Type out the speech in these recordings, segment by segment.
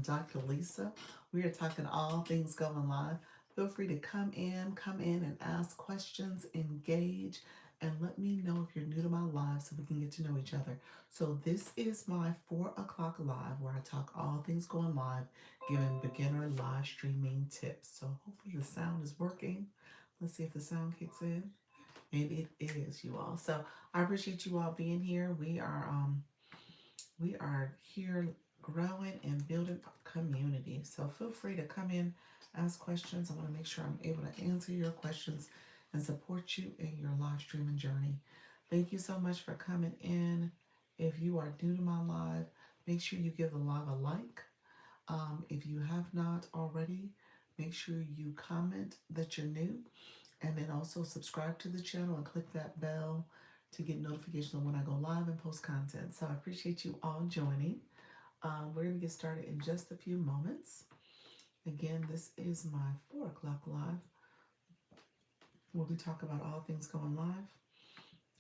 Dr. Lisa. We are talking all things going live. Feel free to come in and ask questions, engage, and let me know if you're new to my live so we can get to know each other. So this is my 4 o'clock live where I talk all things going live, giving beginner live streaming tips. So hopefully the sound is working. Let's see if the sound kicks in. And it is, you all. So I appreciate you all being here. We are here growing and building a community. So feel free to come in, ask questions. I want to make sure I'm able to answer your questions and support you in your live streaming journey. Thank you so much for coming in. If you are new to my live, make sure you give the live a like. If you have not already, make sure you comment that you're new and then also subscribe to the channel and click that bell to get notifications when I go live and post content. So I appreciate you all joining. We're going to get started in just a few moments. Again, this is my 4 o'clock live where we talk about all things going live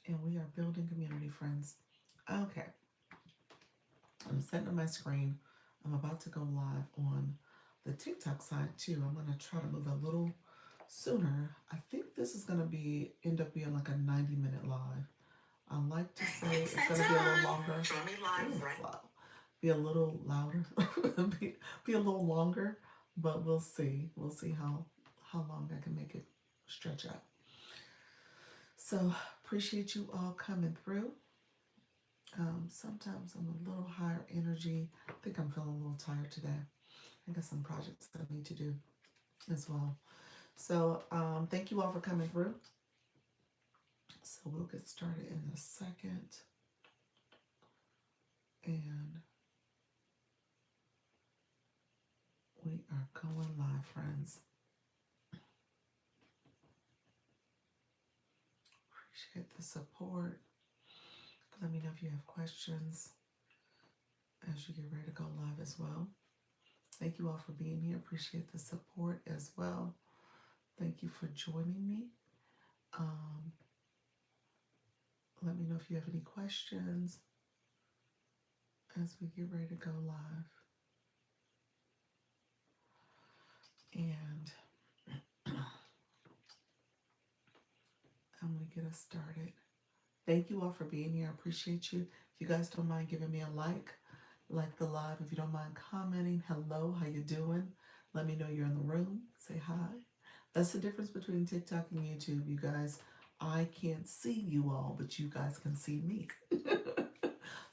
and we are building community, friends. Okay, I'm setting up my screen. I'm about to go live on the TikTok side too. I'm going to try to move a little sooner. I think this is going to end up being like a 90-minute live. I like to say it's going to be a little longer. Join me live right. Be a little louder. be a little longer, but we'll see. We'll see how long I can make it stretch out. So appreciate you all coming through. Sometimes I'm a little higher energy. I think I'm feeling a little tired today. I got some projects that I need to do as well. So thank you all for coming through. So we'll get started in a second. And we are going live, friends. Appreciate the support. Let me know if you have questions as you get ready to go live as well. Thank you all for being here. Appreciate the support as well. Thank you for joining me. Let me know if you have any questions as we get ready to go live. And I'm going to get us started. Thank you all for being here. I appreciate you. If you guys don't mind giving me a like the live. If you don't mind commenting, hello, how you doing? Let me know you're in the room. Say hi. That's the difference between TikTok and YouTube, you guys. I can't see you all, but you guys can see me.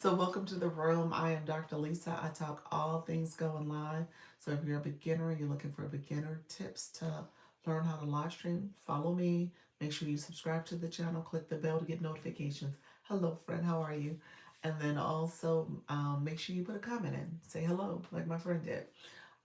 So welcome to the room. I am Dr. Lisa. I talk all things going live. So if you're a beginner and you're looking for beginner tips to learn how to live stream, follow me. Make sure you subscribe to the channel. Click the bell to get notifications. Hello, friend. How are you? And then also make sure you put a comment in. Say hello, like my friend did.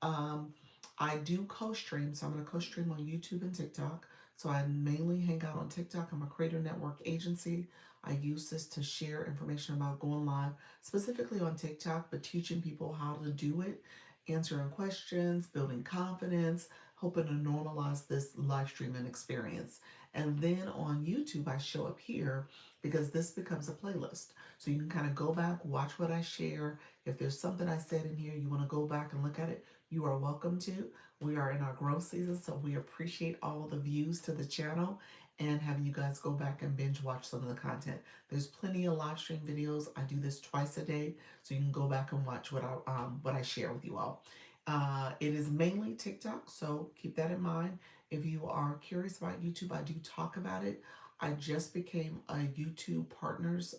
I do co-stream, so I'm going to co-stream on YouTube and TikTok. So I mainly hang out on TikTok. I'm a creator network agency. I use this to share information about going live, specifically on TikTok, but teaching people how to do it, answering questions, building confidence, hoping to normalize this live streaming experience. And then on YouTube, I show up here because this becomes a playlist. So you can kind of go back, watch what I share. If there's something I said in here, you want to go back and look at it, you are welcome to. We are in our growth season, so we appreciate all the views to the channel and having you guys go back and binge watch some of the content. There's plenty of live stream videos. I do this twice a day, so you can go back and watch what I share with you all. It is mainly TikTok, so keep that in mind. If you are curious about YouTube, I do talk about it. I just became a YouTube partners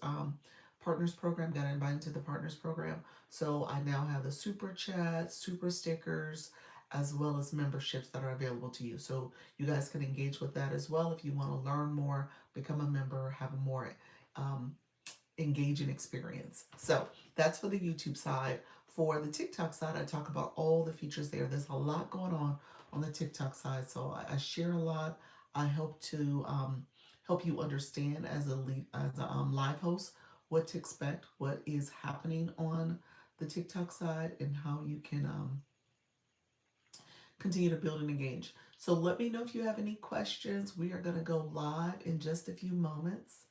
program, got invited to the partners program. So I now have the super chat, super stickers, as well as memberships that are available to you. So you guys can engage with that as well if you want to learn more, become a member, have a more engaging experience. So that's for the YouTube side. For the TikTok side, I talk about all the features there. There's a lot going on the TikTok side. So I share a lot. I help to help you understand as a live host what to expect, what is happening on the TikTok side, and how you can continue to build and engage. So let me know if you have any questions. We are going to go live in just a few moments.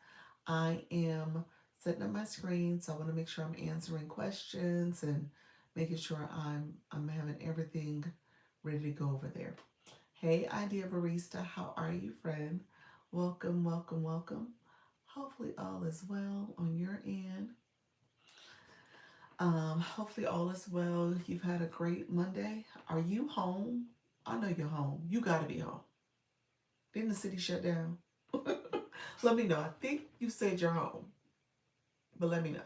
I am setting up my screen, so I want to make sure I'm answering questions and making sure I'm having everything ready to go over there. Hey, Idea Barista, how are you, friend? Welcome, welcome, welcome. Hopefully all is well on your end. Hopefully all is well. You've had a great Monday. Are you home? I know you're home. You gotta be home. Didn't the city shut down? Let me know. I think you said you're home, but let me know.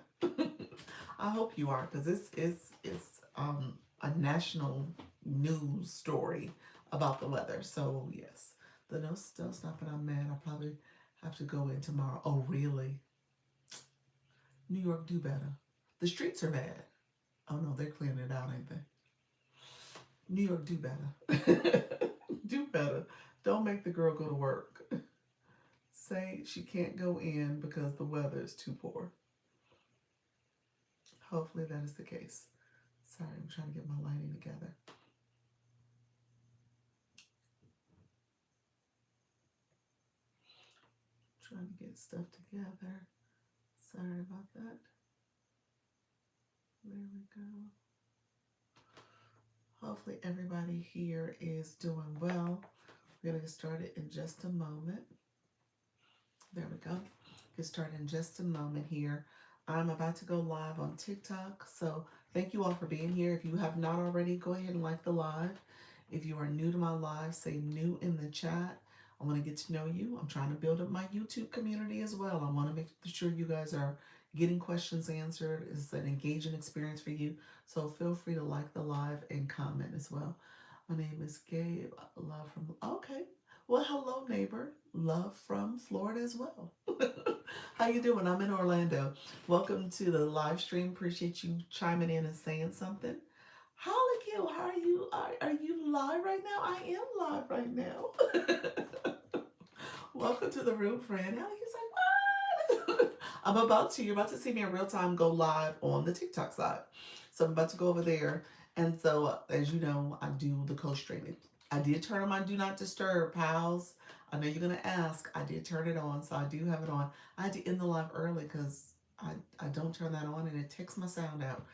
I hope you are, because it's a national news story about the weather. So yes, the no still stopping. I'm mad. I probably have to go in tomorrow. Oh really? New York, do better. The streets are bad. Oh no, they're clearing it out, ain't they? New York, do better. Do better. Don't make the girl go to work. Say she can't go in because the weather is too poor. Hopefully that is the case. Sorry, I'm trying to get my lighting together. Trying to get stuff together. Sorry about that. There we go. Hopefully everybody here is doing well. We're gonna get started in just a moment. There we go. Get started in just a moment here. I'm about to go live on TikTok, so thank you all for being here. If you have not already, go ahead and like the live. If you are new to my live, say new in the chat. I want to get to know you. I'm trying to build up my YouTube community as well. I want to make sure you guys are getting questions answered. It's an engaging experience for you. So feel free to like the live and comment as well. My name is Gabe. Love from, okay. Well, hello, neighbor. Love from Florida as well. How you doing? I'm in Orlando. Welcome to the live stream. Appreciate you chiming in and saying something. Holly Kill, how are you? Are you live right now? I am live right now. Welcome to the room, friend. Holly Kill's like, what? You're about to see me in real time go live on the TikTok side. So I'm about to go over there. And so, as you know, I do the co-streaming. I did turn on my do not disturb, pals. I know you're gonna ask. I did turn it on, so I do have it on. I had to end the live early because I don't turn that on and it takes my sound out.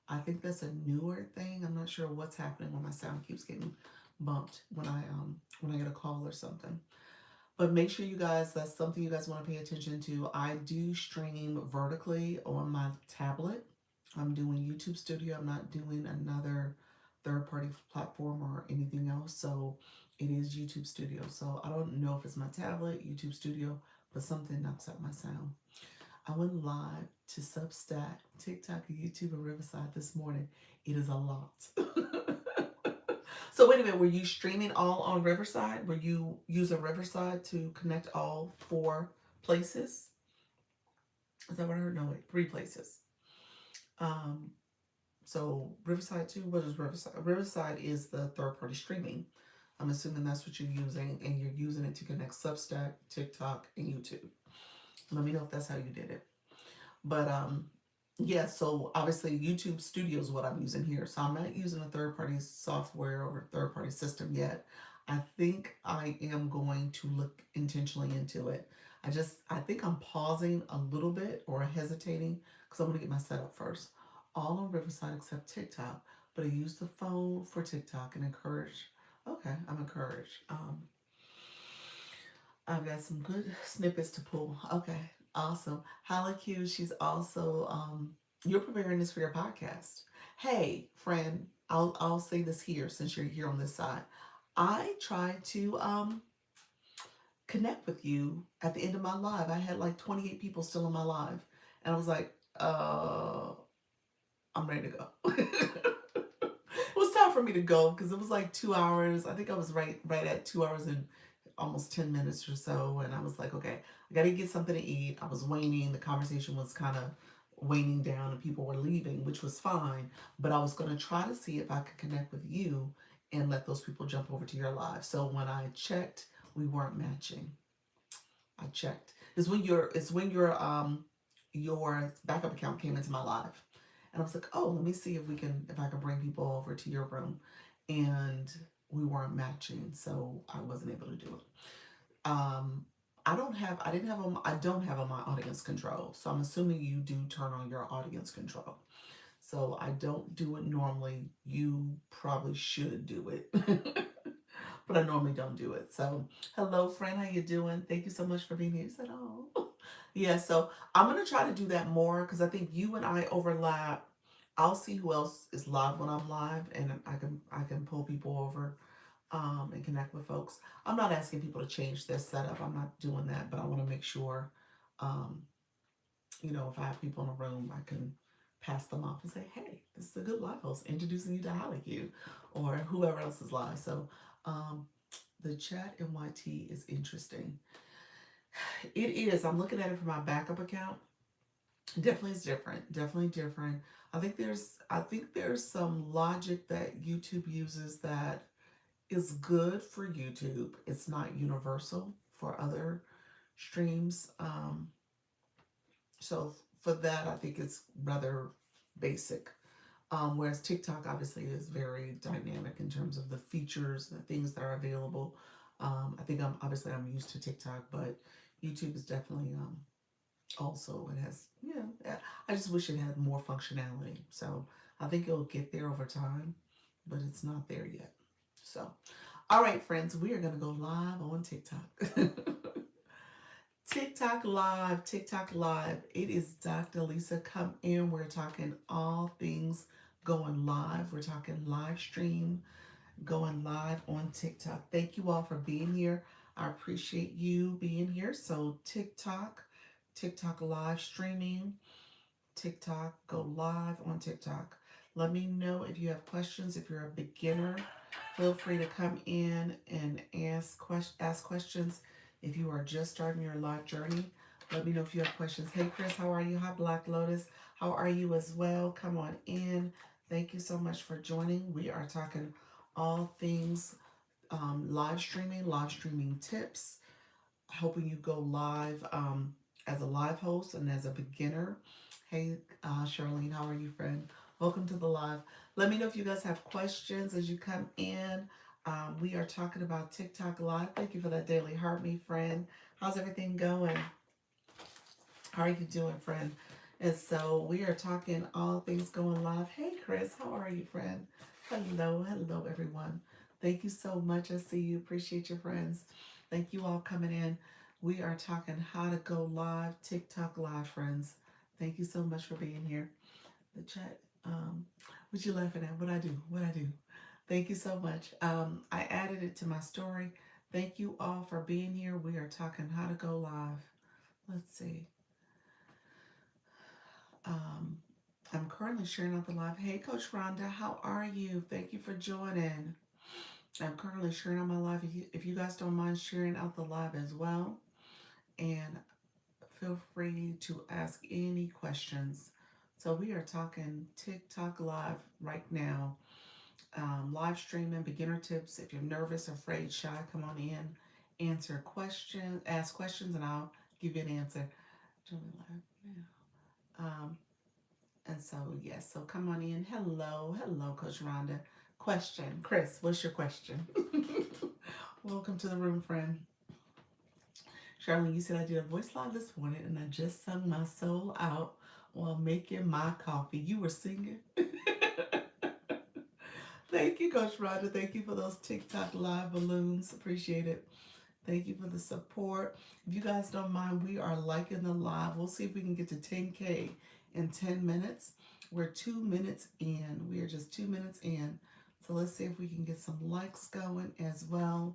I think that's a newer thing. I'm not sure what's happening when my sound keeps getting bumped when I get a call or something. But make sure you guys, that's something you guys want to pay attention to. I do stream vertically on my tablet. I'm doing YouTube Studio. I'm not doing another third party platform or anything else. So it is YouTube Studio. So I don't know if it's my tablet, YouTube Studio, but something knocks out my sound. I went live to Substack, TikTok, YouTube, and Riverside this morning. It is a lot. So wait a minute, were you streaming all on Riverside? Were you using Riverside to connect all four places? Is that what I heard? No, wait, three places. Um, so Riverside too. What is Riverside? Riverside is the third party streaming. I'm assuming that's what you're using, and you're using it to connect Substack, TikTok, and YouTube. Let me know if that's how you did it. But yeah, so obviously YouTube Studio is what I'm using here. So I'm not using a third party software or third party system yet. I think I am going to look intentionally into it. I think I'm pausing a little bit or hesitating because I'm going to get my setup first. All on Riverside except TikTok, but I use the phone for TikTok and encourage. Okay, I'm encouraged. I've got some good snippets to pull. Okay, awesome. Holly Q, she's also you're preparing this for your podcast. Hey, friend, I'll say this here since you're here on this side. I tried to connect with you at the end of my live. I had like 28 people still in my live, and I was like, I'm ready to go. It was time for me to go because it was like 2 hours. I think I was right at 2 hours and almost 10 minutes or so. And I was like, okay, I got to get something to eat. I was waning. The conversation was kind of waning down and people were leaving, which was fine. But I was going to try to see if I could connect with you and let those people jump over to your live. So when I checked, we weren't matching. I checked. It's when your backup account came into my live. And I was like, oh, let me see if I can bring people over to your room. And we weren't matching, so I wasn't able to do it. I don't have on my audience control. So I'm assuming you do turn on your audience control. So I don't do it normally. You probably should do it. But I normally don't do it. So hello friend, how you doing? Thank you so much for being here. You said, oh. Yeah, so I'm gonna try to do that more because I think you and I overlap. I'll see who else is live when I'm live, and I can pull people over and connect with folks. I'm not asking people to change their setup. I'm not doing that, but I want to make sure, um, if I have people in a room, I can pass them off and say, "Hey, this is a good live host introducing you to Halleck, or whoever else is live." So, um, the chat NYT is interesting. It is. I'm looking at it from my backup account. Definitely is different. Definitely different. I think there's some logic that YouTube uses that is good for YouTube. It's not universal for other streams. So for that, I think it's rather basic. Whereas TikTok obviously is very dynamic in terms of the features, the things that are available. I think I'm used to TikTok, but YouTube is definitely also it has I just wish it had more functionality. So I think it'll get there over time, but it's not there yet. So all right, friends, we are gonna go live on TikTok. TikTok live, TikTok live. It is Dr. Lisa. Come in. We're talking all things going live. We're talking live stream going live on TikTok. Thank you all for being here. I appreciate you being here. So TikTok live streaming. TikTok, go live on TikTok. Let me know if you have questions. If you're a beginner, feel free to come in and ask questions. If you are just starting your live journey, let me know if you have questions. Hey Chris, how are you? Hi Black Lotus, how are you as well? Come on in. Thank you so much for joining. We are talking all things live streaming tips, helping you go live as a live host and as a beginner. Hey, Charlene, how are you, friend? Welcome to the live. Let me know if you guys have questions as you come in. We are talking about TikTok Live. Thank you for that daily heart, me friend. How's everything going? How are you doing, friend? And so we are talking all things going live. Hey, Chris, how are you, friend? Hello, hello, everyone. Thank you so much. I see you. Appreciate your friends. Thank you all coming in. We are talking how to go live, TikTok live, friends. Thank you so much for being here. The chat. What you laughing at? What I do? What I do? Thank you so much. I added it to my story. Thank you all for being here. We are talking how to go live. Let's see. Um, I'm currently sharing out the live. Hey, Coach Rhonda, how are you? Thank you for joining. I'm currently sharing out my live. If you guys don't mind sharing out the live as well, and feel free to ask any questions. So we are talking TikTok live right now. Live streaming, beginner tips. If you're nervous, afraid, shy, come on in, answer questions, ask questions, and I'll give you an answer. Doing live now. And so, yes, so come on in. Hello, hello, Coach Rhonda. Question, Chris, what's your question? Welcome to the room, friend. Charlene, you said I did a voice live this morning and I just sung my soul out while making my coffee. You were singing? Thank you, Coach Rhonda. Thank you for those TikTok live balloons. Appreciate it. Thank you for the support. If you guys don't mind, we are liking the live. We'll see if we can get to 10K in 10 minutes. We're 2 minutes in. We are just 2 minutes in. So let's see if we can get some likes going as well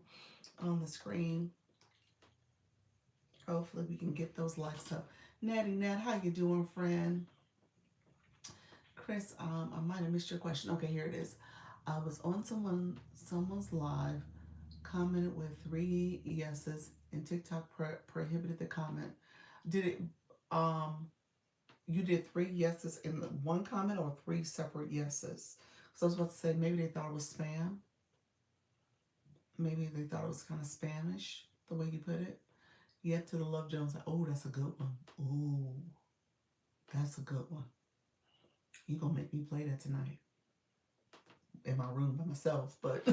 on the screen. Hopefully we can get those likes up. Natty Nat, how you doing, friend? Chris, I might have missed your question. Okay, here it is. I was on someone's live, commented with 3 yeses, and TikTok prohibited the comment. Did it? You did 3 yeses in the one comment, or 3 separate yeses? So I was about to say maybe they thought it was spam. Maybe they thought it was kind of Spanish the way you put it. Yet to the Love Jones. Oh, that's a good one. Ooh, that's a good one. You gonna make me play that tonight in my room by myself, but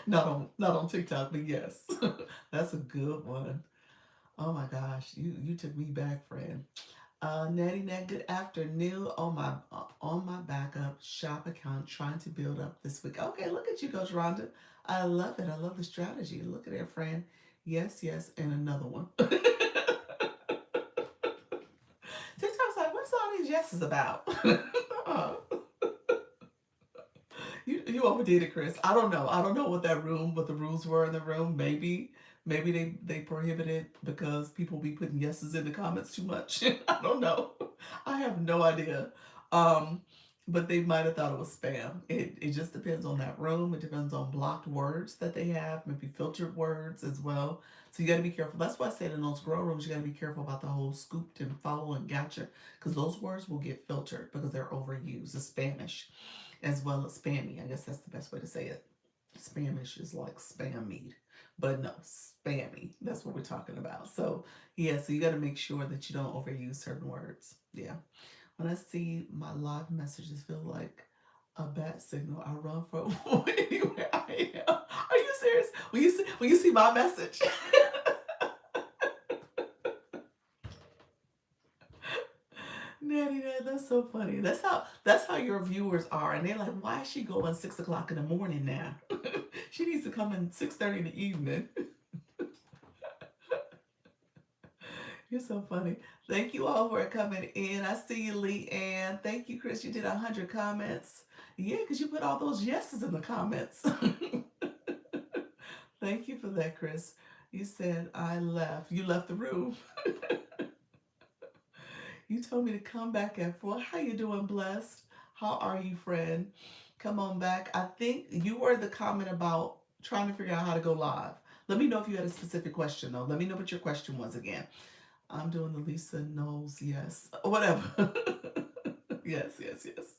not on TikTok. But yes, that's a good one. Oh my gosh, you took me back, friend. Natty Nat, good afternoon on my backup shop account, trying to build up this week. Okay, look at you, Coach Rhonda. I love it. I love the strategy. Look at it, friend. Yes, yes, and another one. TikTok's like, what's all these yeses about? uh, you overdid it, Chris. I don't know. I don't know what the rules were in the room. Maybe they prohibited because people be putting yeses in the comments too much. I don't know. I have no idea. Um, but they might have thought it was spam. It just depends on that room. It depends on blocked words that they have, maybe filtered words as well. So you got to be careful. That's why I said in those grow rooms, you got to be careful about the whole scooped and follow and gotcha, because those words will get filtered because they're overused. It's Spanish as well as spammy. I guess that's the best way to say it. Spanish is like spam meat, but no, spammy. That's what we're talking about. So yeah, so you got to make sure that you don't overuse certain words. Yeah. When I see my live messages feel like a bat signal, I run for anywhere I am. Are you serious? When you see my message? Natty, that's so funny. That's how your viewers are, and they're like, "Why is she going 6 o'clock in the morning now? She needs to come in 6:30 in the evening." You're so funny. Thank you all for coming in. I see you, Lee Ann. Thank you, Chris. You did 100 comments. Yeah, because you put all those yeses in the comments. Thank you for that, Chris. You said I left. You left the room. You told me to come back at 4. How you doing, blessed? How are you, friend? Come on back. I think you were the comment about trying to figure out how to go live. Let me know if you had a specific question, though. Let me know what your question was again. I'm doing the Lisa Knowles, yes. Whatever. Yes, yes, yes.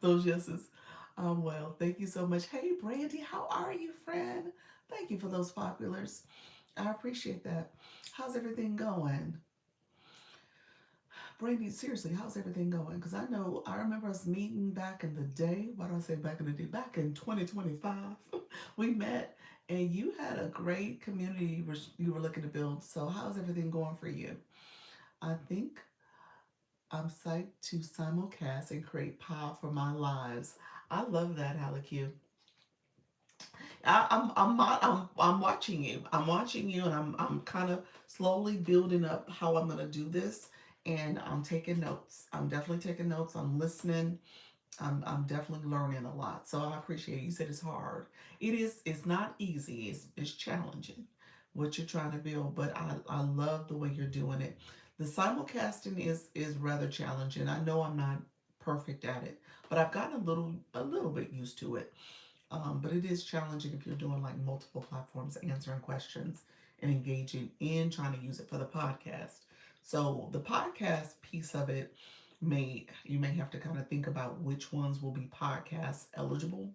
Those yeses. Well, thank you so much. Hey, Brandy, how are you, friend? Thank you for those populars. I appreciate that. How's everything going? Brandy, seriously, how's everything going? Because I remember us meeting back in the day. Why do I say back in the day? Back in 2025, we met and you had a great community you were looking to build. So, how's everything going for you? I think I'm psyched to simulcast and create power for my lives. I love that, Halleck. I'm watching you. I'm watching you, and I'm kind of slowly building up how I'm gonna do this, and I'm taking notes. I'm definitely taking notes. I'm listening. I'm definitely learning a lot. So I appreciate it. You said it's hard. It is. It's not easy. It's challenging what you're trying to build, but I love the way you're doing it. The simulcasting is rather challenging. I know I'm not perfect at it, but I've gotten a little bit used to it. But it is challenging if you're doing like multiple platforms, answering questions and engaging in trying to use it for the podcast. So the podcast piece of it you may have to kind of think about which ones will be podcast eligible,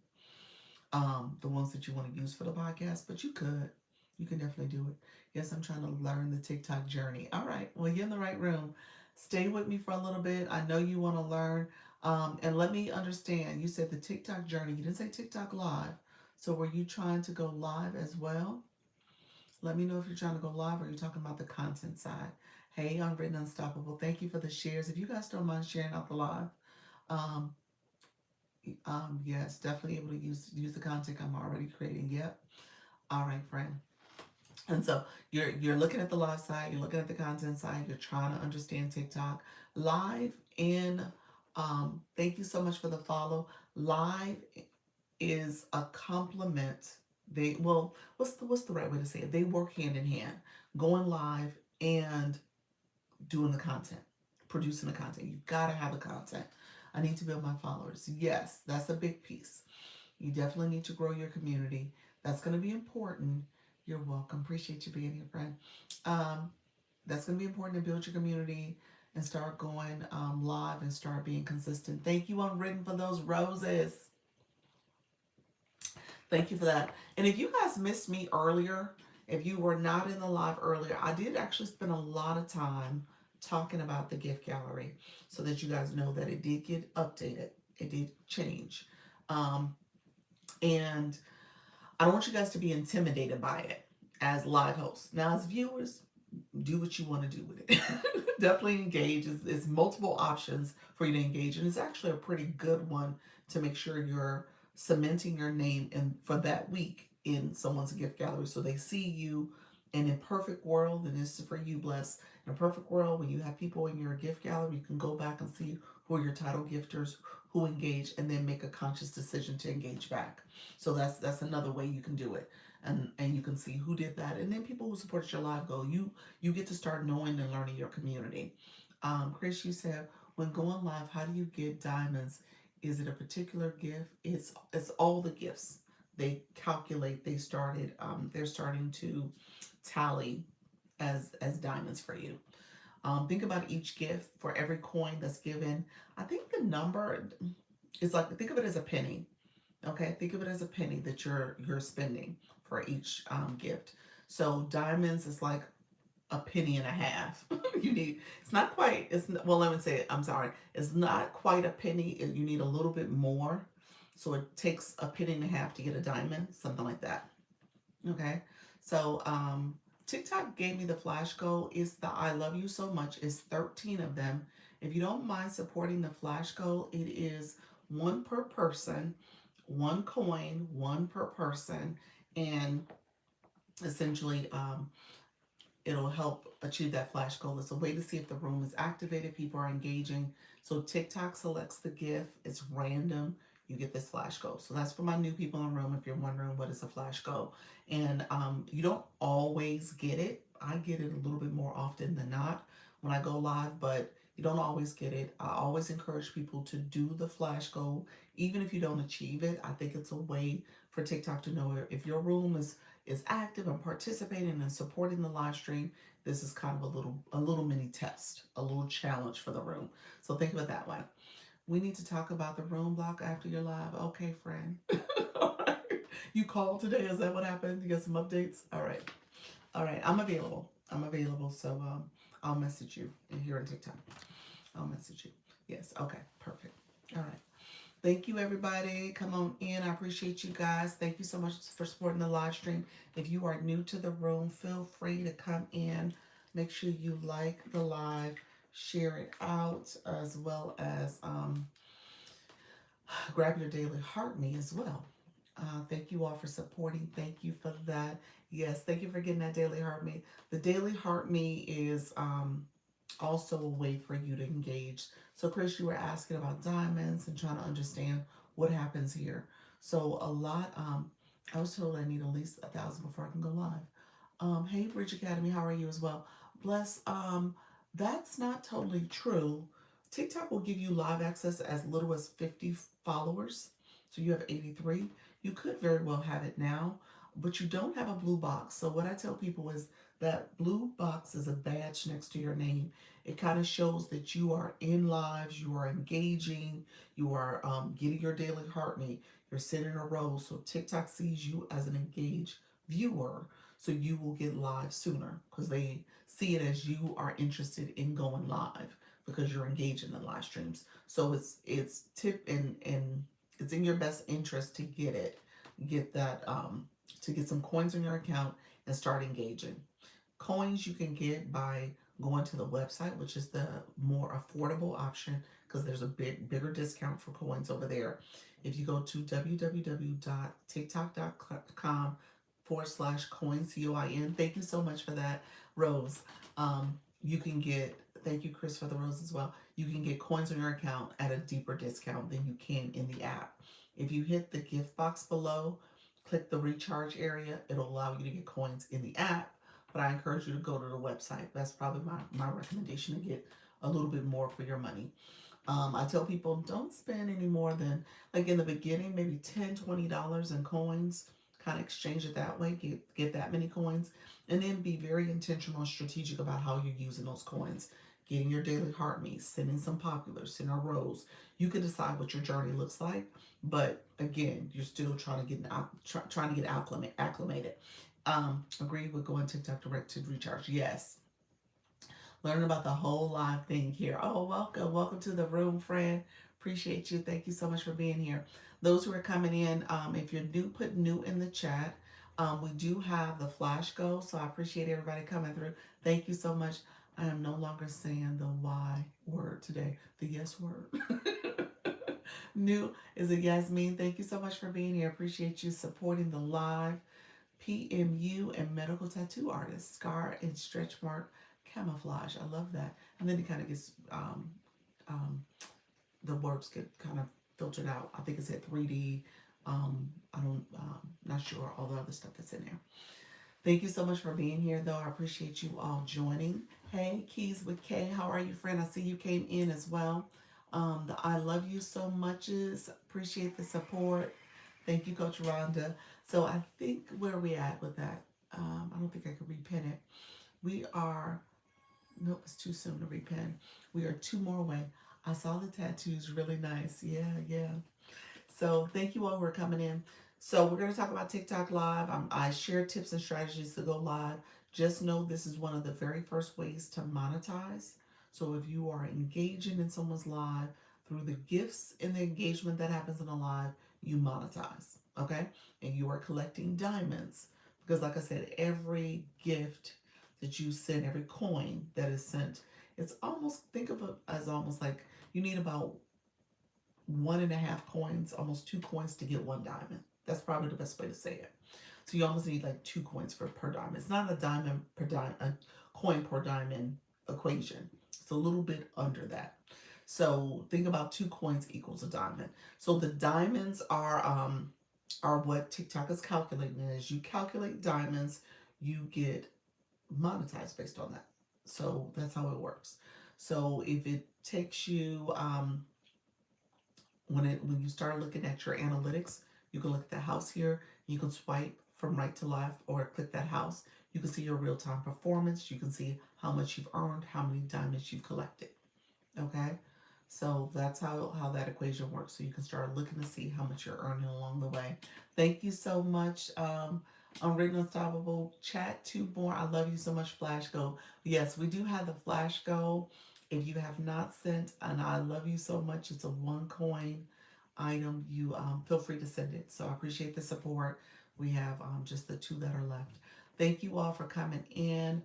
the ones that you want to use for the podcast, but you can definitely do it. Yes, I'm trying to learn the TikTok journey. All right, well, you're in the right room. Stay with me for a little bit. I know you want to learn. And let me understand, you said the TikTok journey. You didn't say TikTok live. So were you trying to go live as well? Let me know if you're trying to go live or you're talking about the content side. Hey, Unwritten Unstoppable. Thank you for the shares. If you guys don't mind sharing out the live, um, yes, definitely able to use the content I'm already creating. Yep. All right, friend. And so you're looking at the live side, you're looking at the content side, you're trying to understand TikTok live. In thank you so much for the follow. Live is a complement. What's the right way to say it? They work hand in hand. Going live and doing the content, producing the content. You gotta have the content. I need to build my followers. Yes, that's a big piece. You definitely need to grow your community. That's going to be important. You're welcome. Appreciate you being here, friend. Um, that's going to be important to build your community and start going live and start being consistent. Thank you, Unwritten, for those roses. Thank you for that. And if you guys missed me earlier, if you were not in the live earlier, I did actually spend a lot of time talking about the gift gallery so that you guys know that it did get updated. It did change. And I don't want you guys to be intimidated by it as live hosts. Now, as viewers, do what you want to do with it. Definitely engage. It's multiple options for you to engage, and it's actually a pretty good one to make sure you're cementing your name in for that week in someone's gift gallery, so they see you. And in perfect world, and this is for you, Bless. In a perfect world, when you have people in your gift gallery, you can go back and see who are your title gifters, who engage, and then make a conscious decision to engage back. So that's another way you can do it, and you can see who did that, and then people who supported your live goal. You get to start knowing and learning your community. Chris, you said when going live, how do you get diamonds? Is it a particular gift? It's all the gifts. They calculate. They're starting to tally as diamonds for you. Think about each gift for every coin that's given. I think the number is like, think of it as a penny. Okay, think of it as a penny that you're spending for each gift. So diamonds is like a penny and a half. You need, it's not quite, well, let me say it, I'm sorry, it's not quite a penny. You need a little bit more. So it takes a penny and a half to get a diamond, something like that. Okay, so TikTok gave me the flash goal. It's the I love you so much. It's 13 of them. If you don't mind supporting the flash goal, it is one per person, one coin, one per person, and essentially it'll help achieve that flash goal. It's a way to see if the room is activated, people are engaging. So TikTok selects the gift, it's random. You get this flash goal. So that's for my new people in the room if you're wondering what is a flash goal. And you don't always get it. I get it a little bit more often than not when I go live, but you don't always get it. I always encourage people to do the flash goal, even if you don't achieve it. I think it's a way for TikTok to know if your room is active and participating and supporting the live stream. This is kind of a little mini test, a little challenge for the room. So think of it that way. We need to talk about the room block after your live. Okay, friend. All right. You called today. Is that what happened? You got some updates? All right. All right. I'm available. I'm available. So I'll message you here on TikTok. I'll message you. Yes. Okay. Perfect. All right. Thank you, everybody. Come on in. I appreciate you guys. Thank you so much for supporting the live stream. If you are new to the room, feel free to come in. Make sure you like the live, share it out, as well as grab your daily heart me as well. Thank you all for supporting. Thank you for that. Yes, thank you for getting that daily heart me. The daily heart me is also a way for you to engage. So, Chris, you were asking about diamonds and trying to understand what happens here. So, I was told I need at least 1,000 before I can go live. Hey, Bridge Academy, how are you as well? Bless. That's not totally true. TikTok will give you live access as little as 50 followers. So you have 83. You could very well have it now, but you don't have a blue box. So what I tell people is that blue box is a badge next to your name. It kind of shows that you are in lives, you are engaging, you are getting your daily heart rate, you're sitting in a row. So TikTok sees you as an engaged viewer, so you will get live sooner because they see it as you are interested in going live because you're engaged in the live streams. So it's tip and it's in your best interest to get that to get some coins in your account and start engaging. Coins you can get by going to the website, which is the more affordable option because there's a bigger discount for coins over there. If you go to www.tiktok.com/coin coin, thank you so much for that, Rose. You can get, thank you, Chris, for the rose as well. You can get coins on your account at a deeper discount than you can in the app. If you hit the gift box below, click the recharge area, it'll allow you to get coins in the app, but I encourage you to go to the website. That's probably my recommendation to get a little bit more for your money. I tell people don't spend any more than, like in the beginning, maybe $10, $20 in coins. Kind of exchange it that way, get that many coins, and then be very intentional and strategic about how you're using those coins. Getting your daily heart meet, sending some populars, sending a rose. You can decide what your journey looks like, but again, you're still trying to trying to get acclimated. Agree with going TikTok direct to recharge. Yes, learn about the whole live thing here. Oh, welcome to the room, friend. Appreciate you. Thank you so much for being here. Those who are coming in, if you're new, put new in the chat. We do have the flash go, so I appreciate everybody coming through. Thank you so much. I am no longer saying the Y word today, the yes word. New is a Yasmin. Thank you so much for being here. Appreciate you supporting the live. PMU and medical tattoo artist, scar and stretch mark camouflage. I love that. And then it kind of gets um, the words get kind of filtered out. I think it's at 3D. I don't, not sure all the other stuff that's in there. Thank you so much for being here, though. I appreciate you all joining. Hey, Keys with K, how are you, friend? I see you came in as well. The I love you so muches. Appreciate the support. Thank you, Coach Rhonda. So I think where we at with that, I don't think I could repin it. We are, nope, it's too soon to repin. We are two more away. I saw the tattoos, really nice. Yeah, yeah. So thank you all who are coming in. So we're going to talk about TikTok Live. I share tips and strategies to go live. Just know this is one of the very first ways to monetize. So if you are engaging in someone's live through the gifts and the engagement that happens in a live, you monetize. Okay? And you are collecting diamonds. Because like I said, every gift that you send, every coin that is sent, it's almost, think of it as almost like you need about 1.5 coins, almost 2 coins to get one diamond. That's probably the best way to say it. So you almost need like 2 coins for per diamond. It's not a diamond per diamond, a coin per diamond equation. It's a little bit under that. So think about 2 coins equals a diamond. So the diamonds are what TikTok is calculating. As you calculate diamonds, you get monetized based on that. So that's how it works. So if it takes you when you start looking at your analytics, you can look at the house here. You can swipe from right to left or click that house. You can see your real-time performance. You can see how much you've earned, how many diamonds you've collected. Okay, so that's how that equation works. So you can start looking to see how much you're earning along the way. Thank you so much. Unwritten Unstoppable chat two more. I love you so much, Flash Go. Yes, we do have the Flash Go. If you have not sent and I love you so much, it's a 1 coin item. You feel free to send it. So I appreciate the support. We have just the two that are left. Thank you all for coming in.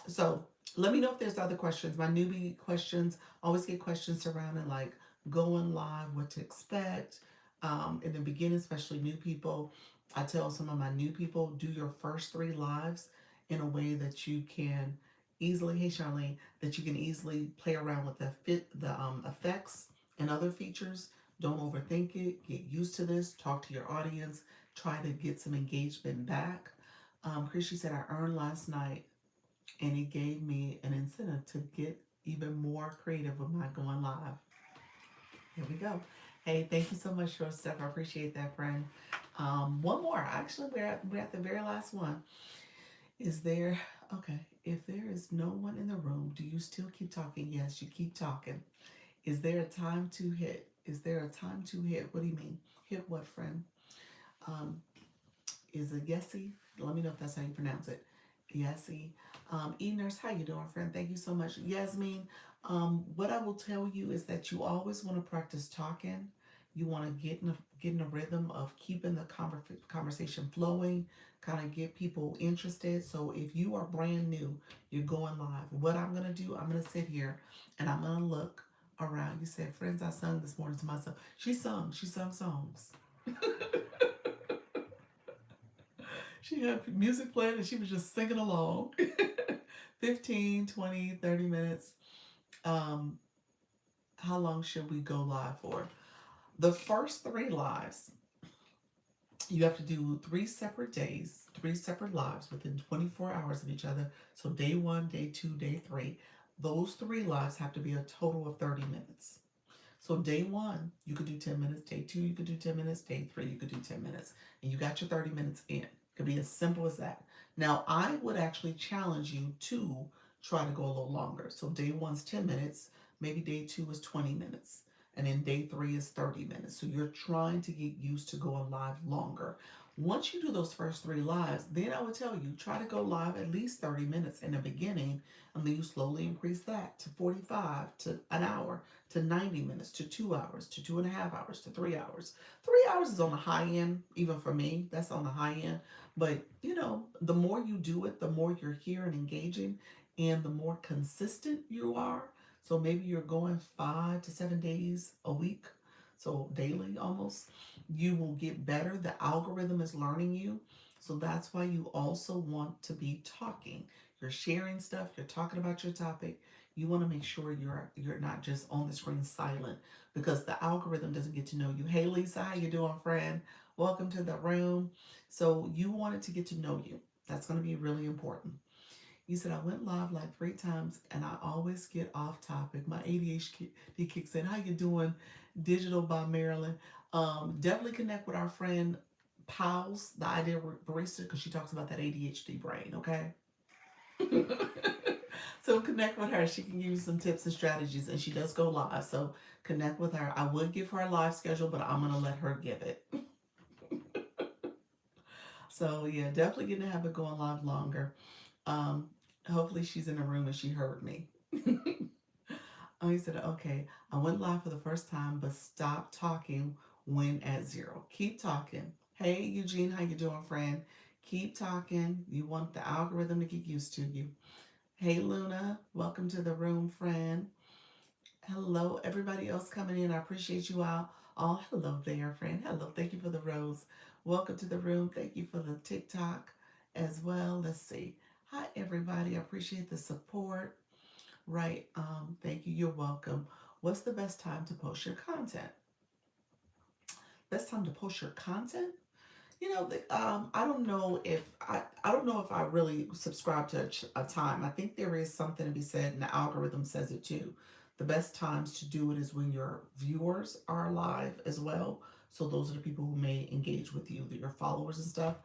So let me know if there's other questions. My newbie questions, always get questions surrounding like going live, what to expect. In the beginning, especially new people, I tell some of my new people, do your first 3 lives in a way that you can easily, hey Charlene, that you can easily play around with the effects and other features. Don't overthink it. Get used to this. Talk to your audience. Try to get some engagement back. Chrissy said, I earned last night and it gave me an incentive to get even more creative with my going live. Here we go. Hey, thank you so much, Short Steph. I appreciate that, friend. One more. Actually, we're at the very last one. Is there okay? If there is no one in the room, do you still keep talking? Yes, you keep talking. Is there a time to hit? Is there a time to hit? What do you mean? Hit what, friend? Um, is it Yesy? Let me know if that's how you pronounce it. Yesy. E-Nurse, how you doing, friend? Thank you so much. Yasmin, what I will tell you is that you always want to practice talking. You want to get in a rhythm of keeping the conversation flowing, kind of get people interested. So if you are brand new, you're going live. What I'm going to do, I'm going to sit here and I'm going to look around. You said, friends, I sung this morning to myself. She sung songs. She had music playing and she was just singing along. 15, 20, 30 minutes. Um, how long should we go live for? The first 3 lives, you have to do 3 separate days, 3 separate lives within 24 hours of each other. So day 1, day 2, day 3. Those 3 lives have to be a total of 30 minutes. So day 1, you could do 10 minutes. Day 2, you could do 10 minutes. Day 3, you could do 10 minutes. And you got your 30 minutes in. It could be as simple as that. Now, I would actually challenge you to try to go a little longer. So day 1's 10 minutes. Maybe day 2 is 20 minutes. and then day 3 is 30 minutes. So you're trying to get used to going live longer. Once you do those first 3 lives, then I would tell you try to go live at least 30 minutes in the beginning, and then you slowly increase that to 45, to an hour, to 90 minutes, to 2 hours, to 2.5 hours, to 3 hours. 3 hours is on the high end, even for me, that's on the high end. But the more you do it, the more you're here and engaging, and the more consistent you are. So maybe you're going 5 to 7 days a week, so daily almost. You will get better. The algorithm is learning you. So that's why you also want to be talking. You're sharing stuff, you're talking about your topic. You want to make sure you're not just on the screen silent, because the algorithm doesn't get to know you. Hey Lisa, how you doing, friend? Welcome to the room. So you want it to get to know you. That's going to be really important. You said I went live like 3 times and I always get off topic. My ADHD kicks in. How you doing, Digital by Marilyn? Definitely connect with our friend Pals, the Idea Barista, because she talks about that ADHD brain. Okay. So connect with her. She can give you some tips and strategies, and she does go live. So connect with her. I would give her a live schedule, but I'm gonna let her give it. So yeah, definitely getting to have it going live longer. Um, Hopefully she's in the room and she heard me. Oh, he said, okay, I went live for the first time, but stop talking when at 0. Keep talking. Hey, Eugene, how you doing, friend? Keep talking. You want the algorithm to get used to you. Hey, Luna, welcome to the room, friend. Hello, everybody else coming in. I appreciate you all. Oh, hello there, friend. Hello. Thank you for the rose. Welcome to the room. Thank you for the TikTok as well. Let's see. Hi, everybody. I appreciate the support. Right. Thank you. You're welcome. What's the best time to post your content? Best time to post your content? I don't know if I really subscribe to a time. I think there is something to be said, and the algorithm says it too. The best times to do it is when your viewers are live as well. So those are the people who may engage with you, your followers and stuff.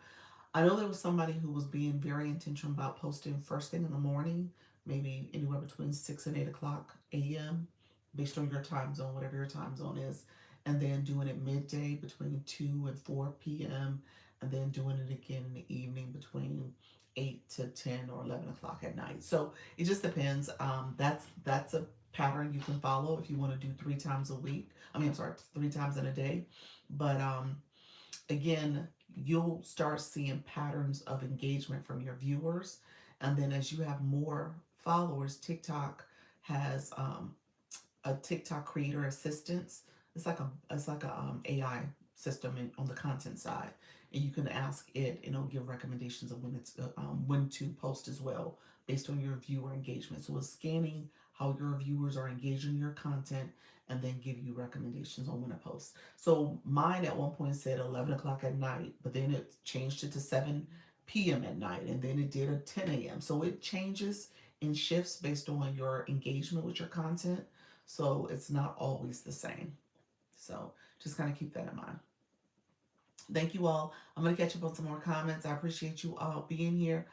I know there was somebody who was being very intentional about posting first thing in the morning, maybe anywhere between 6 and 8 o'clock a.m., based on your time zone, whatever your time zone is, and then doing it midday between 2 and 4 p.m., and then doing it again in the evening between 8 to 10 or 11 o'clock at night. So it just depends. That's a pattern you can follow if you want to do 3 times a week. I mean, I'm sorry, 3 times in a day. But again, you'll start seeing patterns of engagement from your viewers. And then as you have more followers, TikTok has a TikTok creator assistance. It's like a AI system on the content side, and you can ask it, and it'll give recommendations of when to post as well, based on your viewer engagement. So it's scanning how your viewers are engaging your content, and then give you recommendations on when to post. So mine at one point said 11 o'clock at night, but then it changed it to 7 p.m. at night, and then it did a 10 a.m. So it changes and shifts based on your engagement with your content. So it's not always the same. So just kind of keep that in mind. Thank you all. I'm going to catch up on some more comments. I appreciate you all being here.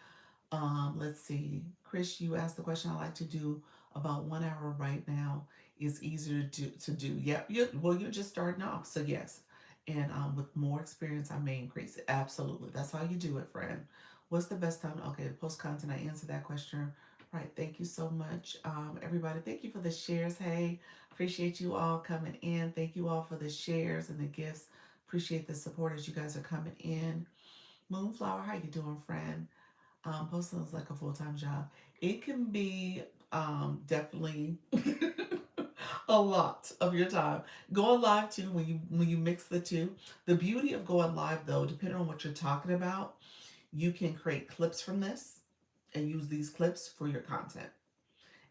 Let's see. Chris, you asked the question I like to do about 1 hour right now. Is easier to do. Yep. You're just starting off. So yes. And with more experience, I may increase it. Absolutely. That's how you do it, friend. What's the best time? Okay, post content. I answered that question. Right. Thank you so much, everybody. Thank you for the shares. Hey, appreciate you all coming in. Thank you all for the shares and the gifts. Appreciate the support as you guys are coming in. Moonflower, how you doing, friend? Posting is like a full-time job. It can be definitely a lot of your time. Going live too, when you mix the two. The beauty of going live though, depending on what you're talking about, you can create clips from this and use these clips for your content.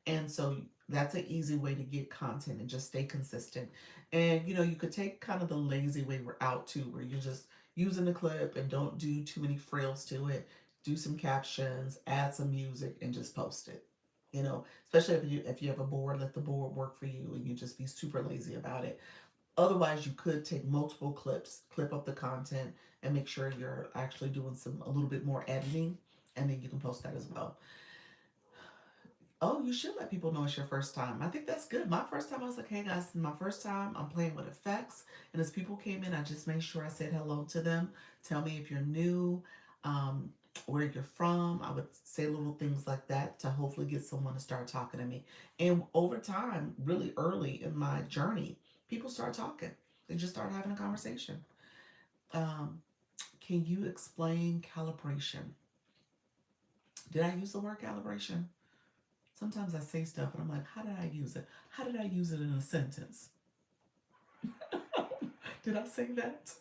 And so that's an easy way to get content and just stay consistent. And you could take kind of the lazy way we're out too, where you're just using the clip and don't do too many frills to it. Do some captions, add some music, and just post it. Especially if you have a board, let the board work for you, and you just be super lazy about it. Otherwise, you could take multiple clips, clip up the content, and make sure you're actually doing a little bit more editing, and then you can post that as well. Oh, you should let people know it's your first time. I think that's good. My first time, I was like, hey guys, this is my first time. I'm playing with effects. And as people came in, I just made sure I said hello to them. Tell me if you're new, um, where you're from. I would say little things like that to hopefully get someone to start talking to me. And over time, really early in my journey, people start talking. They just start having a conversation. Um, can you explain calibration? Did I use the word calibration? Sometimes I say stuff and I'm like, how did I use it? How did I use it in a sentence? Did I say that?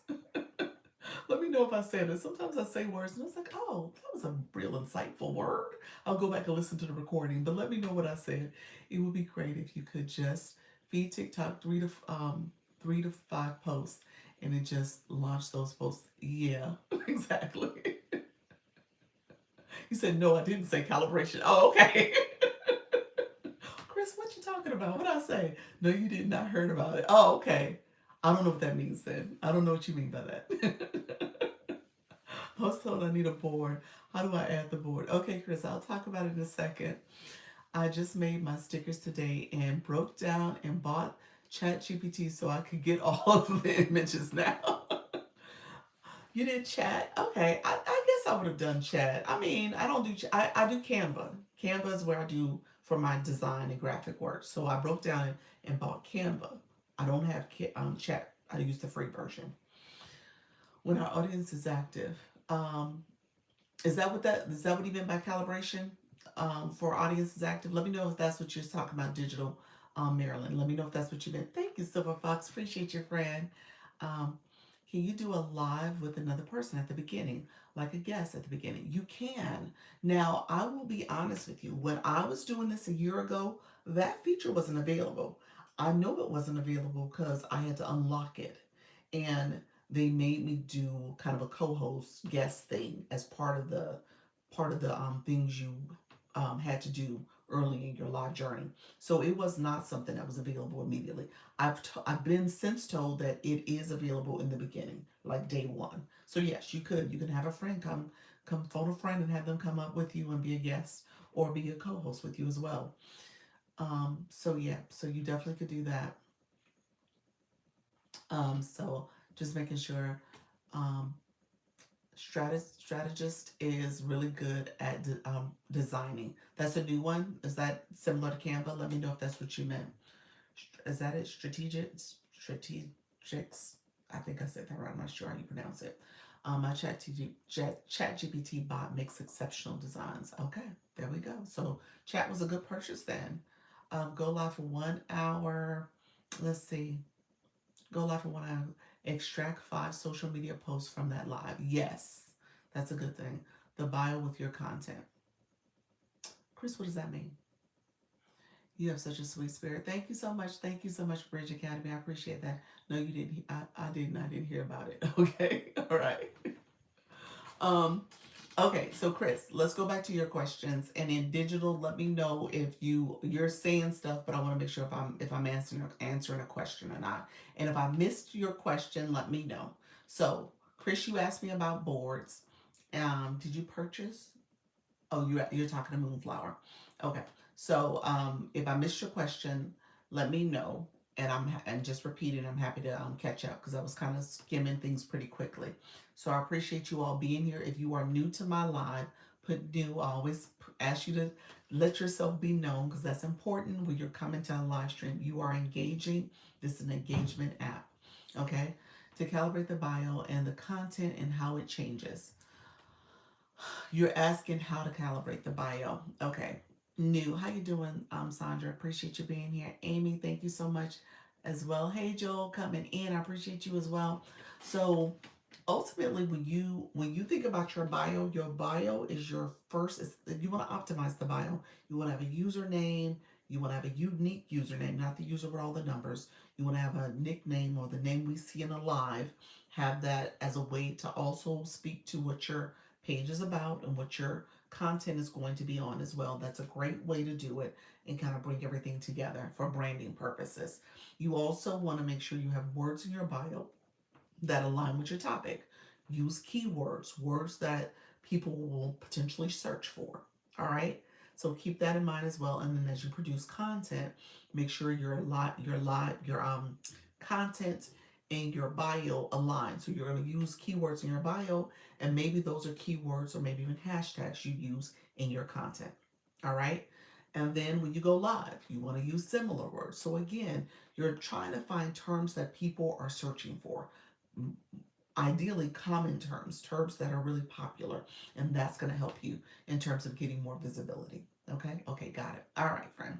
Let me know if I said it. Sometimes I say words and it's like, oh, that was a real insightful word. I'll go back and listen to the recording, but let me know what I said. It would be great if you could just feed TikTok 3 to 5 posts and it just launch those posts. Yeah, exactly. You said no, I didn't say calibration. Oh, okay. Chris, what you talking about? What I say? No, you did not heard about it. Oh, okay. I don't know what that means then. I don't know what you mean by that. I was told I need a board. How do I add the board? Okay, Chris, I'll talk about it in a second. I just made my stickers today and broke down and bought ChatGPT so I could get all of the images now. You did chat? Okay. I guess I would have done chat. I mean, I don't do I do Canva. Canva is where I do for my design and graphic work. So I broke down and bought Canva. I don't have chat. I use the free version. When our audience is active, is that what you meant by calibration? For audiences active, let me know if that's what you're talking about, digital, Maryland. Let me know if that's what you meant. Thank you, Silver Fox. Appreciate your friend. Um, can you do a live with another person at the beginning, like a guest at the beginning? You can. Now, I will be honest with you. When I was doing this a year ago, that feature wasn't available. I know it wasn't available because I had to unlock it, and they made me do kind of a co-host guest thing as part of the things you had to do early in your live journey. So it was not something that was available immediately. I've been since told that it is available in the beginning, like day one. So yes, you can have a friend come phone a friend and have them come up with you and be a guest or be a co-host with you as well. So yeah, so you definitely could do that. So just making sure. Um, strategist is really good at designing. That's a new one. Is that similar to Canva? Let me know if that's what you meant. Is that it? Strategics. I think I said that right. I'm not sure how you pronounce it. My chat GPT bot makes exceptional designs. Okay, there we go. So chat was a good purchase then. Go live for 1 hour. Let's see. Go live for 1 hour. Extract 5 social media posts from that live. Yes, that's a good thing. The bio with your content. Chris, what does that mean? You have such a sweet spirit. Thank you so much. Thank you so much, Bridge Academy. I appreciate that. No, you didn't. I didn't. I didn't hear about it. Okay. All right. Um, okay, so Chris, let's go back to your questions. And in digital, let me know if you're saying stuff, but I want to make sure if I'm answering a question or not. And if I missed your question, let me know. So, Chris, you asked me about boards. Did you purchase? Oh, you're talking to Moonflower. Okay. So if I missed your question, let me know, and and just repeat it. I'm happy to catch up because I was kind of skimming things pretty quickly. So I appreciate you all being here. If you are new to my live, put new. I always ask you to let yourself be known because that's important when you're coming to a live stream. You are engaging. This is an engagement app. Okay. To calibrate the bio and the content and how it changes. You're asking how to calibrate the bio. Okay. New. How you doing, Sandra? Appreciate you being here. Amy, thank you so much as well. Hey Joel, coming in. I appreciate you as well. So ultimately when you think about your bio is your first is you want to optimize the bio. You want to have a username, you want to have a unique username, not the user with all the numbers. You want to have a nickname or the name we see in a live, have that as a way to also speak to what your page is about and what your content is going to be on as well. That's a great way to do it and kind of bring everything together for branding purposes. You also want to make sure you have words in your bio that align with your topic. Use keywords, words that people will potentially search for. All right. So keep that in mind as well. And then as you produce content, make sure your content and your bio align. So you're going to use keywords in your bio, and maybe those are keywords or maybe even hashtags you use in your content. All right. And then when you go live, you want to use similar words. So again, you're trying to find terms that people are searching for. Ideally, common terms, terms that are really popular, and that's going to help you in terms of getting more visibility. Okay, okay, got it. All right, friend.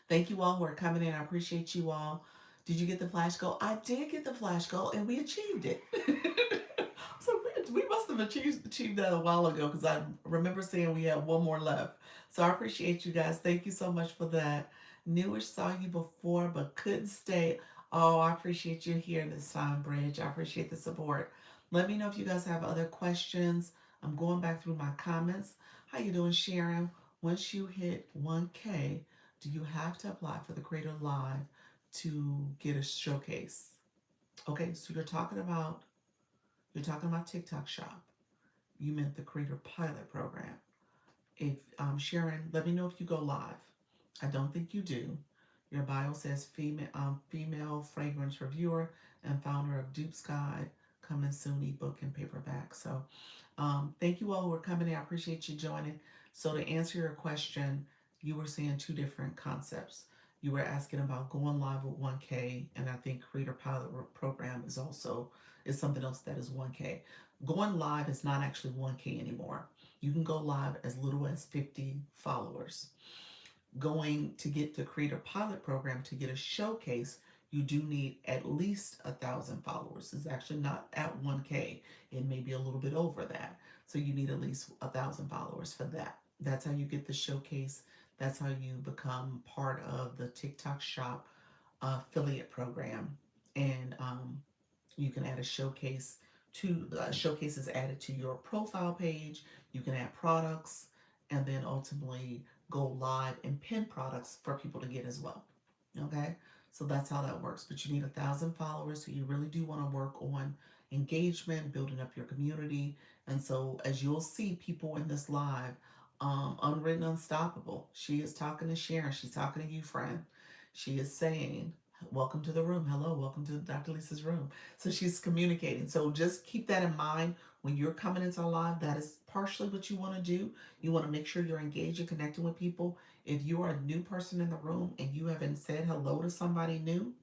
Thank you all who are coming in. I appreciate you all. Did you get the flash goal? I did get the flash goal, and we achieved it. So we must have achieved that a while ago because I remember saying we had one more left. So I appreciate you guys. Thank you so much for that. Newish saw you before but couldn't stay. Oh, I appreciate you here this time, Bridge. I appreciate the support. Let me know if you guys have other questions. I'm going back through my comments. How you doing, Sharon? Once you hit 1K, do you have to apply for the Creator Live to get a showcase? Okay, so you're talking about TikTok Shop. You meant the Creator Pilot Program. If Sharon, let me know if you go live. I don't think you do. Your bio says female fragrance reviewer and founder of Dupe's Guide, coming soon ebook and paperback. So thank you all who are coming in. I appreciate you joining. So to answer your question, you were saying two different concepts. You were asking about going live with 1K, and I think Creator Pilot Program is something else that is 1K. Going live is not actually 1K anymore. You can go live as little as 50 followers. Going to get the Creator Pilot Program to get a showcase, you do need at least 1,000 followers. It's actually not at 1K. It may be a little bit over that. So you need at least 1,000 followers for that. That's how you get the showcase. That's how you become part of the TikTok Shop affiliate program. And you can add a showcase to showcases added to your profile page. You can add products and then ultimately go live and pin products for people to get as well. Okay, so that's how that works. But you need 1,000 followers, so you really do want to work on engagement, building up your community. And so as you'll see people in this live, Unwritten Unstoppable, she is talking to Sharon. She's talking to you, friend. She is saying, welcome to the room. Hello, welcome to Dr. Lisa's room. So she's communicating. So just keep that in mind when you're coming into a live. That is partially what you want to do. You want to make sure you're engaged and connecting with people. If you are a new person in the room and you haven't said hello to somebody new,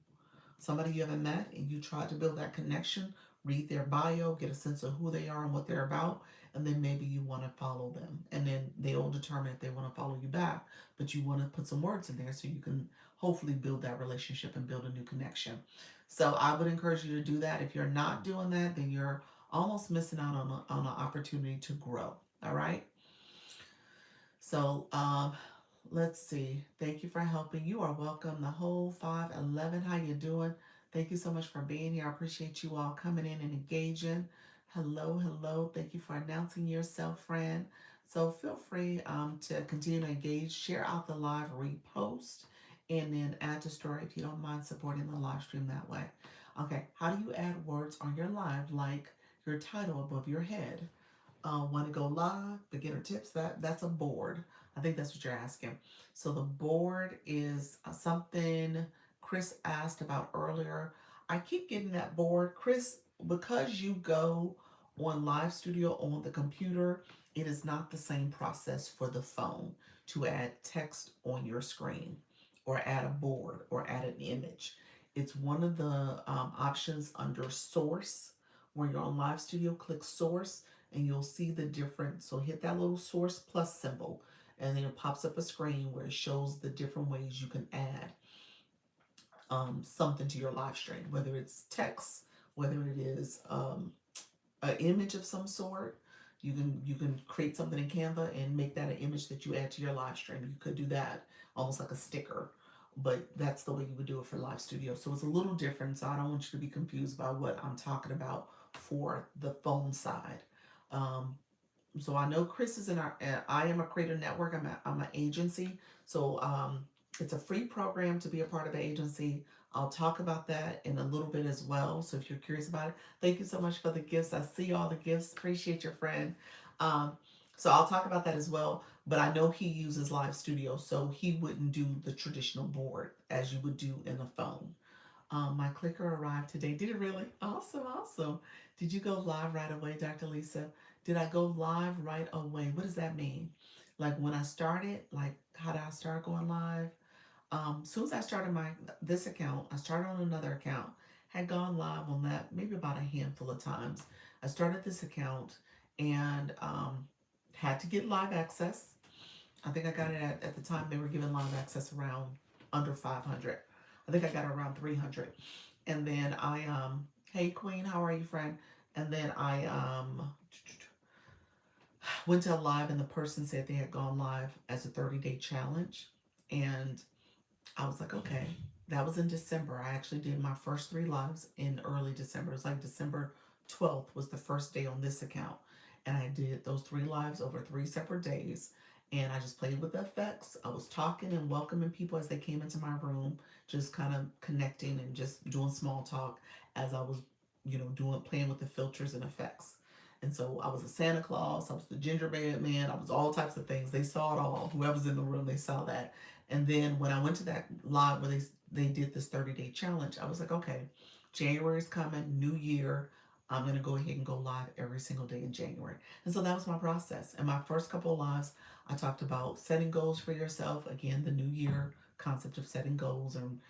somebody you haven't met, and you try to build that connection, read their bio, get a sense of who they are and what they're about, and then maybe you want to follow them. And then they'll determine if they want to follow you back. But you want to put some words in there so you can hopefully build that relationship and build a new connection. So I would encourage you to do that. If you're not doing that, then you're almost missing out on an opportunity to grow. All right. So let's see. Thank you for helping. You are welcome. The whole 511. How you doing? Thank you so much for being here. I appreciate you all coming in and engaging. Hello, hello. Thank you for announcing yourself, friend. So feel free to continue to engage. Share out the live, repost, and then add to story if you don't mind supporting the live stream that way. Okay. How do you add words on your live like your title above your head? Want to go live, beginner tips, that's a board. I think that's what you're asking. So the board is something Chris asked about earlier. I keep getting that board. Chris, because you go on Live Studio on the computer, it is not the same process for the phone to add text on your screen or add a board or add an image. It's one of the options under source. Where you're on Live Studio, click source and you'll see the different. So hit that little source plus symbol, and then it pops up a screen where it shows the different ways you can add something to your live stream, whether it's text, whether it is an image of some sort. You can create something in Canva and make that an image that you add to your live stream. You could do that almost like a sticker, but that's the way you would do it for Live Studio. So it's a little different. So I don't want you to be confused by what I'm talking about for the phone side. Um, so I know Chris is in our. I am a creator network. I'm an agency. So it's a free program to be a part of the agency. I'll talk about that in a little bit as well. So if you're curious about it, thank you so much for the gifts. I see all the gifts. Appreciate your friend. Um, So I'll talk about that as well. But I know he uses Live Studio, so he wouldn't do the traditional board as you would do in a phone. My clicker arrived today. Did it really? Awesome, awesome. Did you go live right away, Dr. Lisa? Did I go live right away? What does that mean? Like when I started, like how did I start going live? As soon as I started this account, I started on another account. Had gone live on that maybe about a handful of times. I started this account and had to get live access. I think I got it at the time they were giving live access around under 500. I think I got it around 300. And then hey Queen, how are you, friend? And then I went to a live and the person said they had gone live as a 30-day challenge. And I was like, okay. That was in December. I actually did my first 3 lives in early December. It was like December 12th was the first day on this account. And I did those 3 lives over 3 separate days. And I just played with the effects. I was talking and welcoming people as they came into my room, just kind of connecting and just doing small talk as I was, playing with the filters and effects. And so I was a Santa Claus, I was the gingerbread man, I was all types of things. They saw it all. Whoever's in the room, they saw that. And then when I went to that live where they did this 30-day challenge, I was like, okay, January's coming, new year. I'm gonna go ahead and go live every single day in January. And so that was my process. And my first couple of lives, I talked about setting goals for yourself. Again, the new year concept of setting goals and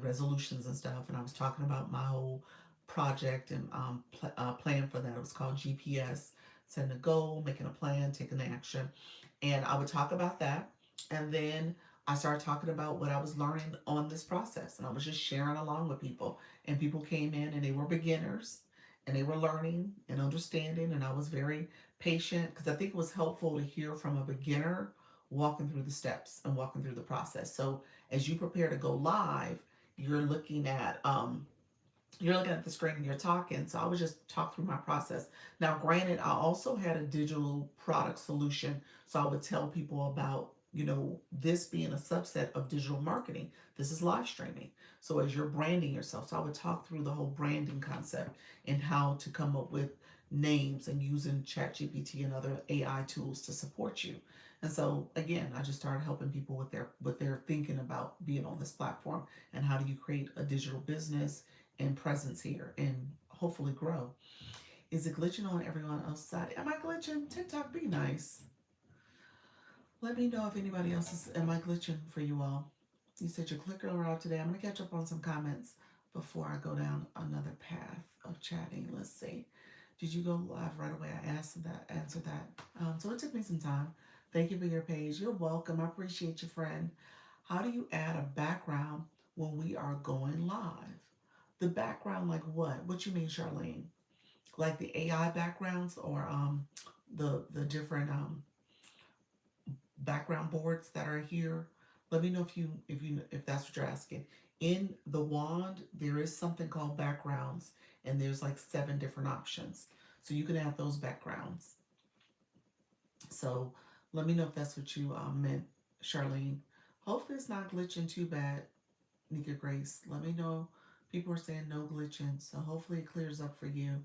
resolutions and stuff. And I was talking about my whole project and plan for that. It was called GPS, setting a goal, making a plan, taking action. And I would talk about that. And then I started talking about what I was learning on this process. And I was just sharing along with people. And people came in and they were beginners and they were learning and understanding. And I was very patient because I think it was helpful to hear from a beginner walking through the steps and walking through the process. So as you prepare to go live, you're looking at the screen and you're talking. So I would just talk through my process. Now, granted, I also had a digital product solution. So I would tell people about, this being a subset of digital marketing. This is live streaming. So as you're branding yourself, so I would talk through the whole branding concept and how to come up with names and using ChatGPT and other AI tools to support you. And so again, I just started helping people with their thinking about being on this platform and how do you create a digital business and presence here and hopefully grow. Is it glitching on everyone else's side? Am I glitching? TikTok, be nice. Let me know if anybody else is. Am I glitching for you all? You said your clicker arrived today. I'm going to catch up on some comments before I go down another path of chatting. Let's see. Did you go live right away? I answered that. So it took me some time. Thank you for your page. You're welcome. I appreciate you, friend. How do you add a background when we are going live? The background, like what? What you mean, Charlene? Like the AI backgrounds or the different background boards that are here? Let me know if that's what you're asking. In the wand, there is something called backgrounds, and there's like 7 different options. So you can add those backgrounds. So let me know if that's what you meant, Charlene. Hopefully it's not glitching too bad, Nika Grace. Let me know. People are saying no glitching, so hopefully it clears up for you.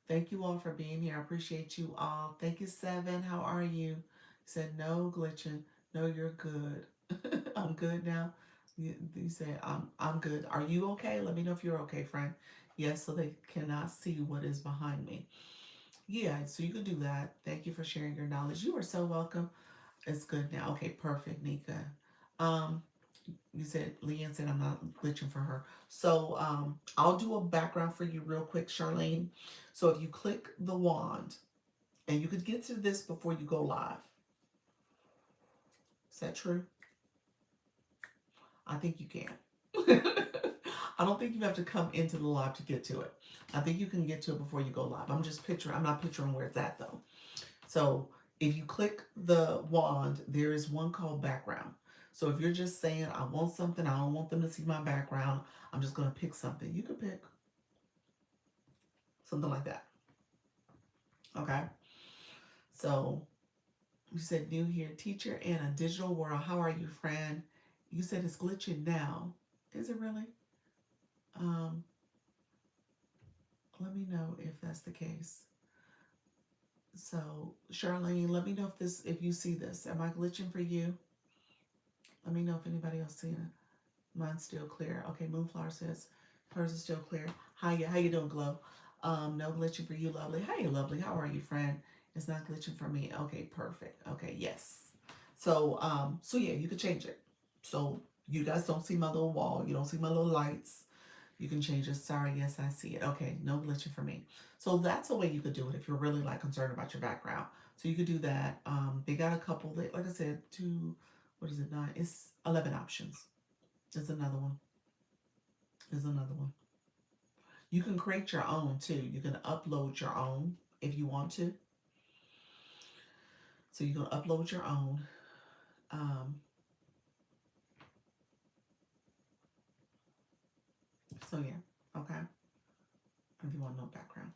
Thank you all for being here. I appreciate you all. Thank you, Seven. How are you? Said no glitching. No, you're good. I'm good now. You said I'm good. Are you okay? Let me know if you're okay, friend. Yes, so they cannot see what is behind me. Yeah, so you can do that. Thank you for sharing your knowledge. You are so welcome. It's good now. Okay, perfect, Nika. Um, you said Leanne said I'm not glitching for her. So I'll do a background for you real quick, Charlene. So if you click the wand, and you could get to this before you go live. Is that true? I think you can. I don't think you have to come into the live to get to it. I think you can get to it before you go live. I'm not picturing where it's at though. So if you click the wand, there is one called background. So if you're just saying, I want something, I don't want them to see my background, I'm just going to pick something. You can pick something like that. Okay. So you said new here, teacher in a digital world. How are you, friend? You said it's glitching now. Is it really? Let me know if that's the case. So Charlene, let me know if you see this. Am I glitching for you? Let me know if anybody else seeing it. Mine's still clear. Okay, Moonflower says hers is still clear. How you doing, Glow? No glitching for you, lovely. Hey, lovely. How are you, friend? It's not glitching for me. Okay, perfect. Okay, yes. So yeah, you could change it. So you guys don't see my little wall. You don't see my little lights. You can change it. Sorry, yes, I see it. Okay, no glitching for me. So that's a way you could do it if you're really like concerned about your background. So you could do that. They got a couple. Like I said, two. What is it? Nine. It's 11 options. There's another one. There's another one. You can create your own too. You can upload your own if you want to. So you can upload your own. Um, so yeah, okay. If you want no background.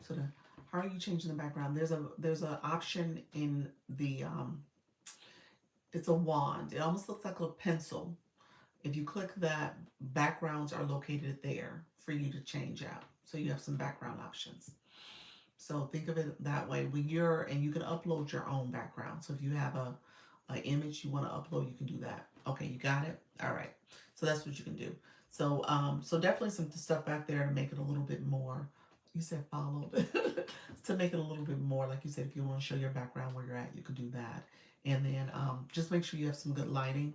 So the how are you changing the background? There's a option in the it's a wand. It almost looks like a pencil. If you click that, backgrounds are located there for you to change out. So you have some background options. So think of it that way. And you can upload your own background. So if you have an image you want to upload, you can do that. Okay, you got it? All right. So that's what you can do. So definitely some stuff back there to make it a little bit more. You said followed. To make it a little bit more, like you said, if you want to show your background where you're at, you could do that. And then just make sure you have some good lighting.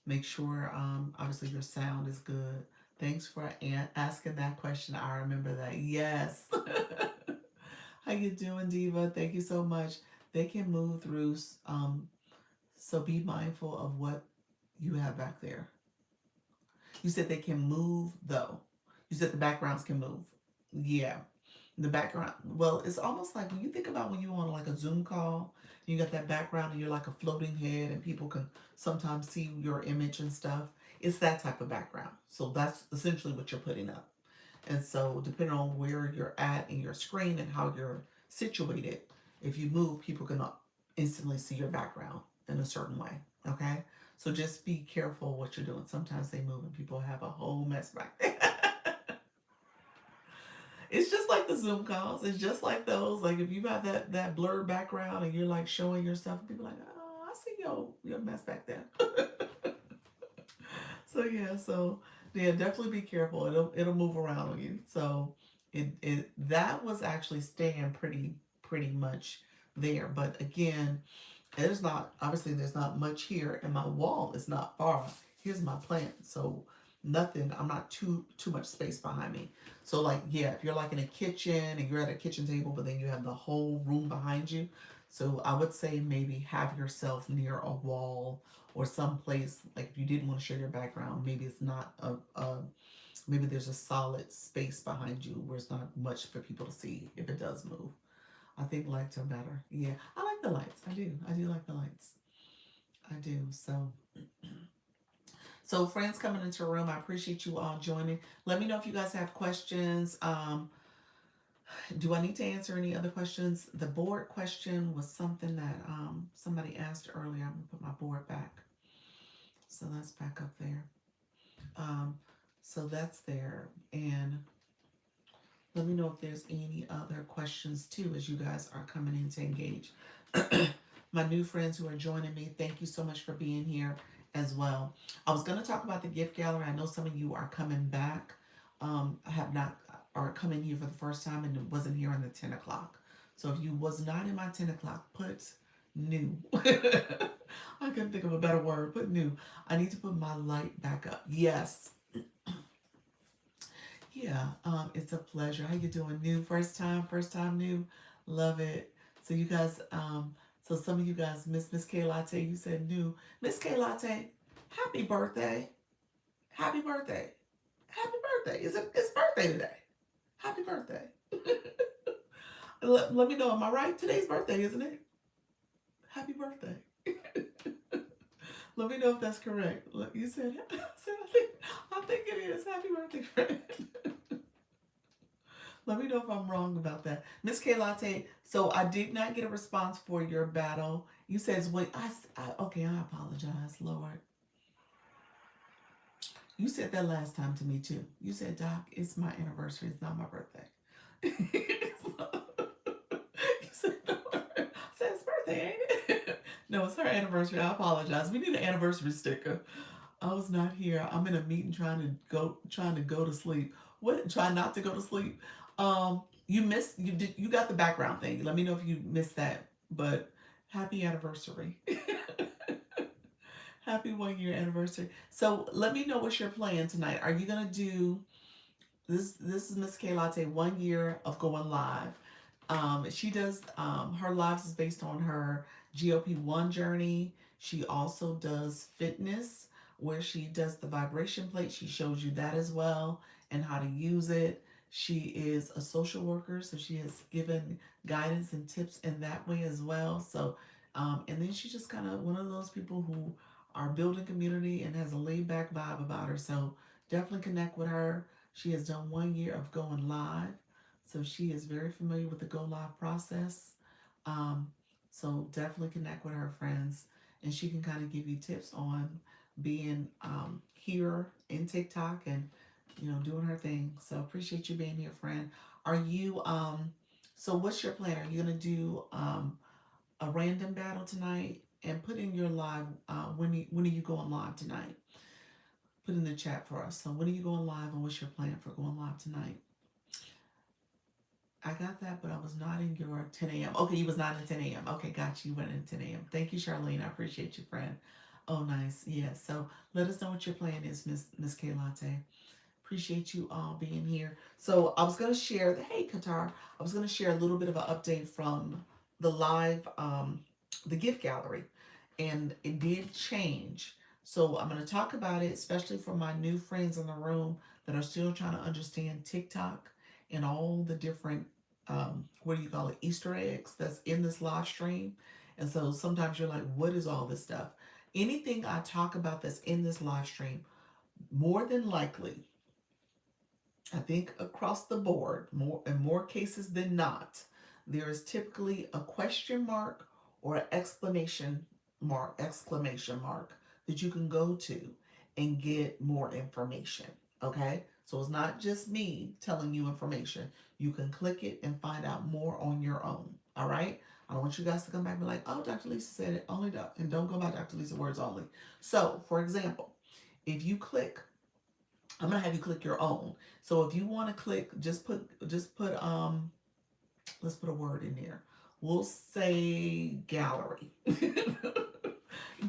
Make sure, obviously, your sound is good. Thanks for asking that question. I remember that. Yes. How you doing, Diva? Thank you so much. They can move through, so be mindful of what you have back there. You said they can move, though. You said the backgrounds can move. Yeah. The background, well, it's almost like when you think about when you're on like a Zoom call, you got that background and you're like a floating head and people can sometimes see your image and stuff. It's that type of background. So that's essentially what you're putting up. And so, depending on where you're at in your screen and how you're situated, if you move, people can instantly see your background in a certain way. Okay? So, just be careful what you're doing. Sometimes they move and people have a whole mess back there. It's just like the Zoom calls. It's just like those. Like if you have that blurred background and you're like showing yourself, people are like, oh, I see your mess back there. So definitely be careful. It'll move around on you. So it that was actually staying pretty much there. But again, there's not much here, and my wall is not far. Here's my plant, so nothing. I'm not too much space behind me. So like yeah, if you're like in a kitchen and you're at a kitchen table, but then you have the whole room behind you. So I would say maybe have yourself near a wall or someplace like if you didn't want to show your background, maybe it's not a maybe there's a solid space behind you where it's not much for people to see if it does move. I think lights are better. Yeah, I like the lights. I do. I do like the lights. I do. So friends coming into the room, I appreciate you all joining. Let me know if you guys have questions. Do I need to answer any other questions? The board question was something that somebody asked earlier. I'm gonna put my board back. So that's back up there. Um, so that's there. And let me know if there's any other questions too as you guys are coming in to engage. My new friends who are joining me, thank you so much for being here as well. I was going to talk about the gift gallery. I know some of you are coming back, have not, are coming here for the first time and wasn't here on the 10 o'clock. So if you was not in my 10 o'clock, put new. I couldn't think of a better word. Put new. I need to put my light back up. Yes. Yeah, it's a pleasure. How you doing? New, first time new. Love it. So you guys, so some of you guys, Miss K Latte, you said new. Miss K Latte, happy birthday. Happy birthday. Happy birthday. It's birthday today. Happy birthday. Let me know, am I right? Today's birthday, isn't it? Happy birthday. Let me know if that's correct. Look, you said, I think it is. Happy birthday, friend. Let me know if I'm wrong about that. Miss K Latte, so I did not get a response for your battle. You says, wait, okay, I apologize, Lord. You said that last time to me too. You said, Doc, it's my anniversary, it's not my birthday. You her anniversary. I apologize. We need an anniversary sticker. I was not here. I'm in a meeting trying to go to sleep. What? Trying not to go to sleep. You missed. You got the background thing. Let me know if you missed that. But happy anniversary. Happy 1 year anniversary. So let me know what you're playing tonight. Are you gonna do this is Miss K Latte 1 year of going live. She does her lives is based on her GOP1 journey. She also does fitness where she does the vibration plate. She shows you that as well and how to use it. She is a social worker, so she has given guidance and tips in that way as well. So, and then she's just kind of one of those people who are building community and has a laid back vibe about her. So definitely connect with her. She has done 1 year of going live, so she is very familiar with the go live process. Um, so definitely connect with her friends, and she can kind of give you tips on being here in TikTok and doing her thing. So appreciate you being here, friend. Are you So what's your plan? Are you gonna do a random battle tonight? And put in your live. When are you going live tonight? Put in the chat for us. So when are you going live and what's your plan for going live tonight? I got that, but I was not in your 10 a.m. Okay, you was not in 10 a.m. Okay, got you. You went in 10 a.m. Thank you, Charlene. I appreciate you, friend. Oh, nice. Yeah. So let us know what your plan is, Miss K Latte. Appreciate you all being here. So I was gonna share. Hey, Qatar. I was gonna share a little bit of an update from the live, the gift gallery, and it did change. So I'm gonna talk about it, especially for my new friends in the room that are still trying to understand TikTok and all the different, what do you call it, Easter eggs that's in this live stream. And so sometimes you're like, what is all this stuff? Anything I talk about that's in this live stream, more than likely I think across the board, more in more cases than not, there is typically a question mark or an exclamation mark that you can go to and get more information. Okay? So it's not just me telling you information. You can click it and find out more on your own. All right? I don't want you guys to come back and be like, oh, Dr. Lisa said it, only and don't go by Dr. Lisa words only. So, for example, if you click I'm gonna have you click your own. So if you want to click, just put let's put a word in there. We'll say gallery.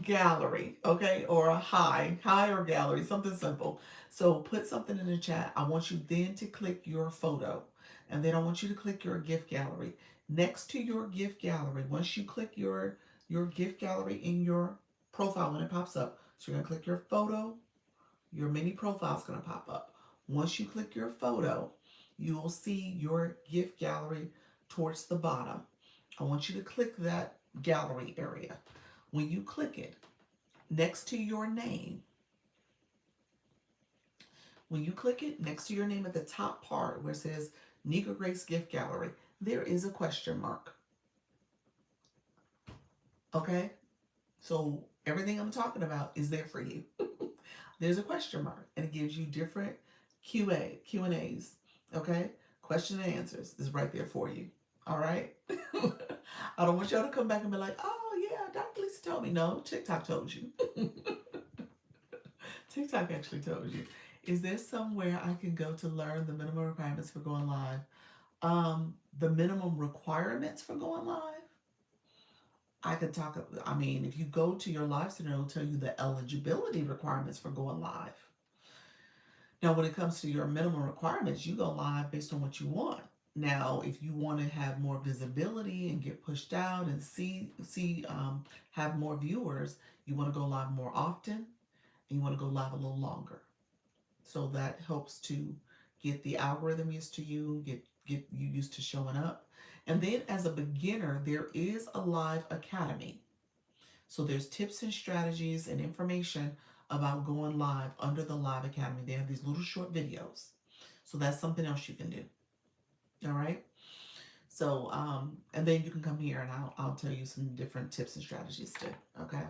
Gallery, okay? Or a hi or gallery, something simple. So put something in the chat. I want you then to click your photo. And then I want you to click your gift gallery. Next to your gift gallery, once you click your gift gallery in your profile when it pops up, so you're gonna click your photo, your mini profile is going to pop up. Once you click your photo, you will see your gift gallery towards the bottom. I want you to click that gallery area. When you click it, next to your name, when you click it, next to your name at the top part where it says Nika Grace Gift Gallery, there is a question mark. Okay? So everything I'm talking about is there for you. There's a question mark and it gives you different Q&As. Okay? Question and answers is right there for you. All right? I don't want y'all to come back and be like, oh yeah, Dr. Lisa told me. No, TikTok told you. TikTok actually told you. Is there somewhere I can go to learn the minimum requirements for going live? The minimum requirements for going live? I could talk, I mean, if you go to your live center, it'll tell you the eligibility requirements for going live. Now, when it comes to your minimum requirements, you go live based on what you want. Now, if you want to have more visibility and get pushed out and have more viewers, you want to go live more often and you want to go live a little longer. So that helps to get the algorithm used to you, get you used to showing up. And then as a beginner, there is a live academy. So there's tips and strategies and information about going live under the Live Academy. They have these little short videos. So that's something else you can do. All right. So, and then you can come here and I'll tell you some different tips and strategies too. Okay.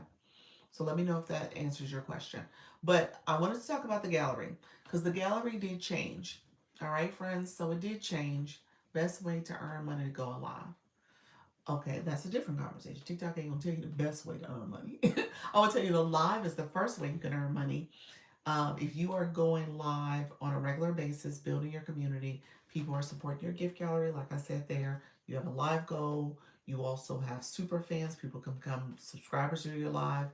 So let me know if that answers your question. But I wanted to talk about the gallery because the gallery did change. All right, friends. So it did change. Best way to earn money to go live. Okay, that's a different conversation. TikTok ain't gonna tell you the best way to earn money. I will tell you the live is the first way you can earn money. If you are going live on a regular basis, building your community, people are supporting your gift gallery. Like I said, there you have a live goal. You also have super fans. People can become subscribers to your live.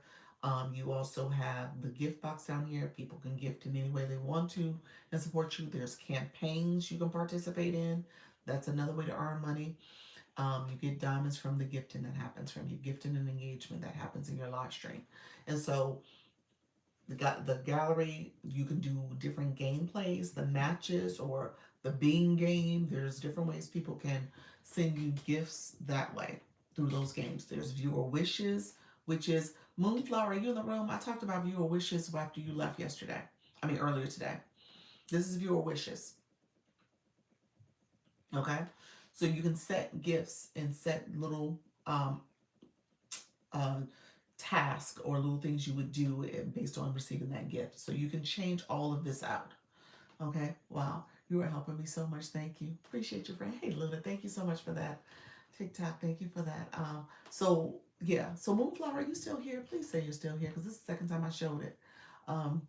You also have the gift box down here. People can gift in any way they want to and support you. There's campaigns you can participate in. That's another way to earn money. You get diamonds from the gifting that happens from you, gifting and engagement that happens in your live stream. And so the gallery, you can do different gameplays, the matches, or the bean game. There's different ways people can send you gifts that way through those games. There's viewer wishes, which is Moonflower. Are you in the room? I talked about viewer wishes after you left yesterday. I mean earlier today. This is viewer wishes. Okay, so you can set gifts and set little uh, task or little things you would do based on receiving that gift. So you can change all of this out. Okay. Wow. You are helping me so much. Thank you. Appreciate your friend. Hey, Luna. Thank you so much for that. TikTok. Thank you for that. So yeah. So Moonflower, are you still here? Please say you're still here because this is the second time I showed it. Um,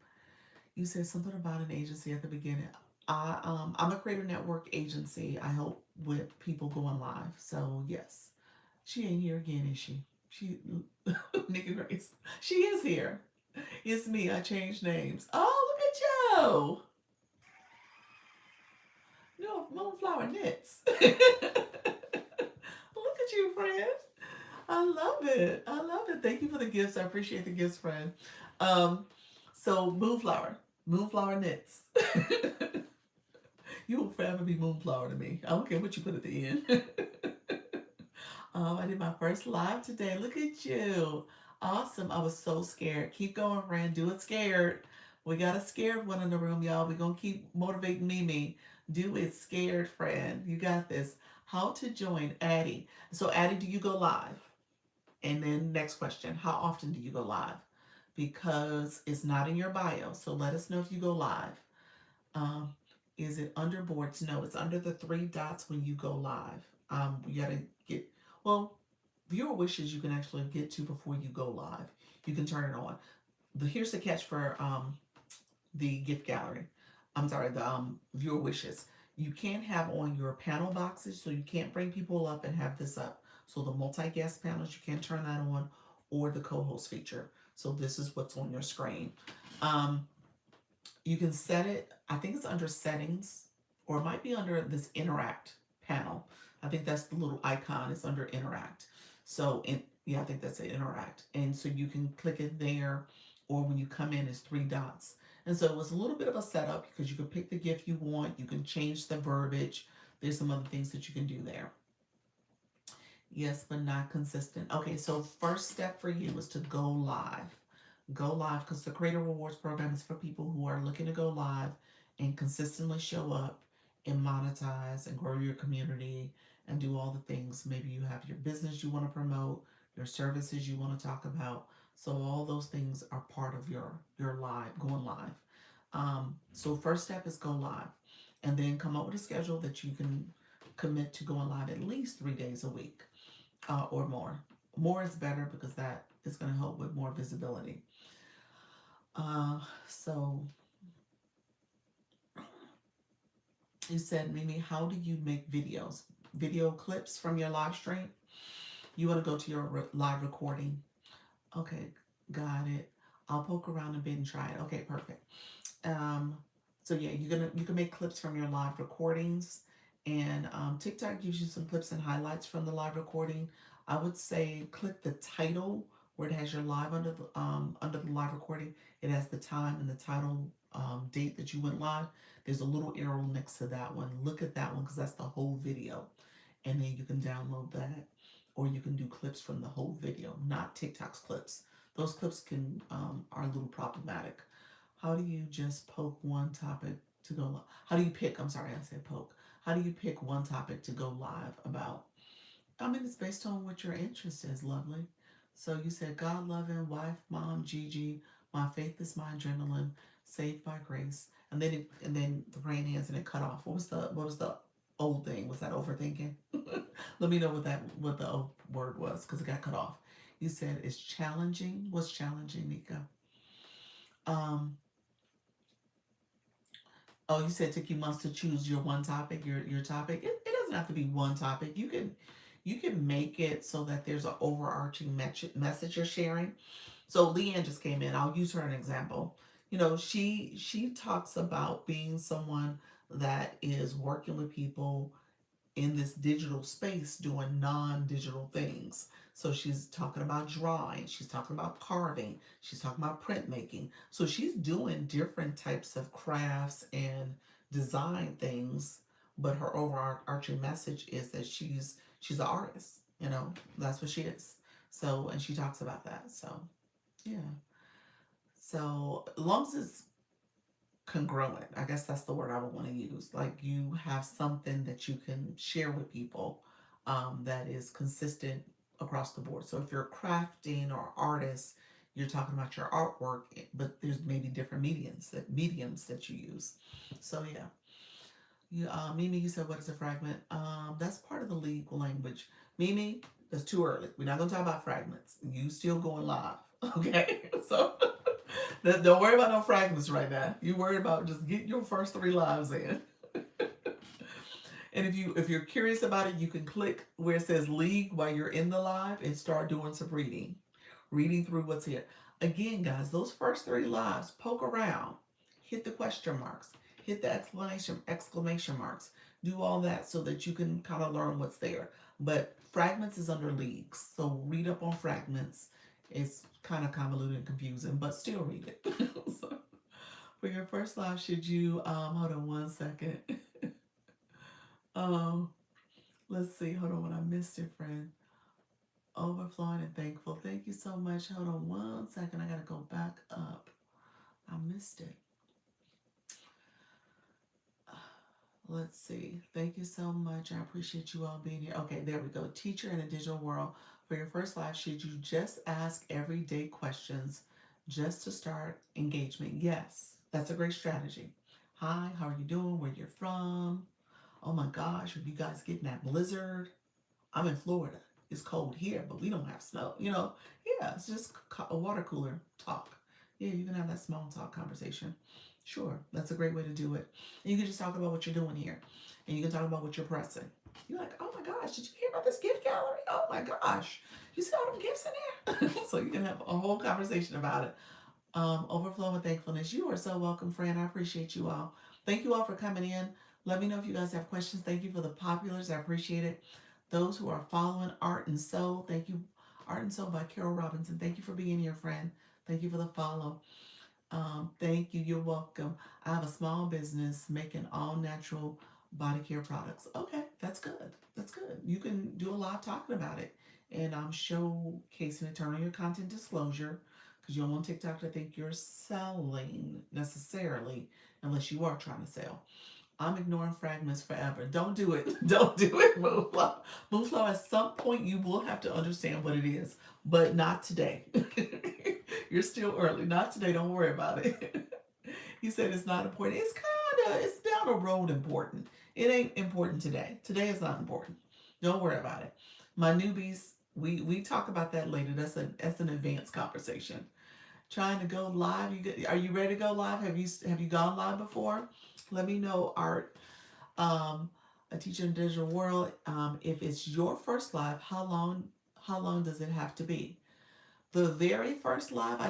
you said something about an agency at the beginning. I'm a creator network agency. I help with people going live. So yes, she ain't here again, is she? She, Nikki Grace. She is here. It's me. I changed names. Oh, look at Joe. No, Moonflower Knits. Look at you, friend. I love it. I love it. Thank you for the gifts. I appreciate the gifts, friend. Um, so Moonflower. Moonflower Knits. You will forever be Moonflower to me. I don't care what you put at the end. I did my first live today. Look at you. Awesome. I was so scared. Keep going, friend. Do it scared. We got a scared one in the room, y'all. We're going to keep motivating Mimi. Do it scared, friend. You got this. How to join Addie. So, Addie, do you go live? And then, next question, how often do you go live? Because it's not in your bio. So, let us know if you go live. Um, is it under boards? No, it's under the three dots when you go live. You gotta get, well, viewer wishes you can actually get to before you go live. You can turn it on. Here's the catch for the gift gallery. I'm sorry, the viewer wishes. You can't have on your panel boxes, so you can't bring people up and have this up. So the multi-guest panels, you can't turn that on, or the co-host feature. So this is what's on your screen. Um, you can set it, I think it's under settings, or it might be under this interact panel. I think that's the little icon, it's under interact. So, yeah, I think that's it, interact. And so you can click it there, or when you come in, it's three dots. And so it was a little bit of a setup because you can pick the gift you want, you can change the verbiage. There's some other things that you can do there. Yes, but not consistent. Okay, so first step for you is to go live. Go live because the Creator Rewards program is for people who are looking to go live and consistently show up and monetize and grow your community and do all the things. Maybe you have your business you want to promote, your services you want to talk about. So all those things are part of your live, going live. So first step is go live, and then come up with a schedule that you can commit to going live at least 3 days a week or more. More is better because that is going to help with more visibility. So you said, Mimi, how do you make videos? Video clips from your live stream? You want to go to your live recording. Okay, got it. I'll poke around a bit and try it. Okay, perfect. Um, so yeah, you can make clips from your live recordings, and TikTok gives you some clips and highlights from the live recording. I would say click the title where it has your live under the live recording. It has the time and the title date that you went live. There's a little arrow next to that one. Look at that one because that's the whole video, and then you can download that, or you can do clips from the whole video, not TikTok's clips. Those clips can are a little problematic. How do you just poke one topic to go live? How do you pick? I'm sorry, I said poke. How do you pick one topic to go live about? I mean, it's based on what your interest is, lovely. So you said God loving, wife, mom, Gigi, my faith is my adrenaline, saved by grace, and then the rain hands and it cut off. What was the old thing? Was that overthinking? Let me know what the word was because it got cut off. You said it's challenging. What's challenging, Nika? Um, oh, you said it took you months to choose your one topic, your topic. It doesn't have to be one topic. You can make it so that there's an overarching message you're sharing. So Leanne just came in. I'll use her an example. She talks about being someone that is working with people in this digital space doing non-digital things. So she's talking about drawing, she's talking about carving, she's talking about printmaking. So she's doing different types of crafts and design things, but her overarching message is that she's an artist, that's what she is. So, and she talks about that. So, yeah. So, as long as it's congruent. I guess that's the word I would want to use. Like you have something that you can share with people that is consistent across the board. So if you're crafting or artist, you're talking about your artwork, but there's maybe different mediums that you use. So yeah, Mimi, you said what is a fragment? That's part of the legal language. Mimi, that's too early. We're not gonna talk about fragments. You still going live, okay? So don't worry about no fragments right now. You worry about just getting your first 3 lives in. And if you're curious about it, you can click where it says league while you're in the live and start doing some reading through what's here. Again, guys, those first 3 lives, poke around, hit the question marks, hit the exclamation marks, do all that so that you can kind of learn what's there. But fragments is under leagues, so read up on fragments. It's kind of convoluted and confusing, but still read it. So, for your first live, should you hold on one second. um, let's see. Hold on, when I missed it, friend. Overflowing and thankful. Thank you so much. Hold on one second. I gotta go back up. I missed it. Let's see. Thank you so much. I appreciate you all being here. Okay, there we go. Teacher in a digital world. For your first live, should you just ask everyday questions just to start engagement? Yes, that's a great strategy. Hi, how are you doing? Where you're from? Oh my gosh, are you guys getting that blizzard? I'm in Florida. It's cold here, but we don't have snow. Yeah, it's just a water cooler talk. Yeah, you can have that small talk conversation. Sure, that's a great way to do it. And you can just talk about what you're doing here, and you can talk about what you're pressing. You're like, oh my gosh, did you hear about this gift gallery? Oh my gosh, you see all them gifts in there? So you can have a whole conversation about it. Overflow with thankfulness. You are so welcome, friend. I appreciate you all. Thank you all for coming in. Let me know if you guys have questions. Thank you for the populars. I appreciate it. Those who are following Art and Soul, thank you. Art and Soul by Carol Robinson. Thank you for being here, friend. Thank you for the follow. Thank you. You're welcome. I have a small business making all natural body care products. Okay, that's good. That's good. You can do a lot talking about it. And I'm showcasing it, turn on your content disclosure because you don't want TikTok to think you're selling necessarily unless you are trying to sell. I'm ignoring fragments forever. Don't do it. Don't do it, Moonflow. Moonflow, at some point you will have to understand what it is, but not today. You're still early. Not today. Don't worry about it. He said it's not important. It's down the road important. It ain't important today. Today is not important. Don't worry about it. My newbies, we talk about that later. That's an advanced conversation. Trying to go live. Are you ready to go live? Have you gone live before? Let me know, Art. A teacher in digital world. If it's your first live, how long does it have to be? The very first live,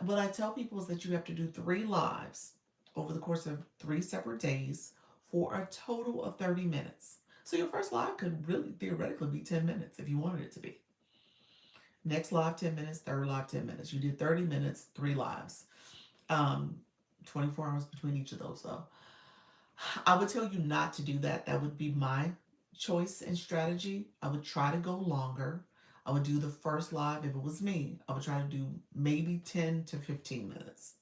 what I tell people is that you have to do 3 lives over the course of 3 separate days for a total of 30 minutes. So your first live could really theoretically be 10 minutes if you wanted it to be. Next live, 10 minutes. Third live, 10 minutes. You did 30 minutes, 3 lives. Um, 24 hours between each of those, though. I would tell you not to do that. That would be my choice and strategy. I would try to go longer. I would do the first live, if it was me, I would try to do maybe 10 to 15 minutes.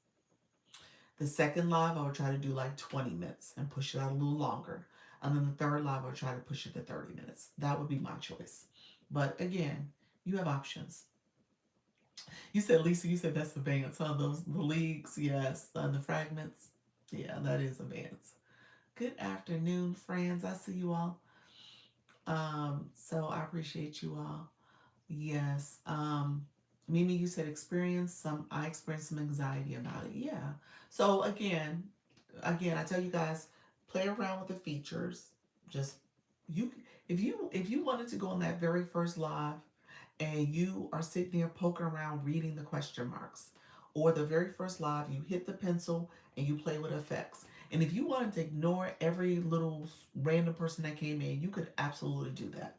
The second live, I would try to do like 20 minutes and push it out a little longer. And then the third live, I would try to push it to 30 minutes. That would be my choice. But again, you have options. You said, Lisa, you said that's advanced, huh? The leagues, yes, and the fragments. Yeah, that is advanced. Good afternoon, friends. I see you all. So I appreciate you all. Yes. Mimi, you said experience some. I experienced some anxiety about it. Yeah. So again, I tell you guys, play around with the features. Just you, if you wanted to go on that very first live, and you are sitting there poking around reading the question marks, or the very first live, you hit the pencil and you play with effects. And if you wanted to ignore every little random person that came in, you could absolutely do that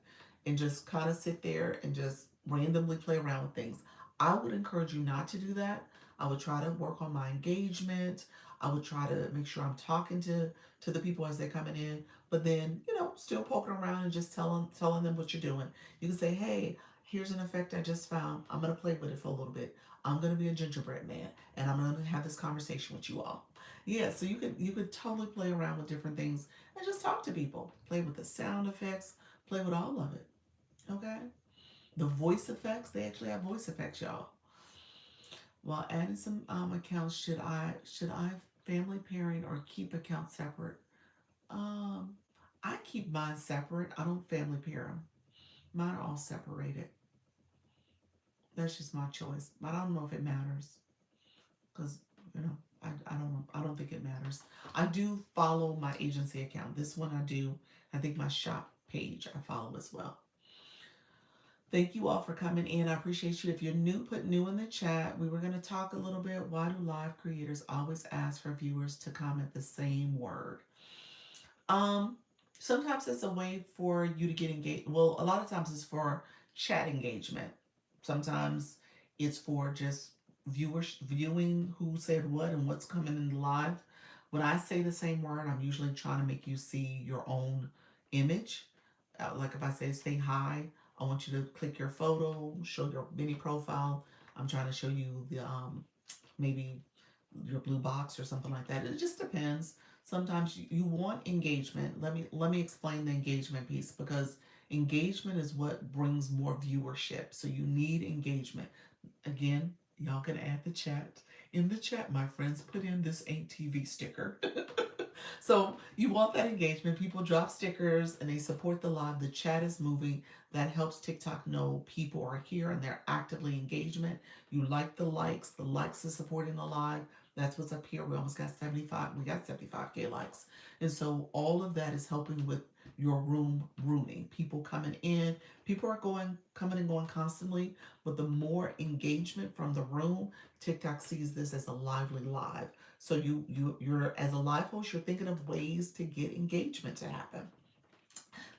and just kind of sit there and just randomly play around with things. I would encourage you not to do that. I would try to work on my engagement. I would try to make sure I'm talking to the people as they're coming in, but then still poking around and just telling them what you're doing. You can say, "Hey, here's an effect I just found. I'm gonna play with it for a little bit. I'm gonna be a gingerbread man, and I'm gonna have this conversation with you all." Yeah, so you could totally play around with different things and just talk to people. Play with the sound effects. Play with all of it. Okay. The voice effects. They actually have voice effects, y'all. While adding some accounts, should I family pairing or keep accounts separate? Um, I keep mine separate. I don't family pair them. Mine are all separated. That's just my choice. But I don't know if it matters because I don't think it matters. I do follow my agency account. This one I do. I think my shop page I follow as well. Thank you all for coming in. I appreciate you. If you're new, put new in the chat. We were going to talk a little bit. Why do live creators always ask for viewers to comment the same word? Um, Sometimes it's a way for you to get engaged. Well, a lot of times it's for chat engagement. Sometimes it's for just viewers viewing who said what and what's coming in live. When I say the same word, I'm usually trying to make you see your own image. Like if I say hi, I want you to click your photo, show your mini profile. I'm trying to show you the maybe your blue box or something like that. It just depends. Sometimes you want engagement. Let me explain the engagement piece because engagement is what brings more viewership. So you need engagement. Again, y'all can add the chat. In the chat, my friends, put in this ain't TV sticker. So you want that engagement. People drop stickers and they support the live. The chat is moving. That helps TikTok know people are here and they're actively engagement. You like the likes. The likes is supporting the live. That's what's up here. We almost got 75. We got 75K likes. And so all of that is helping with your rooming. People coming in. People are coming and going constantly. But the more engagement from the room, TikTok sees this as a lively live. So you're as a live host, you're thinking of ways to get engagement to happen.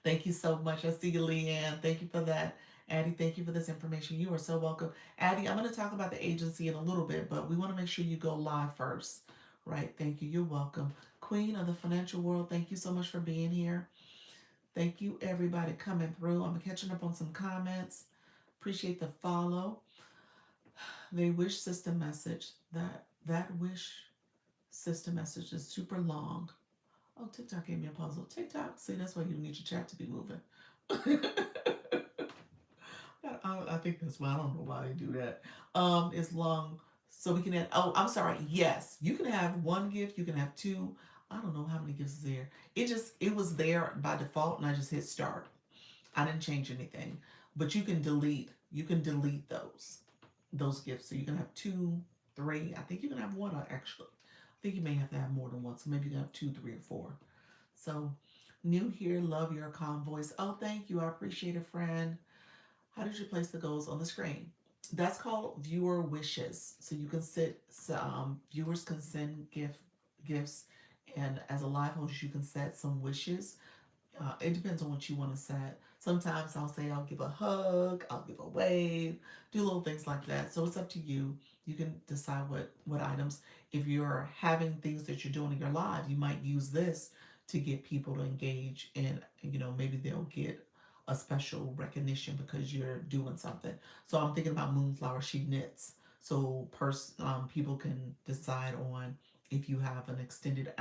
Thank you so much. I see you, Leanne. Thank you for that. Addie, thank you for this information. You are so welcome. Addie, I'm going to talk about the agency in a little bit, but we want to make sure you go live first. Right. Thank you. You're welcome. Queen of the financial world, thank you so much for being here. Thank you, everybody coming through. I'm catching up on some comments. Appreciate the follow. The wish system message. That wish system message is super long. Oh, TikTok gave me a puzzle. TikTok, see, that's why you need your chat to be moving. I think that's why I don't know why they do that. It's long, so we can add. Oh, I'm sorry. Yes, you can have one gift. You can have two. I don't know how many gifts is there. It was there by default, and I just hit start. I didn't change anything, but you can delete. You can delete those gifts. So you can have two, three. I think you can have one actually. I think you may have to have more than one. So maybe you can have two, three, or four. So new here, love your calm voice. Oh, thank you. I appreciate it, friend. How did you place the goals on the screen? That's called viewer wishes. So you can viewers can send gifts, and as a live host, you can set some wishes. It depends on what you want to set. Sometimes I'll say I'll give a hug, I'll give a wave, do little things like that. So it's up to you. You can decide what items. If you're having things that you're doing in your live, you might use this to get people to engage, and maybe they'll get a special recognition because you're doing something. So I'm thinking about Moonflower. She knits, so people can decide on if you have an extended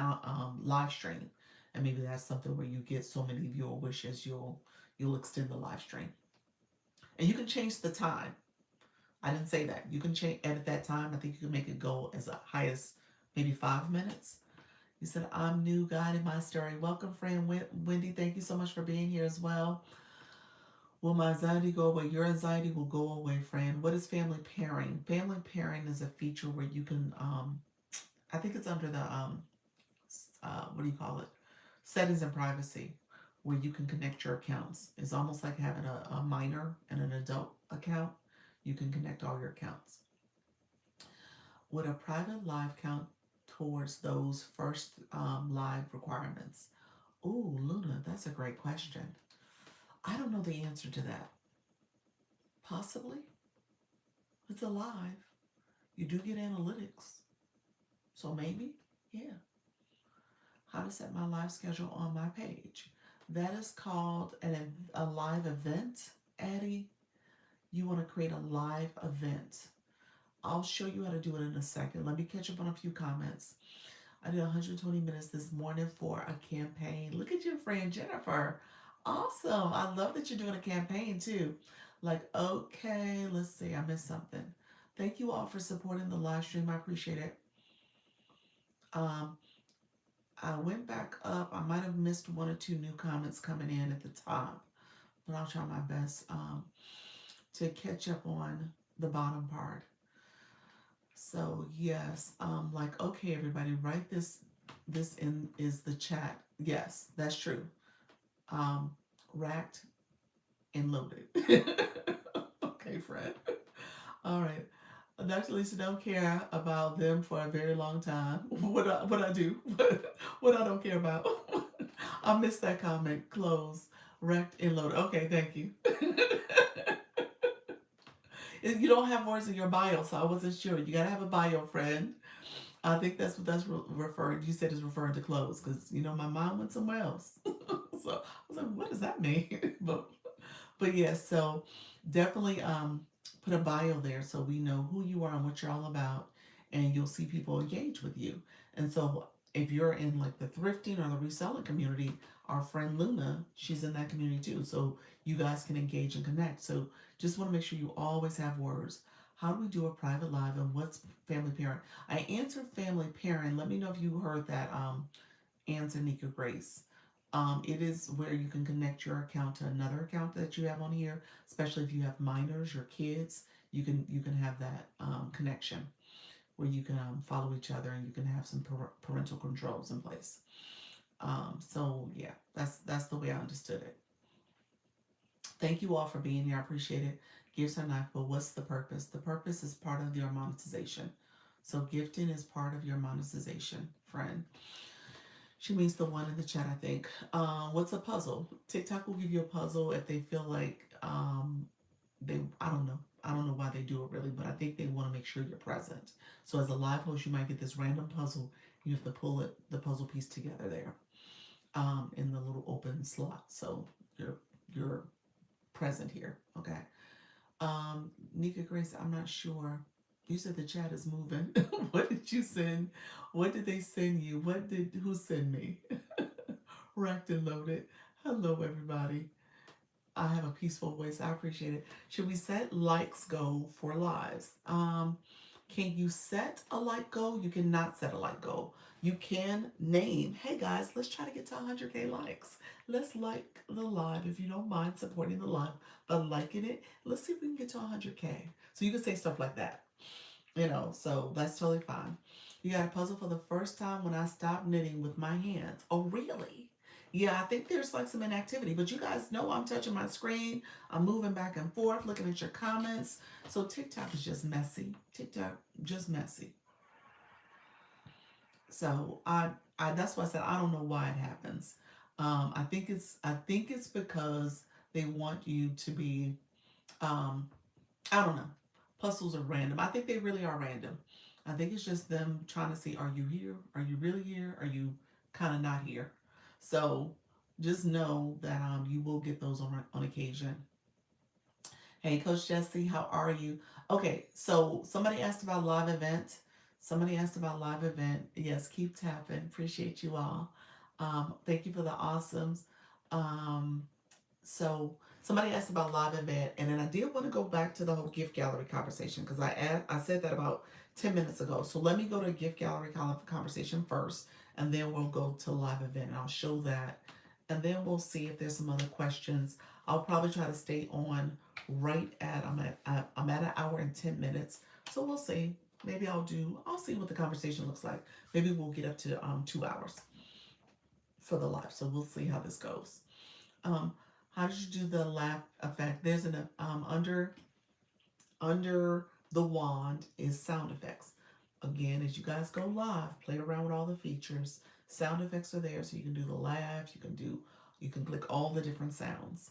live stream, and maybe that's something where you get so many viewer wishes, you'll extend the live stream, and you can change the time. I didn't say that. You can change edit that time. I think you can make it go as high as maybe 5 minutes. You said I'm new, guiding my story. Welcome, friend Wendy. Thank you so much for being here as well. Will my anxiety go away? Your anxiety will go away, friend. What is family pairing? Family pairing is a feature where you can, I think it's under the, what do you call it? Settings and privacy, where you can connect your accounts. It's almost like having a minor and an adult account. You can connect all your accounts. Would a private live count towards those first live requirements? Ooh, Luna, that's a great question. I don't know the answer to that. Possibly. It's alive. You do get analytics. So maybe, yeah. How to set my live schedule on my page. That is called a live event, Addie. You want to create a live event. I'll show you how to do it in a second. Let me catch up on a few comments. I did 120 minutes this morning for a campaign. Look at your friend Jennifer. Awesome. I love that you're doing a campaign too. Like, okay, let's see. I missed something. Thank you all for supporting the live stream. I appreciate it. Um, I went back up. I might have missed one or two new comments coming in at the top, but I'll try my best to catch up on the bottom part. So yes, like okay, everybody, write this. This in is the chat. Yes, that's true. Um, Racked and loaded. Okay, Fred. All right. Dr. Lisa don't care about them for a very long time. What I do, what I don't care about. I missed that comment. Close, wrecked, and loaded. Okay, thank you. You don't have words in your bio, so I wasn't sure. You gotta have a bio, friend. I think that's what that's referring. You said it's referring to clothes because my mind went somewhere else. So I was like, what does that mean? But yes, so definitely put a bio there so we know who you are and what you're all about, and you'll see people engage with you. And so if you're in like the thrifting or the reselling community, our friend Luna, she's in that community too. So you guys can engage and connect. So just want to make sure you always have words. How do we do a private live and what's family parent? I answered family parent. Let me know if you heard that answer, Nika Grace. It is where you can connect your account to another account that you have on here, especially if you have minors, your kids. You can have that connection where you can follow each other and you can have some parental controls in place. So yeah, that's the way I understood it. Thank you all for being here. I appreciate it. Gifts are not, but what's the purpose? The purpose is part of your monetization. So gifting is part of your monetization, friend. She means the one in the chat, I think. What's a puzzle? TikTok will give you a puzzle if they feel like they. I don't know. I don't know why they do it really, but I think they want to make sure you're present. So as a live host, you might get this random puzzle. You have to pull the puzzle piece together there, in the little open slot. So you're present here. Okay. Nika Grace, I'm not sure. You said the chat is moving. What did you send? What did they send you? Who sent me? Racked and loaded. Hello, everybody. I have a peaceful voice. I appreciate it. Should we set likes goal for lives? Can you set a like goal? You cannot set a like goal. You can name, hey guys, let's try to get to 100K likes. Let's like the live if you don't mind supporting the live by liking it. Let's see if we can get to 100K. So you can say stuff like that, so that's totally fine. You got a puzzle for the first time when I stopped knitting with my hands. Oh, really? Yeah, I think there's like some inactivity, but you guys know I'm touching my screen. I'm moving back and forth, looking at your comments. So TikTok is just messy. TikTok just messy. So I that's why I said I don't know why it happens. I think it's because they want you to be I don't know. Puzzles are random. I think they really are random. I think it's just them trying to see, are you here? Are you really here? Are you kind of not here? So just know that you will get those on occasion. Hey, Coach Jesse, how are you? Okay, so somebody asked about live event. Somebody asked about live event. Yes, keep tapping. Appreciate you all. Thank you for the awesomes. Um, so somebody asked about live event, and then I did want to go back to the whole gift gallery conversation because I said that about 10 minutes ago. So let me go to a gift gallery conversation first, and then we'll go to live event. And I'll show that, and then we'll see if there's some other questions. I'll probably try to stay on right at I'm at an hour and 10 minutes. So we'll see. Maybe I'll see what the conversation looks like. Maybe we'll get up to 2 hours for the live. So we'll see how this goes. Um, how did you do the laugh effect? There's an under the wand is sound effects. Again, as you guys go live, play around with all the features. Sound effects are there, so you can do the laugh. You can click all the different sounds.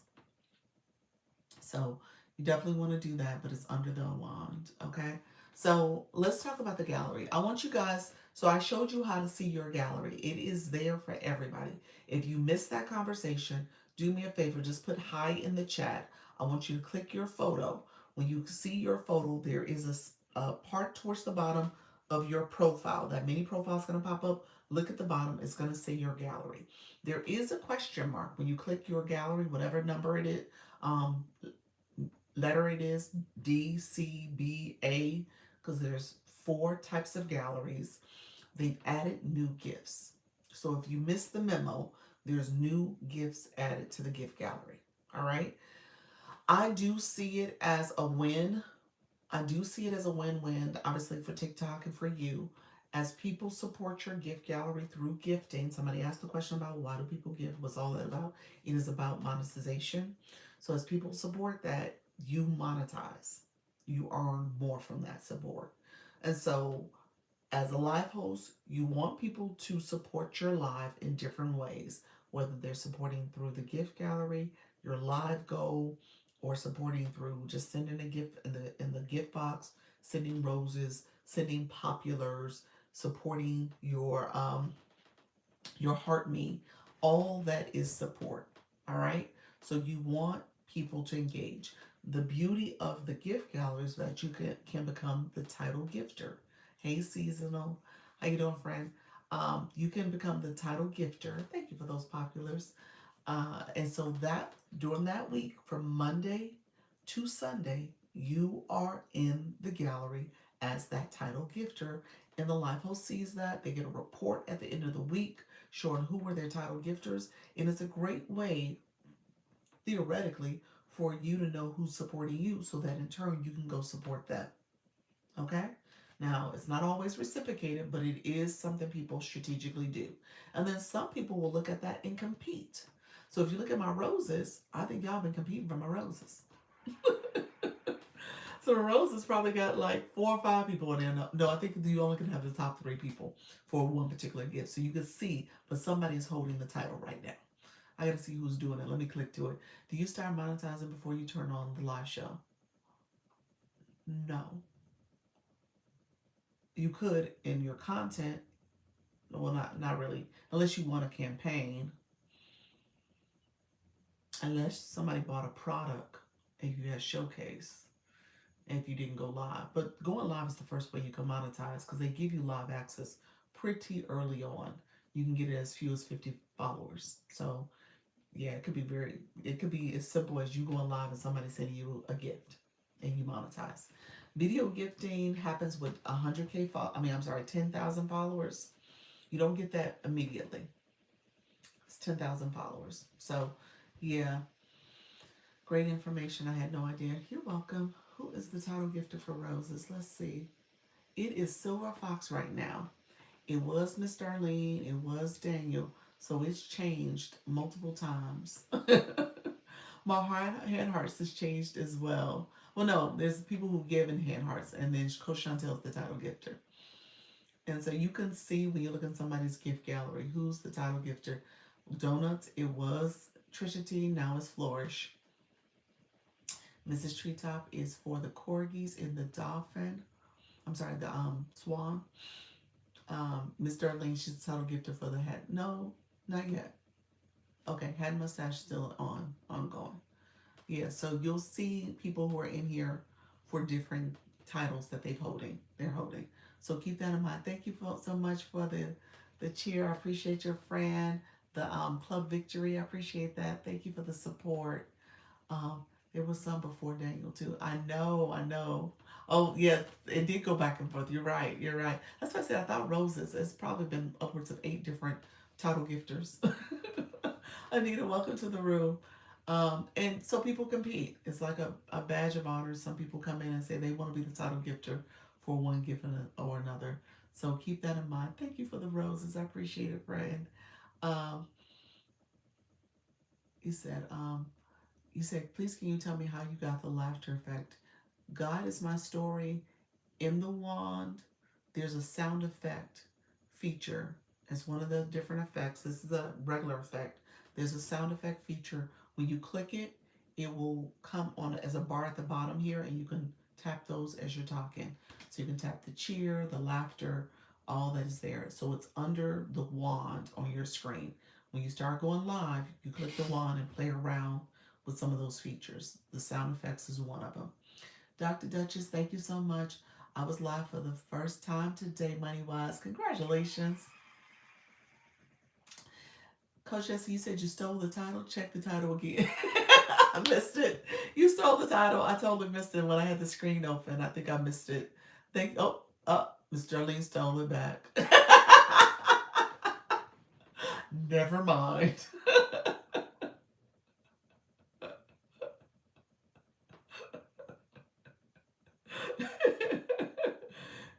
So you definitely want to do that, but it's under the wand. Okay. So let's talk about the gallery. I want you guys. So I showed you how to see your gallery. It is there for everybody. If you missed that conversation, do me a favor. Just put hi in the chat. I want you to click your photo. When you see your photo, there is a part towards the bottom of your profile. That mini profile is going to pop up. Look at the bottom. It's going to say your gallery. There is a question mark when you click your gallery, whatever number it is. Um, Letter it is D, C, B, A, because there's 4 types of galleries. They've added new gifts. So if you missed the memo, there's new gifts added to the gift gallery. All right. I do see it as a win. I do see it as a win-win, obviously for TikTok and for you. As people support your gift gallery through gifting, somebody asked the question about why do people give? What's all that about? It is about monetization. So as people support that, you monetize. You earn more from that support. And so as a live host, you want people to support your live in different ways, whether they're supporting through the gift gallery, your live goal, or supporting through just sending a gift in the gift box, sending roses, sending populars, supporting your heart me. All that is support. All right. So you want people to engage. The beauty of the gift gallery is that you can become the title gifter. Hey, seasonal. How you doing, friend? You can become the title gifter. Thank you for those populars. And so that during that week, from Monday to Sunday, you are in the gallery as that title gifter. And the live host sees that. They get a report at the end of the week showing who were their title gifters. And it's a great way, theoretically, for you to know who's supporting you so that in turn you can go support them. Okay? Now, it's not always reciprocated, but it is something people strategically do. And then some people will look at that and compete. So if you look at my roses, I think y'all been competing for my roses. So the roses probably got like 4 or 5 people in there. No, I think you only can have the top 3 people for one particular gift. So you can see, but somebody is holding the title right now. I gotta see who's doing it. Let me click to it. Do you start monetizing before you turn on the live show? No. You could in your content. Well, not really, unless you want a campaign, unless somebody bought a product and you had showcase and if you didn't go live. But going live is the first way you can monetize because they give you live access pretty early on. You can get it as few as 50 followers. So yeah, it could be as simple as you going live and somebody sending you a gift and you monetize. Video gifting happens with 100K, I'm sorry, 10,000 followers. You don't get that immediately. It's 10,000 followers. So, yeah, great information. I had no idea. You're welcome. Who is the title gifter for roses? Let's see. It is Silver Fox right now. It was Miss Darlene. It was Daniel. So it's changed multiple times. My hand hearts has changed as well. Well, no, there's people who give in hand hearts, and then Coach Chantel's the title gifter. And so you can see when you look in somebody's gift gallery who's the title gifter. Donuts, it was Trisha T, now it's Flourish. Mrs. Treetop is for the corgis in the dolphin. I'm sorry, the swan. Miss Darlene, she's the title gifter for the hat. No, not yet. Okay, hat mustache still ongoing. Yeah, so you'll see people who are in here for different titles that they're holding. So keep that in mind. Thank you so much for the cheer. I appreciate your friend. The club victory, I appreciate that. Thank you for the support. Um, there was some before Daniel too. I know. Oh yeah, it did go back and forth. You're right. That's why I said I thought roses. It's probably been upwards of 8 different title gifters. Anita, welcome to the room. And so people compete. It's like a badge of honor. Some people come in and say they want to be the title gifter for one gift or another. So keep that in mind. Thank you for the roses. I appreciate it, friend. Um, you said, um, you said, please can you tell me how you got the laughter effect? God is my story. In the wand, there's a sound effect feature. It's one of the different effects. This is a regular effect. There's a sound effect feature. When you click it, it will come on as a bar at the bottom here, and you can tap those as you're talking. So you can tap the cheer, the laughter, all that is there. So it's under the wand on your screen. When you start going live, you click the wand and play around with some of those features. The sound effects is one of them. Dr. Duchess, thank you so much. I was live for the first time today, Money Wise. Congratulations. Coach Jesse, you said you stole the title. Check the title again. I missed it. You stole the title. I totally missed it when I had the screen open. I think I missed it. Miss Darlene stole it back. Never mind.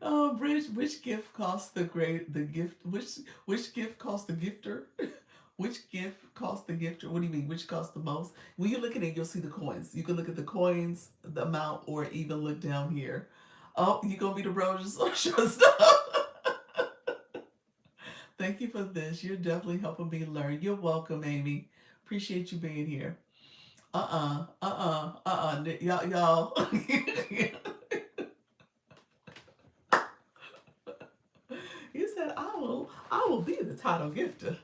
Oh, Bridge, which gift costs the gift which gift costs the gifter? Which gift costs the gifter? What do you mean? Which costs the most? When you look at it, you'll see the coins. You can look at the coins, the amount, or even look down here. Oh, you gonna be the Rogers or stuff. Thank you for this. You're definitely helping me learn. You're welcome, Amy. Appreciate you being here. Y'all. You said I will be the title gifter.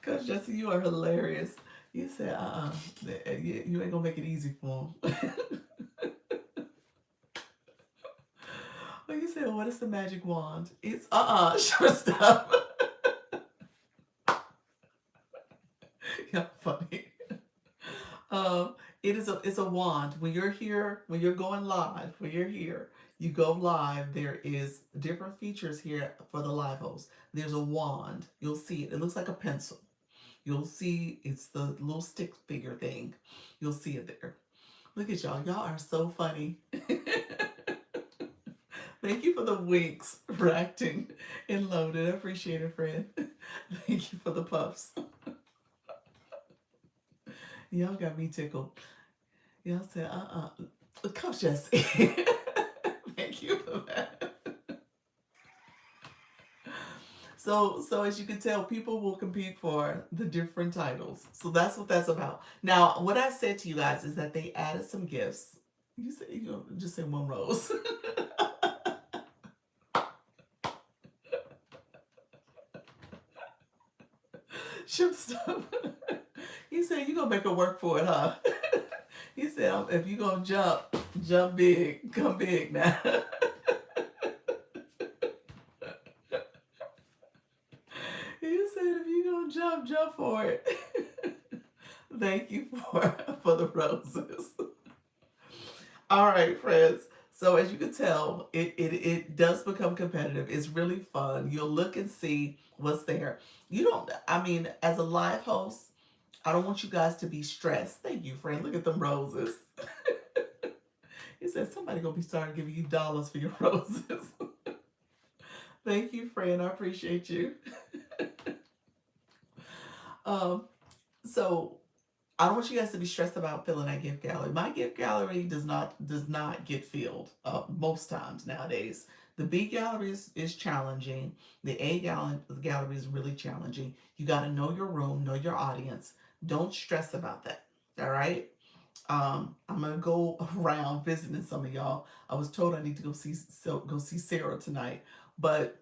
Coach Jesse, you are hilarious. You said, you ain't gonna make it easy for him. Well, you said, what is the magic wand? It's short stuff. Yeah, funny. It's a wand. When you're here, when you're going live, when you're here, you go live. There is different features here for the live host. There's a wand. You'll see it. It looks like a pencil. You'll see it's the little stick figure thing. You'll see it there. Look at y'all. Y'all are so funny. Thank you for the winks for acting and loaded. I appreciate it, friend. Thank you for the puffs. Y'all got me tickled. Y'all said, Coach Jesse. Thank you for that. So as you can tell, people will compete for the different titles. So that's what that's about. Now, what I said to you guys is that they added some gifts. You say you know, just say one rose. Sure stuff. You said you gonna make her work for it, huh? You said if you gonna jump big, come big now. You said if you gonna jump for it. Thank you for the roses. All right, friends. So as you can tell, it does become competitive. It's really fun. You'll look and see what's there. You don't. I mean, as a live host, I don't want you guys to be stressed. Thank you, friend. Look at them roses. He said somebody gonna be starting giving you dollars for your roses. Thank you, friend. I appreciate you. Um, so I don't want you guys to be stressed about filling that gift gallery. My gift gallery does not get filled most times nowadays. The B gallery is challenging. The gallery is really challenging. You got to know your room, know your audience. Don't stress about that. All right. I'm gonna go around visiting some of y'all. I was told I need to go see Sarah tonight, but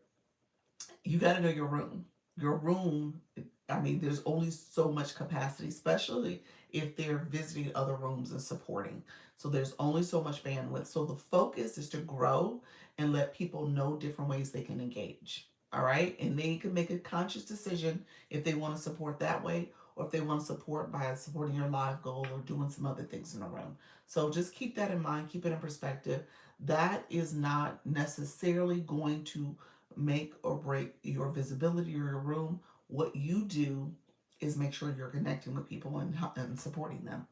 you got to know your room. Your room, I mean, there's only so much capacity, especially if they're visiting other rooms and supporting. So there's only so much bandwidth. So the focus is to grow and let people know different ways they can engage. All right. And they can make a conscious decision if they want to support that way or if they want to support by supporting your live goal or doing some other things in the room. So just keep that in mind, keep it in perspective. That is not necessarily going to make or break your visibility or your room. What you do is make sure you're connecting with people and supporting them.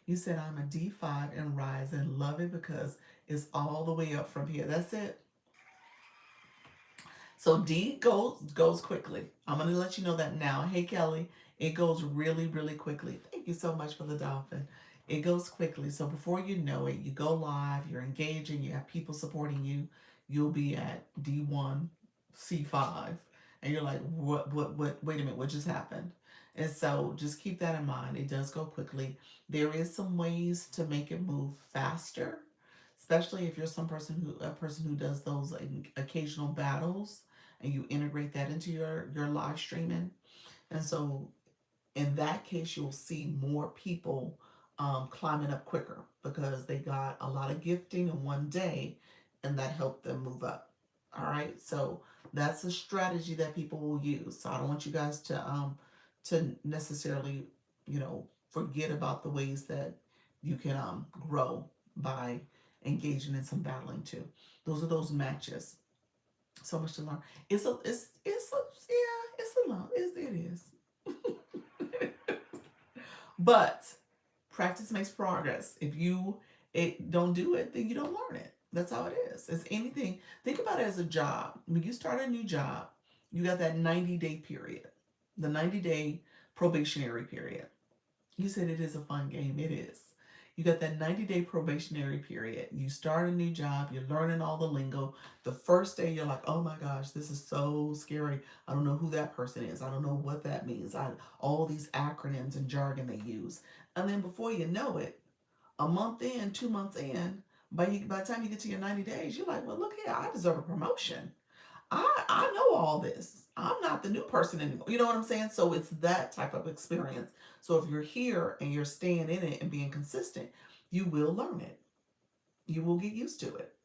You said I'm a D5 and rise and love it because it's all the way up from here. That's it. So D goes quickly. I'm gonna let you know that now. Hey Kelly, it goes really, really quickly. Thank you so much for the dolphin. It goes quickly. So before you know it, you go live, you're engaging, you have people supporting you, you'll be at D1, C5. And you're like, what, wait a minute, what just happened? And so just keep that in mind. It does go quickly. There is some ways to make it move faster, especially if you're a person who does those occasional battles and you integrate that into your live streaming. And so in that case, you'll see more people climbing up quicker because they got a lot of gifting in one day, and that helped them move up. All right, so that's a strategy that people will use. So I don't want you guys to necessarily, forget about the ways that you can grow by engaging in some battling too. Those are those matches. So much to learn. It's a yeah, it's a lot. It is. But practice makes progress. If you don't do it, then you don't learn it. That's how it is. It's anything. Think about it as a job. When you start a new job, you got that 90-day period, the 90-day probationary period. You said it is a fun game. It is. You got that 90-day probationary period. You start a new job, you're learning all the lingo. The first day, you're like, oh my gosh, this is so scary. I don't know who that person is. I don't know what that means. All these acronyms and jargon they use. And then before you know it, a month in, 2 months in, by the time you get to your 90 days, you're like, well, look here, I deserve a promotion. I know all this. I'm not the new person anymore. You know what I'm saying? So it's that type of experience. So if you're here and you're staying in it and being consistent, you will learn it. You will get used to it.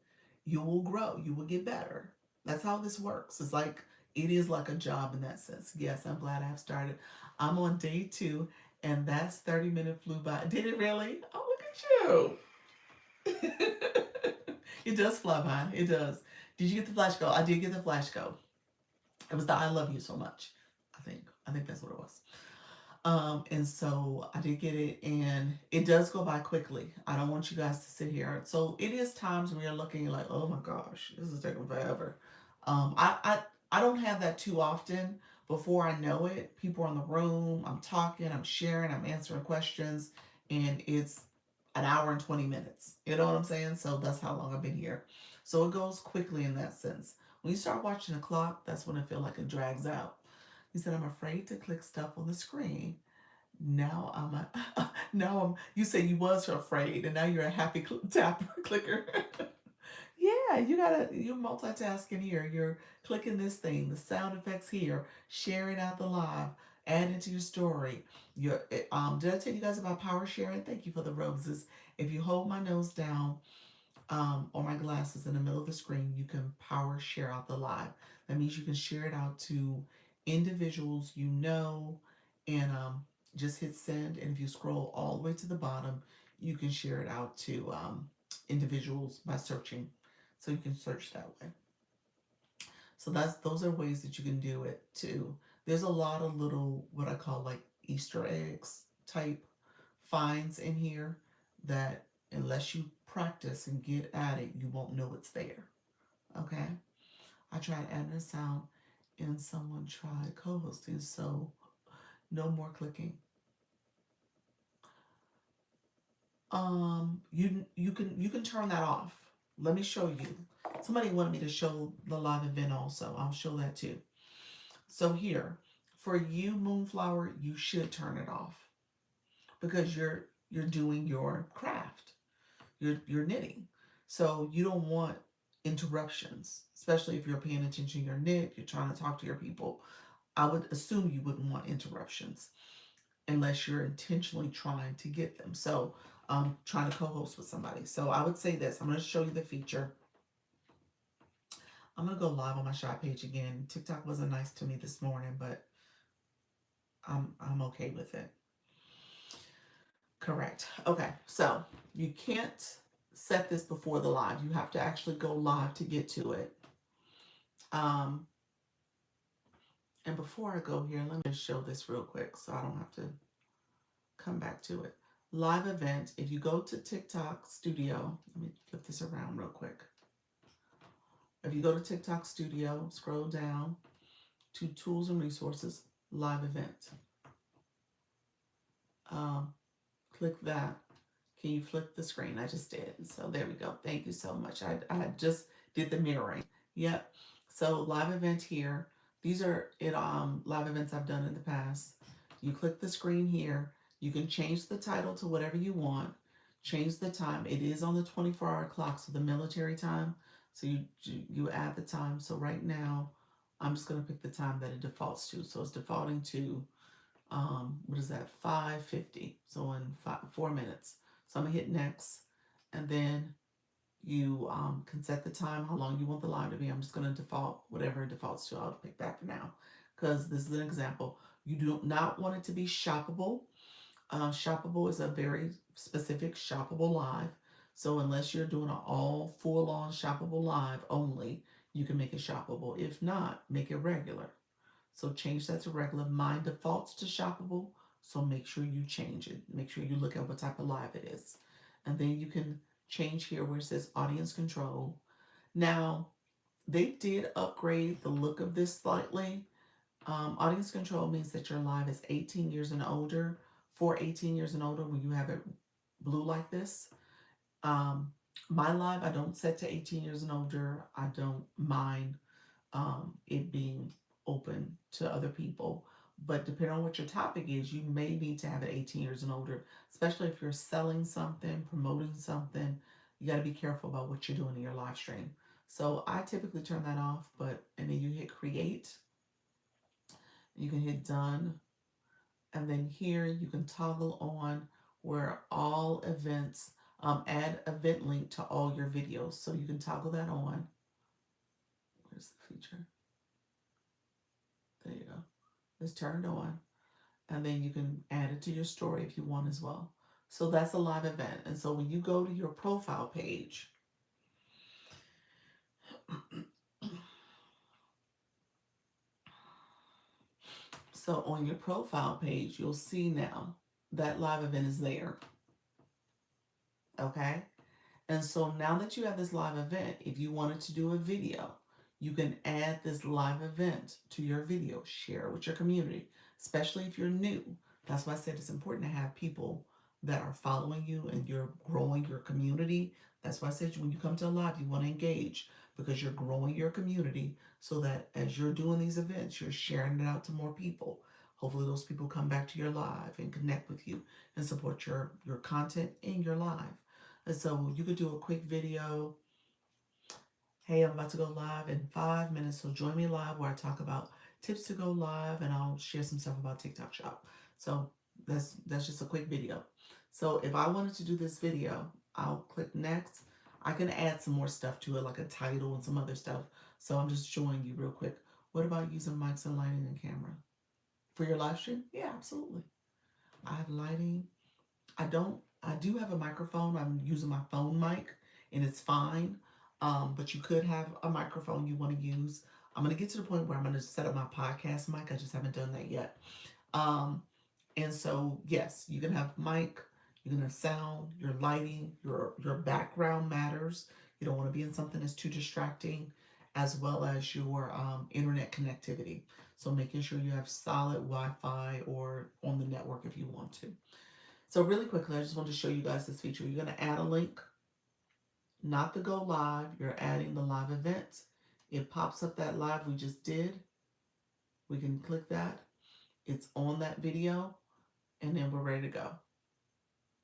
You will grow. You will get better. That's how this works. It is like a job in that sense. Yes, I'm glad I've started. I'm on day 2, and that's 30 minutes flew by. Did it really? Oh, look at you. It does fly by. It does. Did you get the flash code? I did get the flash code. It was the I love you so much. I think that's what it was. And so I did get it, and it does go by quickly. I don't want you guys to sit here. So it is times when you're looking like, oh my gosh, this is taking forever. I don't have that too often. Before I know it, people are in the room. I'm talking, I'm sharing, I'm answering questions, and it's an hour and 20 minutes. You know what I'm saying? So that's how long I've been here. So it goes quickly in that sense. When you start watching the clock, that's when I feel like it drags out. He said, I'm afraid to click stuff on the screen. Now you say you was afraid, and now you're a happy tapper clicker. Yeah, you're multitasking here. You're clicking this thing, the sound effects here, sharing out the live, adding to your story. Did I tell you guys about power sharing? Thank you for the roses. If you hold my nose down, or my glasses in the middle of the screen, you can power share out the live. That means you can share it out to individuals and just hit send. And if you scroll all the way to the bottom, you can share it out to individuals by searching. So you can search that way. So those are ways that you can do it too. There's a lot of little what I call like Easter eggs type finds in here that unless you practice and get at it, you won't know it's there. Okay? I tried adding a sound and someone tried co-hosting, so no more clicking. You can turn that off. Let me show you. Somebody wanted me to show the live event also. I'll show that too. So here, for you, Moonflower, you should turn it off because you're doing your craft. You're knitting. So you don't want interruptions, especially if you're paying attention to your knit, you're trying to talk to your people. I would assume you wouldn't want interruptions unless you're intentionally trying to get them. So trying to co-host with somebody. So I would say this. I'm going to show you the feature. I'm going to go live on my shop page again. TikTok wasn't nice to me this morning, but I'm okay with it. Correct. Okay, so you can't set this before the live. You have to actually go live to get to it. And And before I go here, let me just show this real quick so I don't have to come back to it. Live event. If you go to TikTok Studio, let me flip this around real quick. If you go to TikTok Studio, scroll down to Tools and Resources, Live Event. Um, Click that. Can you flip the screen? I just did. So there we go. Thank you so much. I just did the mirroring. Yep. So live event here. These are live events I've done in the past. You click the screen here. You can change the title to whatever you want. Change the time. It is on the 24-hour clock, so the military time. So you add the time. So right now, I'm just gonna pick the time that it defaults to. So it's defaulting to what is that, 5:50, so in 4 minutes. So I'm gonna hit next, and then you can set the time, how long you want the live to be. I'm just gonna default whatever it defaults to. I'll pick that for now because this is an example. You do not want it to be shoppable. Shoppable is a very specific shoppable live. So unless you're doing an all full on shoppable live only, you can make it shoppable. If not, make it regular. So change that to regular. Mine defaults to shoppable, so make sure you change it. Make sure you look at what type of live it is. And then you can change here where it says audience control. Now, they did upgrade the look of this slightly. Audience control means that your live is 18 years and older. For 18 years and older, when you have it blue like this, my live I don't set to 18 years and older. I don't mind it being open to other people. But depending on what your topic is, you may need to have it 18 years and older, especially if you're selling something, promoting something. You got to be careful about what you're doing in your live stream. So I typically turn that off, and then you hit create, you can hit done, and then here you can toggle on where all events, add event link to all your videos. So you can toggle that on. Where's the feature? There you go. It's turned on. And then you can add it to your story if you want as well. So that's a live event. And so when you go to your profile page, so on your profile page, you'll see now that live event is there. Okay. And so now that you have this live event, if you wanted to do a video, you can add this live event to your video, share it with your community, especially if you're new. That's why I said it's important to have people that are following you and you're growing your community. That's why I said when you come to a live, you want to engage because you're growing your community so that as you're doing these events, you're sharing it out to more people. Hopefully those people come back to your live and connect with you and support your content in your live. And so you could do a quick video. Hey, I'm about to go live in 5 minutes, so join me live where I talk about tips to go live and I'll share some stuff about TikTok Shop. So that's just a quick video. So if I wanted to do this video, I'll click next. I can add some more stuff to it, like a title and some other stuff. So I'm just showing you real quick. What about using mics and lighting and camera? For your live stream? Yeah, absolutely. I have lighting. I do have a microphone. I'm using my phone mic and it's fine. But you could have a microphone you want to use. I'm going to get to the point where I'm going to set up my podcast mic. I just haven't done that yet. Um, and so, yes, you can have mic, you can have sound, your lighting, your background matters. You don't want to be in something that's too distracting, as well as your internet connectivity. So making sure you have solid Wi-Fi or on the network if you want to. So really quickly, I just want to show you guys this feature. You're going to add a link, not the go live. You're adding the live event. It pops up that live we just did. We can click that. It's on that video, and then we're ready to go.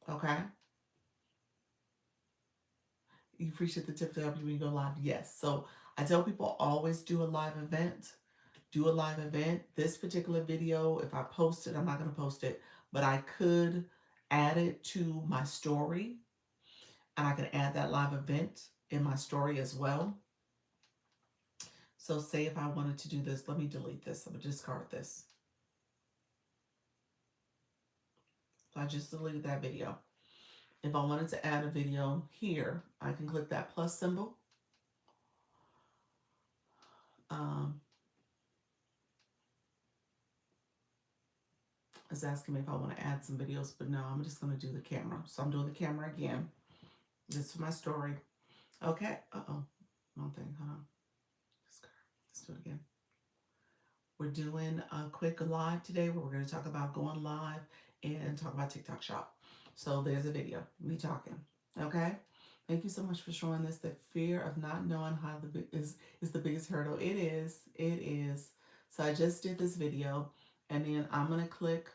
Okay? You appreciate the tip to help you when you go live? Yes. So I tell people always do a live event. Do a live event. This particular video, if I post it, I'm not going to post it, but I could add it to my story. And I can add that live event in my story as well. So say if I wanted to do this, let me delete this. I'm going to discard this. So I just deleted that video. If I wanted to add a video here, I can click that plus symbol. Um, It's asking me if I want to add some videos, but no, I'm just going to do the camera. So I'm doing the camera again. This is my story. Okay. Uh-oh. One thing. Hold on. Let's do it again. We're doing a quick live today where we're going to talk about going live and talk about TikTok Shop. So there's a video, me talking. Okay. Thank you so much for showing this. The fear of not knowing how is the biggest hurdle. It is. It is. So I just did this video, and then I'm going to click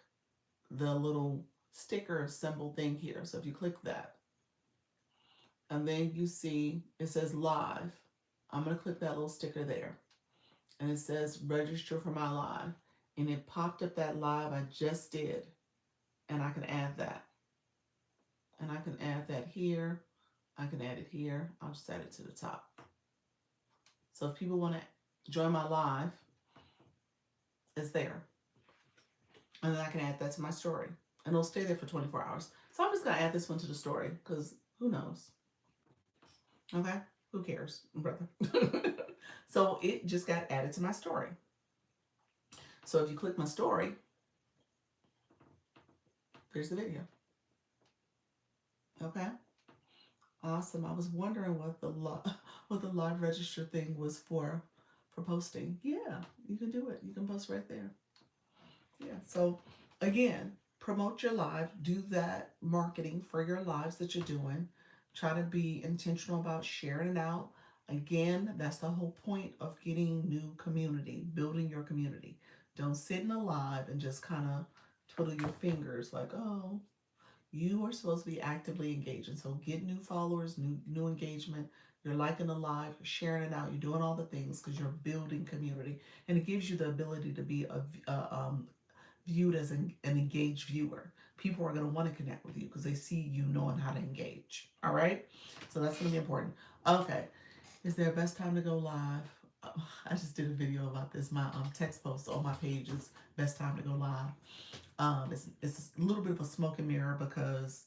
the little sticker symbol thing here. So if you click that, and then you see it says live, I'm going to click that little sticker there. And it says register for my live. And it popped up that live I just did. And I can add that. And I can add that here. I can add it here. I'll just add it to the top. So if people want to join my live, it's there. And then I can add that to my story. And it'll stay there for 24 hours. So I'm just going to add this one to the story because who knows? Okay? Who cares, brother? So it just got added to my story. So if you click my story, there's the video. Okay? Awesome. I was wondering what the live register thing was for posting. Yeah, you can do it. You can post right there. Yeah. So again, promote your live. Do that marketing for your lives that you're doing. Try to be intentional about sharing it out. Again, that's the whole point of getting new community, building your community. Don't sit in a live and just kind of twiddle your fingers like, oh, you are supposed to be actively engaging. So get new followers, new engagement. You're liking the live, you're sharing it out, you're doing all the things because you're building community, and it gives you the ability to be viewed as an engaged viewer. People are going to want to connect with you because they see you knowing how to engage. All right, so that's going to be important. Okay, is there a best time to go live? I just did a video about this. My text post on my page is best time to go live. It's a little bit of a smoke and mirror because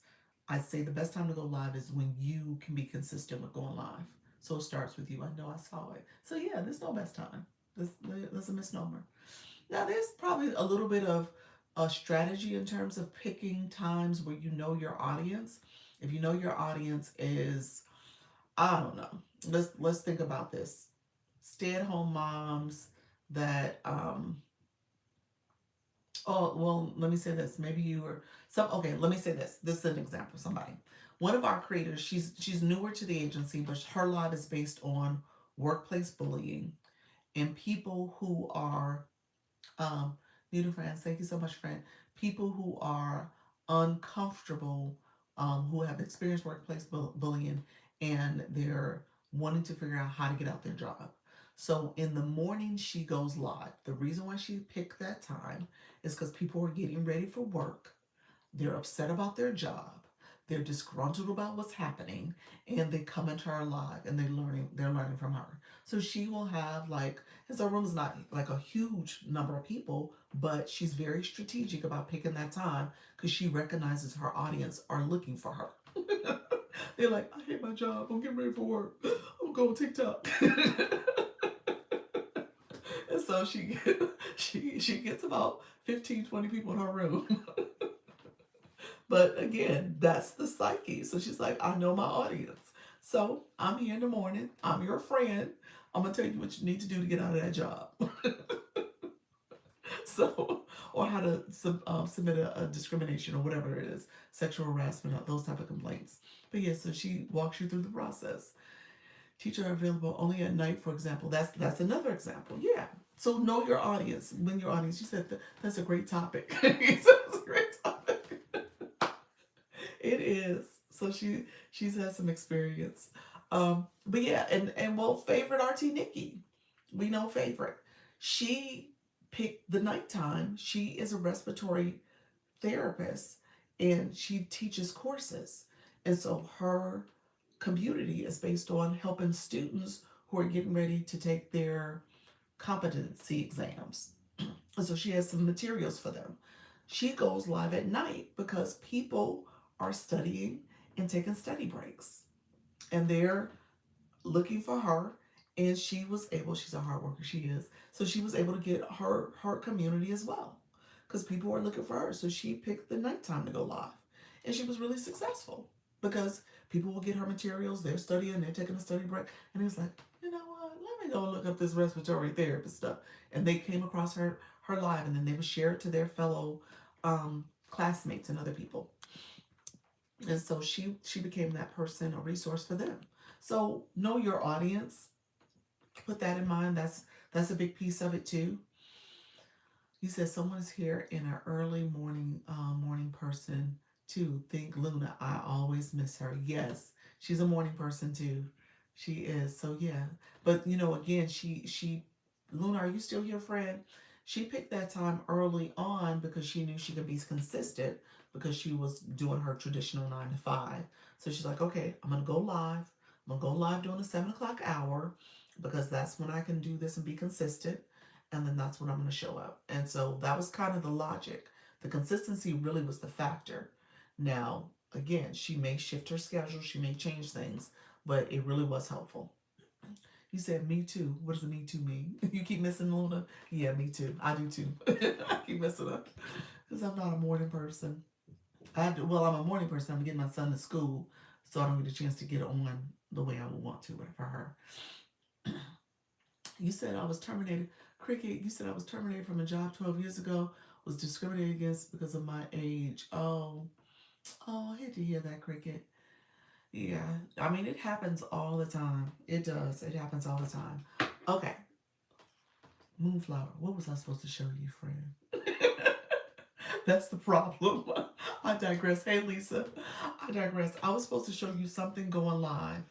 I say the best time to go live is when you can be consistent with going live. So it starts with you. I know I saw it. So yeah, there's no best time. There's a misnomer. Now there's probably a little bit of a strategy in terms of picking times where you know your audience. If you know your audience is, I don't know. Let's think about this. Stay-at-home moms that oh, well, let me say this. Maybe you were some okay, let me say this. This is an example. Somebody. One of our creators, she's newer to the agency, but her live is based on workplace bullying and people who are new to friends. Thank you so much, friend. People who are uncomfortable, who have experienced workplace bullying, and they're wanting to figure out how to get out their job. So in the morning, she goes live. The reason why she picked that time is because people are getting ready for work. They're upset about their job. They're disgruntled about what's happening, and they come into her live and they're learning from her. So she will have like, his room is not like a huge number of people, but she's very strategic about picking that time because she recognizes her audience are looking for her. They're like, I hate my job. I'm getting ready for work. I'm going TikTok. And so she gets about 15, 20 people in her room. But again, that's the psyche. So she's like, I know my audience. So I'm here in the morning. I'm your friend. I'm going to tell you what you need to do to get out of that job. So, or how to submit a discrimination or whatever it is, sexual harassment, or those type of complaints. But yeah, so she walks you through the process. Teacher available only at night, for example. That's another example. Yeah. So know your audience. When your audience, you said that's a great topic. It's a great topic. It is. So she's had some experience. But yeah, and well, favorite RT Nikki. We know favorite. She picked the nighttime. She is a respiratory therapist and she teaches courses. And so her community is based on helping students who are getting ready to take their competency exams. And so she has some materials for them. She goes live at night because people are studying and taking study breaks. And they're looking for her. And she was able, she's a hard worker, she is. So she was able to get her community as well. because people were looking for her. So she picked the nighttime to go live. And she was really successful because people will get her materials, they're studying, they're taking a study break. And it was like, you know what, let me go look up this respiratory therapy stuff. And they came across her live, and then they would share it to their fellow classmates and other people. And so she became that person, a resource for them. So know your audience. Put that in mind. That's a big piece of it too. You said someone is here in an early morning person too. Think Luna. I always miss her. Yes, she's a morning person too. She is. So yeah. But again, she Luna, are you still here, friend? She picked that time early on because she knew she could be consistent because she was doing her traditional 9 to 5. So she's like, okay, I'm gonna go live. I'm gonna go live during the 7 o'clock hour because that's when I can do this and be consistent, and then that's when I'm going to show up. And so that was kind of the logic. The consistency really was the factor. Now, again, she may shift her schedule, she may change things, but it really was helpful. You said me too. What does the me too mean? You keep missing Luna? Yeah, me too. I do too. I keep messing up because I'm not a morning person. Well, I'm a morning person. I'm getting my son to school, so I don't get a chance to get on the way I would want to for her. You said I was terminated. Cricket, you said I was terminated from a job 12 years ago, was discriminated against because of my age. Oh, I hate to hear that, Cricket. Yeah, I mean, it happens all the time. It does. It happens all the time. Okay, Moonflower, what was I supposed to show you, friend? That's the problem. I digress. Hey, Lisa, I digress. I was supposed to show you something going live.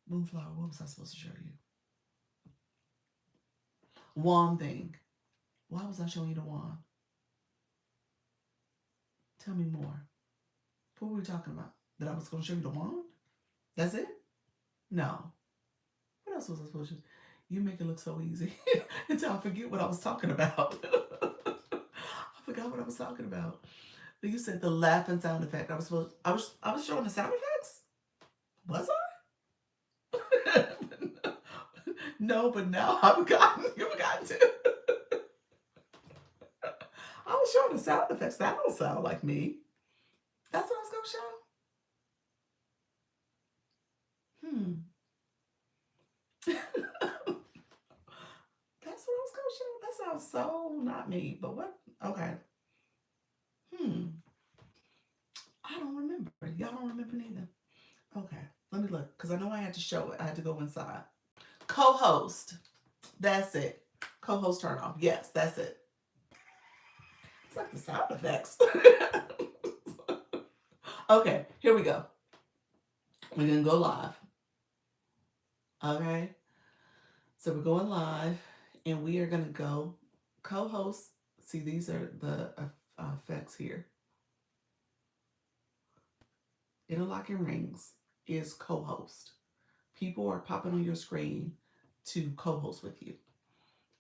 Moonflower, what was I supposed to show you? Wand thing. Why was I showing you the wand? Tell me more. What were we talking about? That I was going to show you the wand? That's it? No. What else was I supposed to? You make it look so easy until I forget what I was talking about. I forgot what I was talking about. You said the laughing sound effect. I was showing the sound effects. Was I? No, but now I've forgotten. You've forgotten too. I was showing the sound effects. That don't sound like me. That's what I was gonna show. That's what I was gonna show. That sounds so not me. But what? Okay. Hmm. I don't remember. Y'all don't remember neither. Okay. Let me look because I know I had to show it. I had to go inside. Co-host. That's it. Co-host turn off. Yes, that's it. It's like the sound effects. Okay. Here we go. We're gonna go live. Okay. So we're going live, and we are gonna go co-host. See, these are the effects here. Interlocking rings is co-host. People are popping on your screen to co-host with you.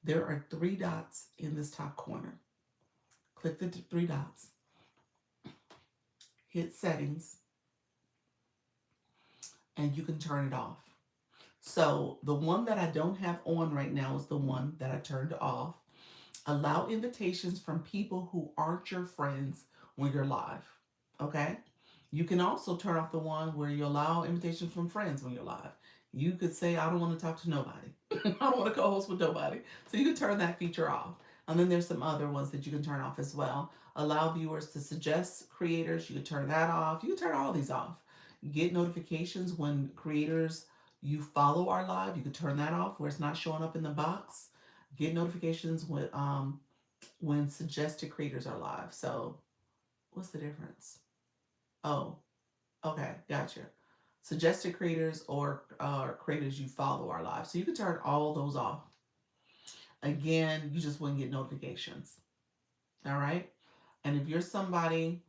There are 3 dots in this top corner. Click the 3 dots, hit settings, and you can turn it off. So the one that I don't have on right now is the one that I turned off. Allow invitations from people who aren't your friends when you're live. Okay? You can also turn off the one where you allow invitations from friends when you're live. You could say, I don't want to talk to nobody. I don't want to co host with nobody. So you can turn that feature off. And then there's some other ones that you can turn off as well. Allow viewers to suggest creators. You can turn that off. You can turn all these off. Get notifications when creators you follow are live. You can turn that off where it's not showing up in the box. Get notifications when suggested creators are live. So what's the difference? Oh, okay, gotcha. Suggested creators or creators you follow are live. So you can turn all those off. Again, you just wouldn't get notifications. All right. And if you're somebody,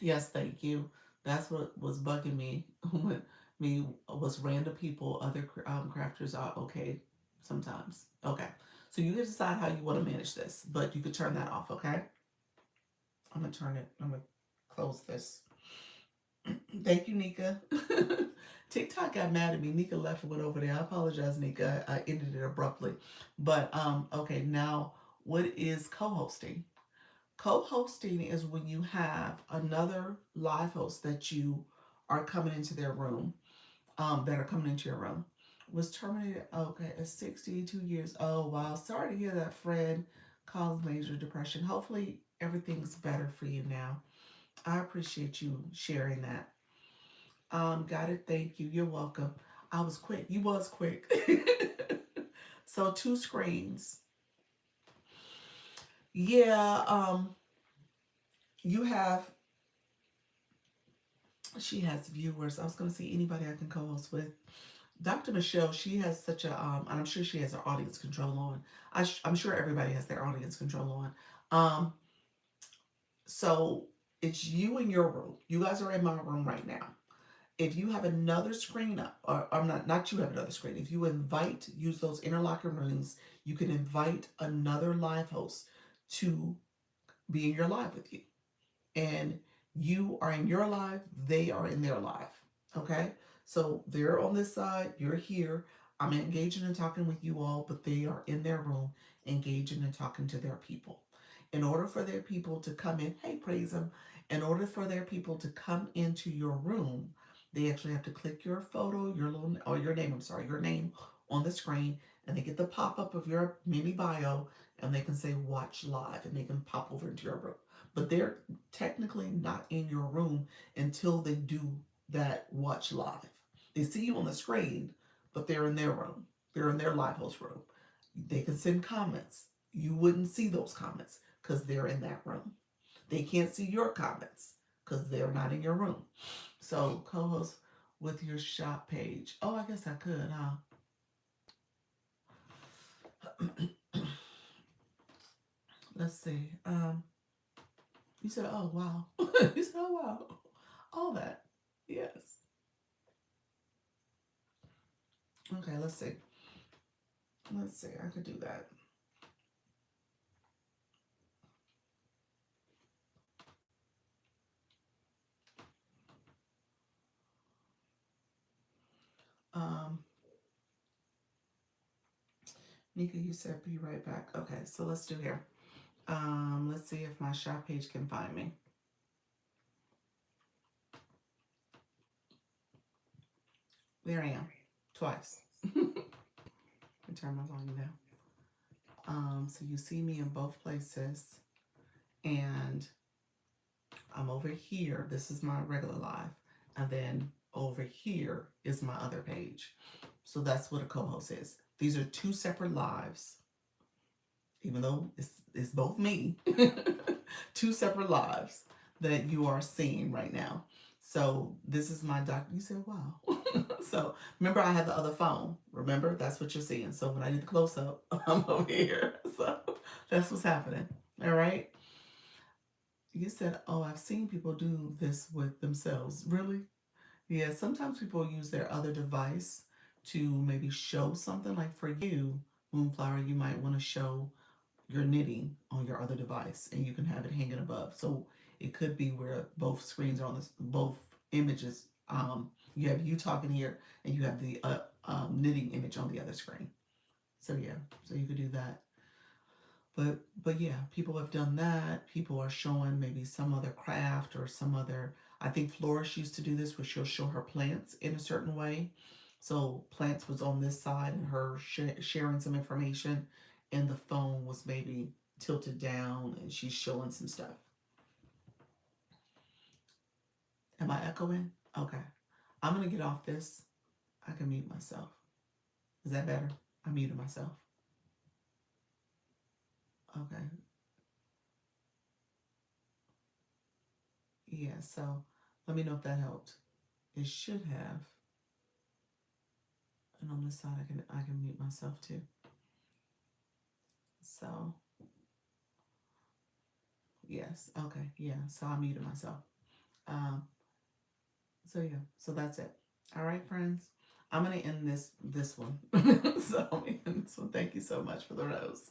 yes, thank you. That's what was bugging me when me was random people, other crafters are okay sometimes. Okay. So you can decide how you want to manage this, but you could turn that off, okay? I'm going to turn it, I'm going to close this. Thank you, Nika. TikTok got mad at me. Nika left and went over there. I apologize, Nika. I ended it abruptly. But okay, now What is co-hosting? Co-hosting is when you have another live host that you are coming into their room, that are coming into your room. Was terminated, okay, at 62 years. Oh, wow. Sorry to hear that, Fred. Caused major depression. Hopefully, everything's better for you now. I appreciate you sharing that. Got it. Thank you. You're welcome. I was quick. You was quick. So, two screens. Yeah, you have, she has viewers. I was going to see anybody I can co host with. Dr. Michelle, she has such a, and I'm sure she has her audience control on. I'm sure everybody has their audience control on. Um, so it's you in your room. You guys are in my room right now. If you have another screen up, or I'm not you have another screen. If you invite, use those interlocking rooms, you can invite another live host to be in your live with you. And you are in your live, they are in their live. Okay? So they're on this side, you're here. I'm engaging and talking with you all, but they are in their room engaging and talking to their people. In order for their people to come in, hey, praise them. In order for their people to come into your room, they actually have to click your photo, your little, or your name, I'm sorry, your name on the screen, and they get the pop up of your mini bio, and they can say watch live, and they can pop over into your room. But they're technically not in your room until they do that watch live. They see you on the screen, but they're in their room. They're in their live host room. They can send comments. You wouldn't see those comments because they're in that room. They can't see your comments because they're not in your room. So co-host with your shop page. Oh, I guess I could, huh? Let's see. You said, oh wow. You said, oh wow. All that. Yes. Okay, let's see. Let's see. I could do that. Um, Nika, you said be right back. Okay, so let's do here. Let's see if my shop page can find me. There I am. Twice. Turn my volume down. So you see me in both places, and I'm over here. This is my regular live, and then over here is my other page. So that's what a co-host is. These are two separate lives, even though it's both me. Two separate lives that you are seeing right now. So this is my doctor. You said, wow. So remember, I had the other phone. Remember, that's what you're seeing. So when I did the close up, I'm over here. So that's what's happening. All right. You said, oh, I've seen people do this with themselves. Really? Yeah. Sometimes people use their other device to maybe show something. Like for you, Moonflower, you might want to show your knitting on your other device and you can have it hanging above. So it could be where both screens are on this, both images. You have you talking here and you have the knitting image on the other screen. So yeah, so you could do that. But yeah, people have done that. People are showing maybe some other craft or some other. I think Flourish used to do this, where she'll show her plants in a certain way. So plants was on this side, and her sharing some information, and the phone was maybe tilted down, and she's showing some stuff. Am I echoing? Okay, I'm gonna get off this. I can mute myself. Is that better? I muted myself. Okay. Yeah. So let me know if that helped. It should have. And on this side, I can mute myself too. So yes, okay, yeah. So I muted myself. Um, so yeah, so that's it. All right, friends. I'm gonna end this one. So I'm gonna end this one. Thank you so much for the rose.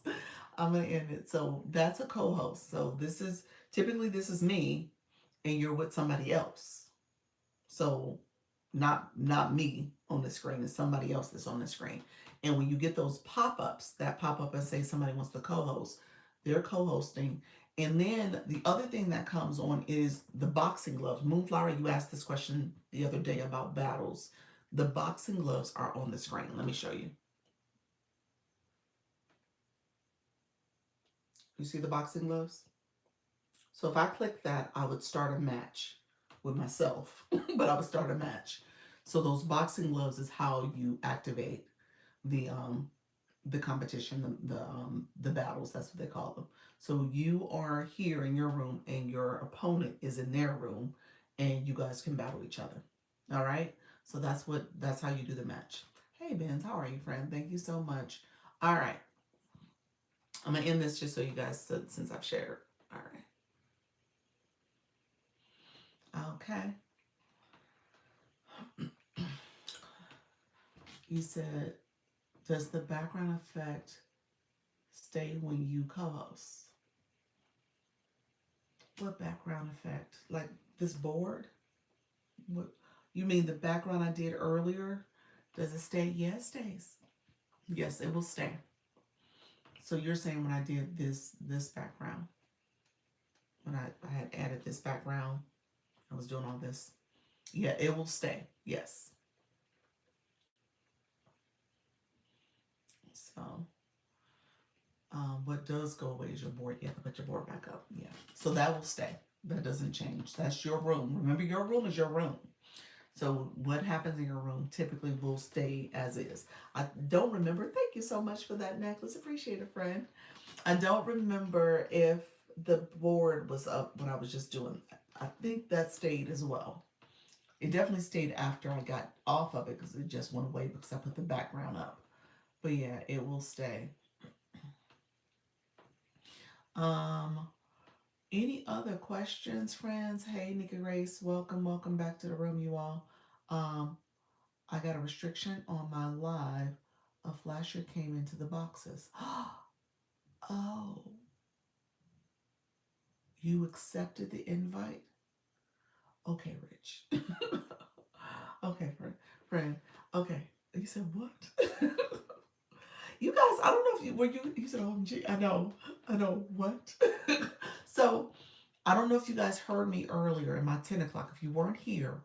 I'm gonna end it. So that's a co-host. So this is me, and you're with somebody else. So not me on the screen, it's somebody else that's on the screen. And when you get those pop-ups that pop up and say somebody wants to co-host, They're co-hosting. And then the other thing that comes on is the boxing gloves. Moonflower, you asked this question the other day about battles. The boxing gloves are on the screen. Let me show you. You see the boxing gloves? So if I click that, I would start a match with myself, but I would start a match. So those boxing gloves is how you activate the competition, the battles. That's what they call them. So you are here in your room, and your opponent is in their room, and you guys can battle each other. All right. So that's how you do the match. Hey Benz, how are you, friend? Thank you so much. All right. I'm gonna end this just so you guys, since I've shared. All right. Okay. You said, does the background effect stay when you co-host? What background effect? Like this board? What you mean, the background I did earlier? Does it stay? Yeah, it stays. Yes, it will stay. So you're saying when I did this background, when I had added this background, I was doing all this. Yeah, it will stay. Yes. So what does go away is your board. You have to put your board back up. Yeah. So that will stay. That doesn't change. That's your room. Remember, your room is your room. So what happens in your room typically will stay as is. I don't remember. Thank you so much for that necklace. Appreciate it, friend. I don't remember if the board was up when I was just doing that. I think that stayed as well. It definitely stayed after I got off of it because it just went away because I put the background up. But yeah, it will stay. Um, any other questions, friends? Hey, Nikki Grace, welcome back to the room, you all. Um, I got a restriction on my live. A flasher came into the boxes. Oh, you accepted the invite? Okay, Rich. Okay, friend. Okay. You said what? You guys, I don't know if you said OMG. I know what. So I don't know if you guys heard me earlier in my 10 o'clock. If you weren't here,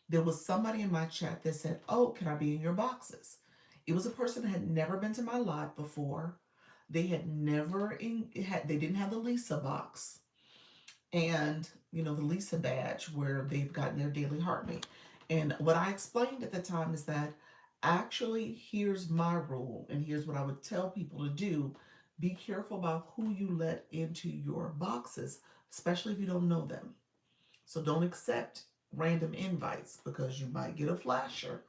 there was somebody in my chat that said, "Oh, can I be in your boxes?" It was a person that had never been to my live before. They had never they didn't have the Lisa box, and the Lisa badge where they've gotten their daily heartbeat. And what I explained at the time is that actually, here's my rule, and here's what I would tell people to do. Be careful about who you let into your boxes, especially if you don't know them. So don't accept random invites because you might get a flasher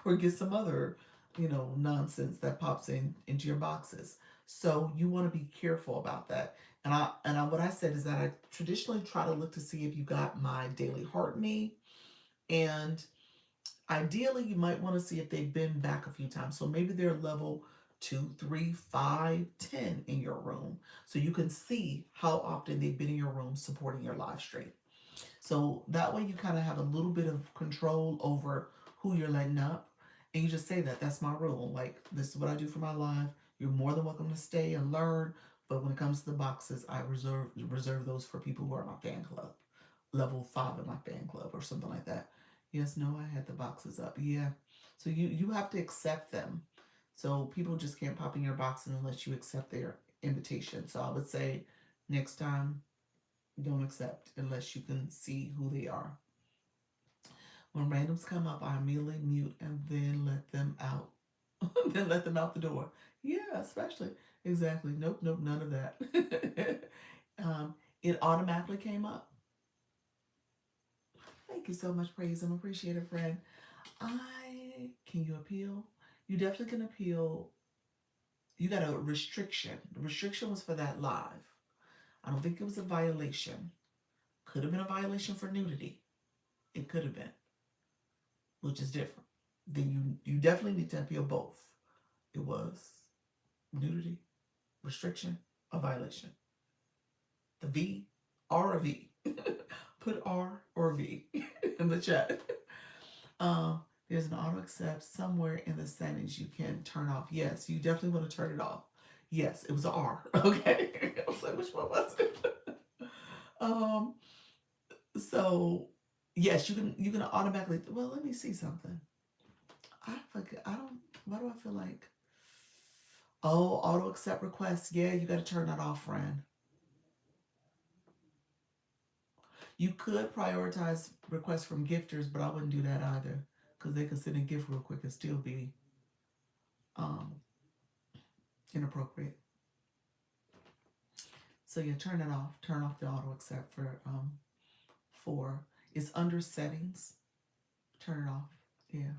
or get some other, nonsense that pops into your boxes. So you want to be careful about that. And what I said is that I traditionally try to look to see if you got my daily heart me, and ideally you might want to see if they've been back a few times. So maybe they're level 2, 3, 5, 10 in your room, so you can see how often they've been in your room supporting your live stream. So that way you kind of have a little bit of control over who you're letting up. And you just say that's my rule. Like, this is what I do for my live. You're more than welcome to stay and learn. But when it comes to the boxes, I reserve those for people who are my fan club. Level 5 in my fan club or something like that. Yes, no, I had the boxes up. Yeah. So you have to accept them. So people just can't pop in your boxes unless you accept their invitation. So I would say next time, don't accept unless you can see who they are. When randoms come up, I immediately mute and then let them out. Then let them out the door. Yeah, especially. Exactly. Nope, none of that. um, it automatically came up. Thank you so much, Praise him. Appreciate it, friend. Can you appeal? You definitely can appeal. You got a restriction. The restriction was for that live. I don't think it was a violation. Could have been a violation for nudity. It could have been, which is different. Then you definitely need to appeal both. It was nudity, restriction, a violation. The V, R or V. Put R or V in the chat. There's an auto accept somewhere in the settings you can turn off. Yes, you definitely want to turn it off. Yes, it was an R. Okay. I was like, which one was it? um, so yes, you can automatically, well, let me see something. I forget, I don't, why do I feel like, oh, auto accept requests. Yeah, you gotta turn that off, friend. You could prioritize requests from gifters, but I wouldn't do that either. Because they could send a gift real quick and still be um inappropriate. So yeah, turn it off. Turn off the auto accept for it's under settings. Turn it off. Yeah.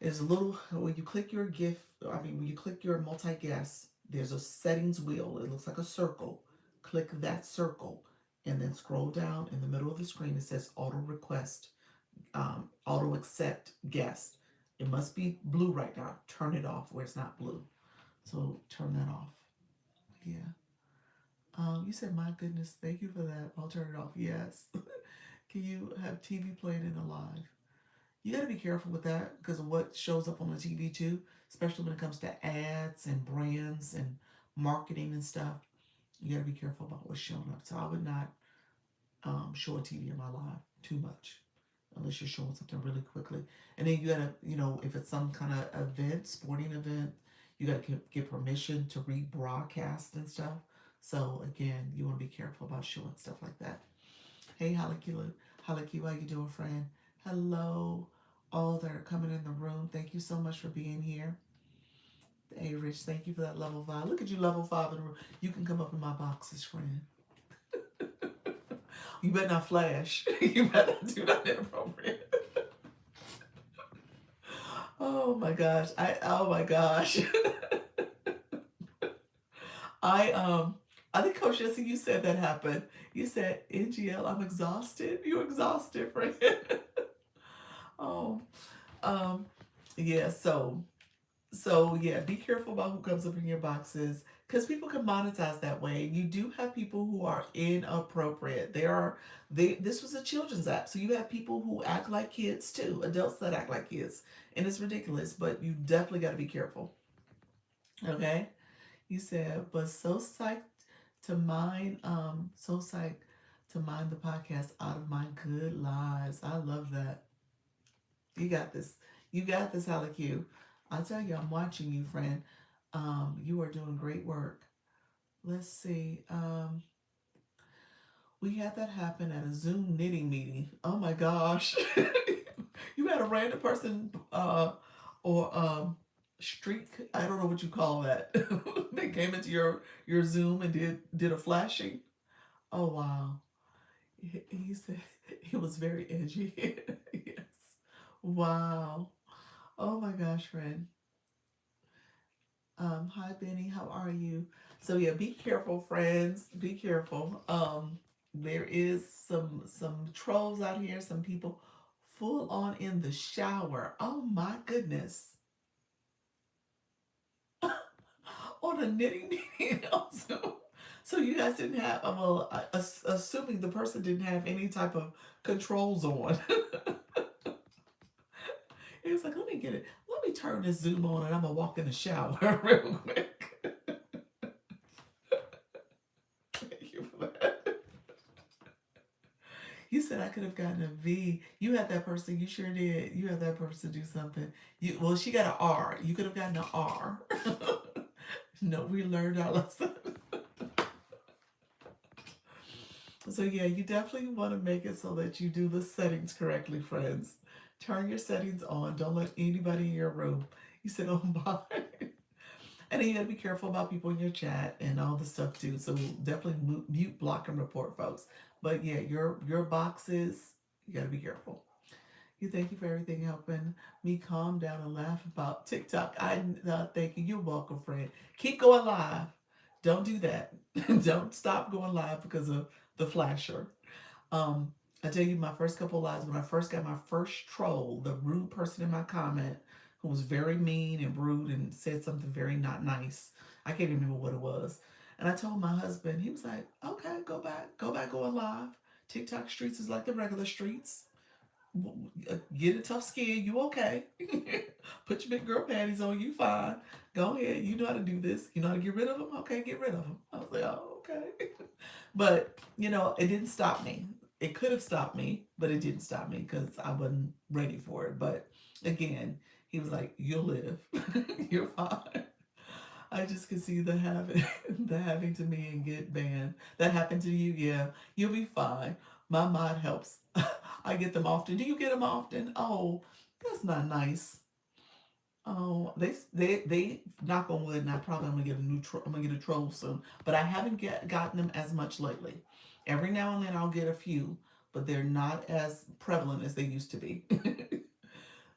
There's a little when you click your gift, I mean when you click your multi guest, there's a settings wheel. It looks like a circle. Click that circle and then scroll down in the middle of the screen. It says auto request, auto accept guest. It must be blue right now. Turn it off where it's not blue. So turn that off. Yeah. You said, my goodness, thank you for that. I'll turn it off. Yes. Can you have TV playing in a live? You got to be careful with that because of what shows up on the TV too, especially when it comes to ads and brands and marketing and stuff. You got to be careful about what's showing up. So I would not show a TV in my live too much unless you're showing something really quickly. And then you gotta, if it's some kind of event, sporting event, you gotta get permission to rebroadcast and stuff. So again, you want to be careful about showing stuff like that. Hey, Halakila, Halaki, how you doing, friend? Hello, all that are coming in the room. Thank you so much for being here. Hey, Rich, thank you for that level 5. Look at you, level 5 in the room. You can come up in my boxes, friend. You better not flash. You better not do nothing inappropriate. Oh my gosh. Oh my gosh. I I think Coach Jesse, you said that happened. You said, NGL, I'm exhausted. You're exhausted, friend. Oh, um, yeah, so yeah, be careful about who comes up in your boxes because people can monetize that way. You do have people who are inappropriate. This was a children's app, so you have people who act like kids too, adults that act like kids, and it's ridiculous. But you definitely got to be careful. Okay, you said, but so psyched to mine the podcast out of my good lives. I love that. You got this. You got this, Alec. I tell you, I'm watching you, friend. You are doing great work. Let's see. We had that happen at a Zoom knitting meeting. Oh my gosh. You had a random person or streak, I don't know what you call that. They came into your Zoom and did a flashing. Oh wow. He said it was very edgy. Yes. Wow. Oh my gosh, friend. Hi Benny, how are you? So yeah, be careful, friends. Be careful. There is some trolls out here, some people full on in the shower. Oh my goodness. On a knitting meeting also. So you guys didn't have, well, assuming the person didn't have any type of controls on. It was like, let me get it. Let me turn this Zoom on and I'm gonna walk in the shower real quick. Thank you for that. You said I could have gotten a V. You had that person. You sure did. You had that person do something. She got an R. You could have gotten an R. No, we learned our lesson. So yeah, you definitely want to make it so that you do the settings correctly, friends. Turn your settings on. Don't let anybody in your room. You said, oh my. And then you gotta be careful about people in your chat and all the stuff too. So definitely mute, block, and report, folks. But yeah, your boxes, you gotta be careful. Thank you for everything, helping me calm down and laugh about TikTok. I thank you. You're welcome, friend. Keep going live. Don't do that. Don't stop going live because of the flasher. Um, I tell you, my first couple lives, when I first got my first troll, the rude person in my comment who was very mean and rude and said something very not nice. I can't even remember what it was. And I told my husband, he was like, okay, go back on live. TikTok streets is like the regular streets. Get a tough skin. You okay? Put your big girl panties on. You fine. Go ahead. You know how to do this. You know how to get rid of them. Okay, get rid of them. I was like, oh, okay. But it didn't stop me. It could have stopped me, but it didn't stop me because I wasn't ready for it. But again, he was like, "You'll live. You're fine." I just could see the having to me and get banned. That happened to you, yeah. You'll be fine. My mod helps. I get them often. Do you get them often? Oh, that's not nice. Oh, they knock on wood, and I probably am gonna get a I'm gonna get a troll soon. But I haven't gotten them as much lately. Every now and then I'll get a few, but they're not as prevalent as they used to be.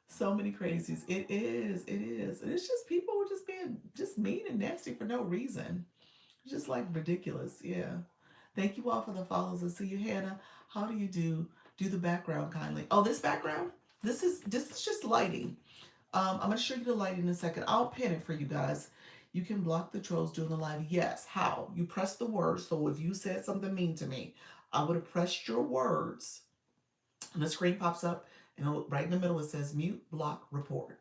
So many crazies. It is. And it's just people who are just being just mean and nasty for no reason. Just like ridiculous. Yeah. Thank you all for the follows. I see you, Hannah. How do you do the background kindly? Oh, this background? This is just lighting. I'm gonna show you the lighting in a second. I'll pin it for you guys. You can block the trolls during the live. Yes. How? You press the words. So if you said something mean to me, I would have pressed your words, and the screen pops up, and right in the middle it says mute, block, report.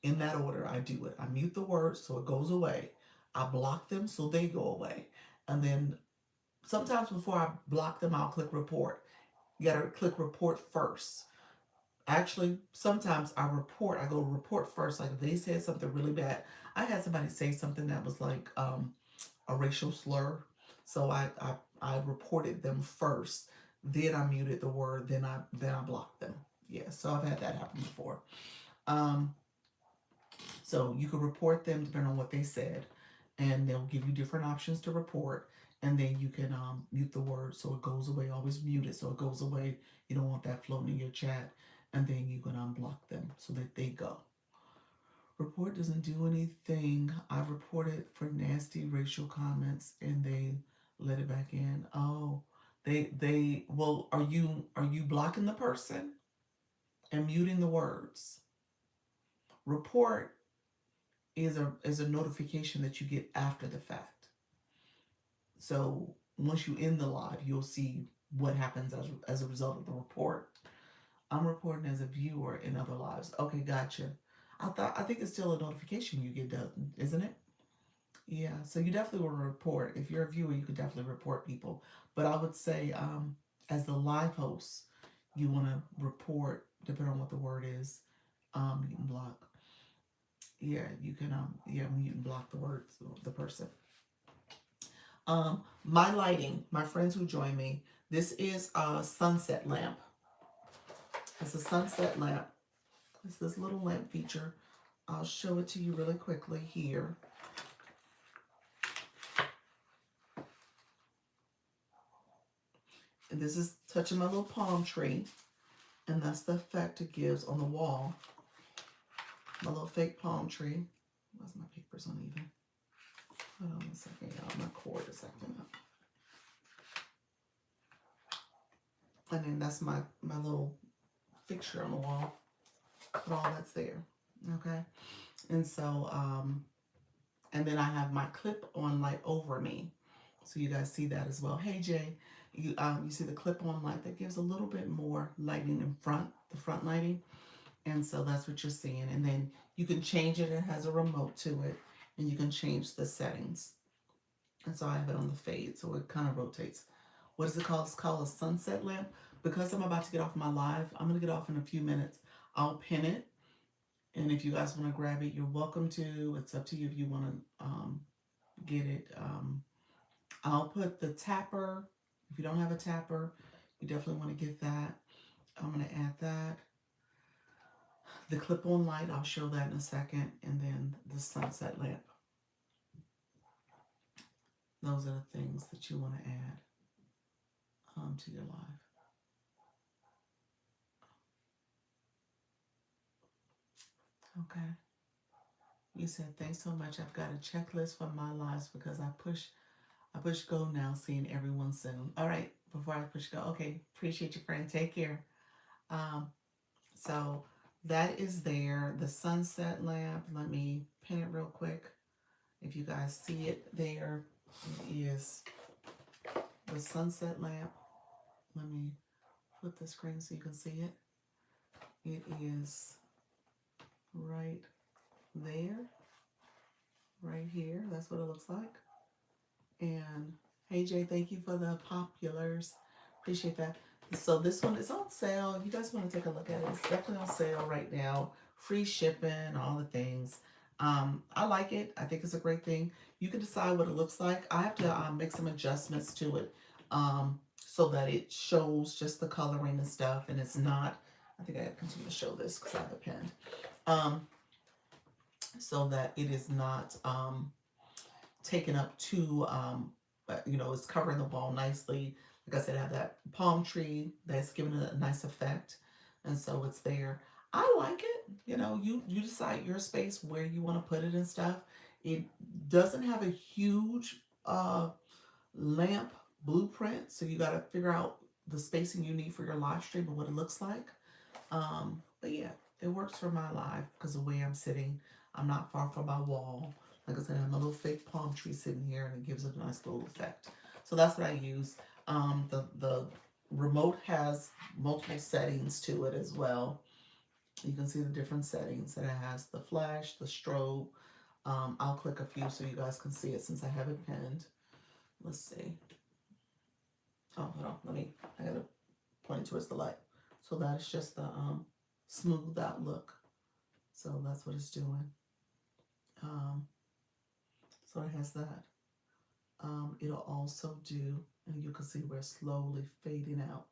In that order, I do it. I mute the words so it goes away. I block them so they go away. And then sometimes before I block them, I'll click report. You gotta click report first. Actually, sometimes I go report first. Like if they said something really bad, I had somebody say something that was like a racial slur. So I reported them first. Then I muted the word. Then I blocked them. Yeah, so I've had that happen before. Um, so you can report them depending on what they said, and they'll give you different options to report. And then you can mute the word so it goes away. Always mute it so it goes away. You don't want that floating in your chat. And then you can unblock them so that they go. Report doesn't do anything. I've reported for nasty racial comments and they let it back in. Oh, they well, are you blocking the person and muting the words? Report is a notification that you get after the fact. So once you end the live, you'll see what happens as a result of the report. I'm reporting as a viewer in other lives. Okay, gotcha. I think it's still a notification you get, isn't it? Yeah, so you definitely will report. If you're a viewer, you could definitely report people. But I would say, as the live host, you want to report, depending on what the word is. You can block. Yeah, you can. Yeah, mute and block the words of the person. My lighting, my friends who join me. This is a sunset lamp. It's a sunset lamp. It's this little lamp feature. I'll show it to you really quickly here. And this is touching my little palm tree. And that's the effect it gives on the wall. My little fake palm tree. Where's my papers uneven? Hold on a second, y'all. My cord is acting up. And then that's my little fixture on the wall. But all that's there. Okay. And so, and then I have my clip-on light over me. So you guys see that as well. Hey Jay, you see the clip-on light that gives a little bit more lighting in front, the front lighting. And so that's what you're seeing. And then you can change it. It has a remote to it. And you can change the settings. And so I have it on the fade. So it kind of rotates. What is it called? It's called a sunset lamp. Because I'm about to get off my live, I'm going to get off in a few minutes. I'll pin it. And if you guys want to grab it, you're welcome to. It's up to you if you want to get it. I'll put the tapper. If you don't have a tapper, you definitely want to get that. I'm going to add that. The clip-on light, I'll show that in a second. And then the sunset lamp. Those are the things that you want to add to your live. Okay. You said, thanks so much. I've got a checklist for my lives because I push go now, seeing everyone soon. All right, before I push go. Okay, appreciate you, friend. Take care. So that is there. The sunset lamp. Let me pin it real quick. If you guys see it there, it is the sunset lamp. Let me flip the screen so you can see it. It is right there, right here. That's what it looks like. And hey Jay, thank you for the populars. Appreciate that. So this one is on sale. You guys want to take a look at it? It's definitely on sale right now. Free shipping, all the things. I like it. I think it's a great thing. You can decide what it looks like. I have to make some adjustments to it so that it shows just the coloring and stuff, and it's not. I think I gotta continue to show this because I have it pinned. Um, so that it is not taken up too, you know, it's covering the wall nicely. Like I said, I have that palm tree that's giving it a nice effect, and so it's there. I like it. You know, you decide your space where you want to put it and stuff. It doesn't have a huge lamp blueprint, so you got to figure out the spacing you need for your live stream and what it looks like. But yeah, it works for my live because the way I'm sitting, I'm not far from my wall. Like I said, I have a little fake palm tree sitting here, and it gives it a nice little effect. So that's what I use. The remote has multiple settings to it as well. You can see the different settings that it has: the flash, the strobe. I'll click a few so you guys can see it since I have it pinned. Let's see. Oh, hold on. I gotta point towards the light. So that is just the smoothed out look. So that's what it's doing. Um, so it has that. It'll also do, and you can see we're slowly fading out.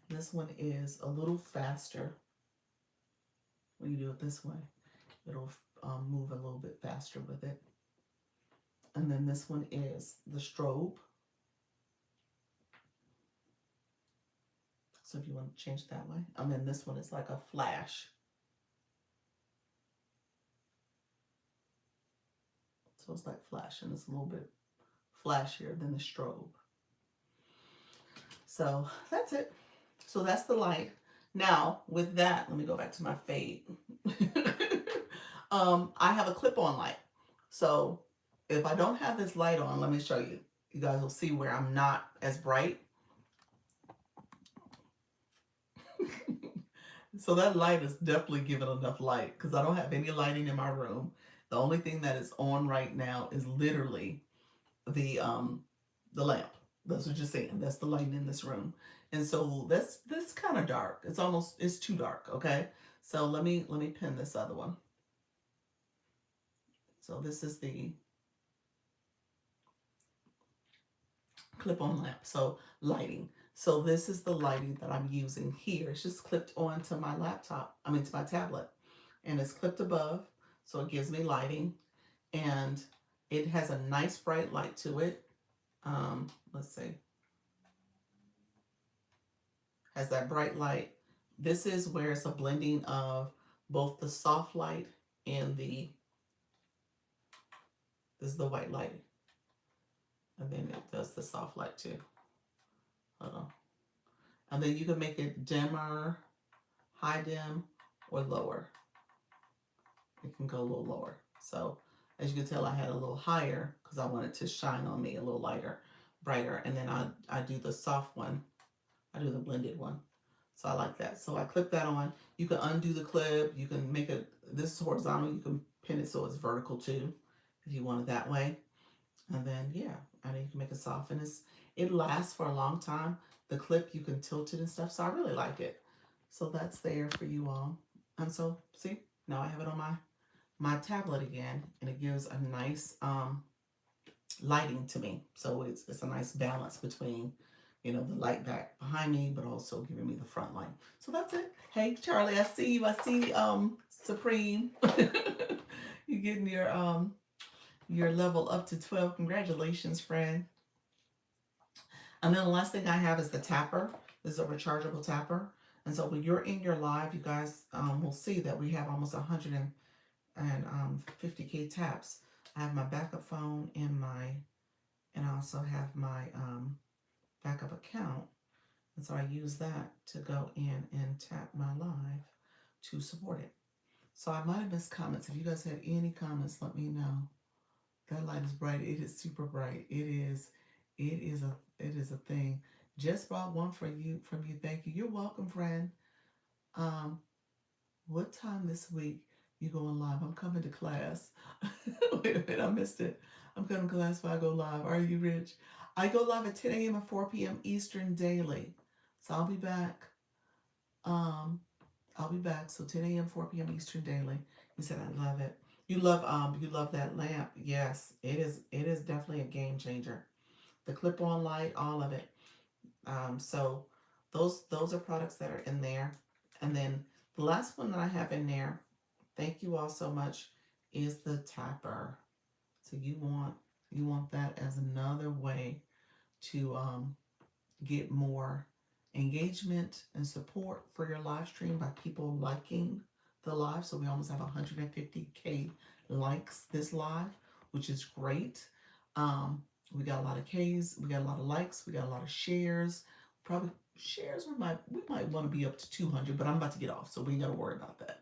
This one is a little faster. When you do it this way, it'll move a little bit faster with it. And then this one is the strobe. So if you want to change it that way. And then this one is like a flash. So it's like flash, and it's a little bit flashier than the strobe. So that's it. So that's the light. Now with that, let me go back to my fade. I have a clip-on light. So if I don't have this light on, let me show you. You guys will see where I'm not as bright. So that light is definitely giving enough light because I don't have any lighting in my room. The only thing that is on right now is literally the lamp. That's what you're seeing. That's the lighting in this room. And so that's kind of dark. It's too dark, okay? So let me pin this other one. So this is the clip-on lamp. So lighting. So this is the lighting that I'm using here. It's just clipped onto my laptop, to my tablet. And it's clipped above, so it gives me lighting. And it has a nice bright light to it. Let's see. Has that bright light. This is where it's a blending of both the soft light and this is the white light. And then it does the soft light too. Hold on. And then you can make it dimmer, high dim, or lower. It can go a little lower. So as you can tell, I had a little higher because I wanted to shine on me a little lighter, brighter. And then I do the soft one. I do the blended one. So I like that. So I clip that on. You can undo the clip. You can make it, this is horizontal. You can pin it so it's vertical too, if you want it that way. And then, yeah, and then you can make it soft. And it lasts for a long time. The clip, you can tilt it and stuff. So I really like it. So that's there for you all. And so, see, now I have it on my tablet again. And it gives a nice lighting to me. So it's a nice balance between, you know, the light back behind me, but also giving me the front light. So that's it. Hey, Charlie, I see you. I see Supreme. You're getting your level up to 12. Congratulations, friend. And then the last thing I have is the tapper. This is a rechargeable tapper. And so when you're in your live, you guys will see that we have almost 150K taps. I have my backup phone and I also have my backup account. And so I use that to go in and tap my live to support it. So I might have missed comments. If you guys had any comments, let me know. That light is bright. It is super bright. It is a thing. Just bought one for you from you. Thank you. You're welcome, friend. Um, what time this week you going live? I'm coming to class. Wait a minute, I missed it. I'm coming to class before I go live. Are you rich? I go live at 10 a.m. and 4 p.m. Eastern daily. So I'll be back. Um, I'll be back. So 10 a.m., 4 p.m. Eastern daily. You said I love it. You love that lamp. Yes, it is definitely a game changer. The clip-on light, all of it. So those are products that are in there. And then the last one that I have in there, thank you all so much, is the tapper. So you want that as another way to get more engagement and support for your live stream by people liking the live. So we almost have 150K likes this live, which is great. Um, we got a lot of Ks, we got a lot of likes, we got a lot of shares. Probably shares we might want to be up to 200, but I'm about to get off, so we ain't got to worry about that.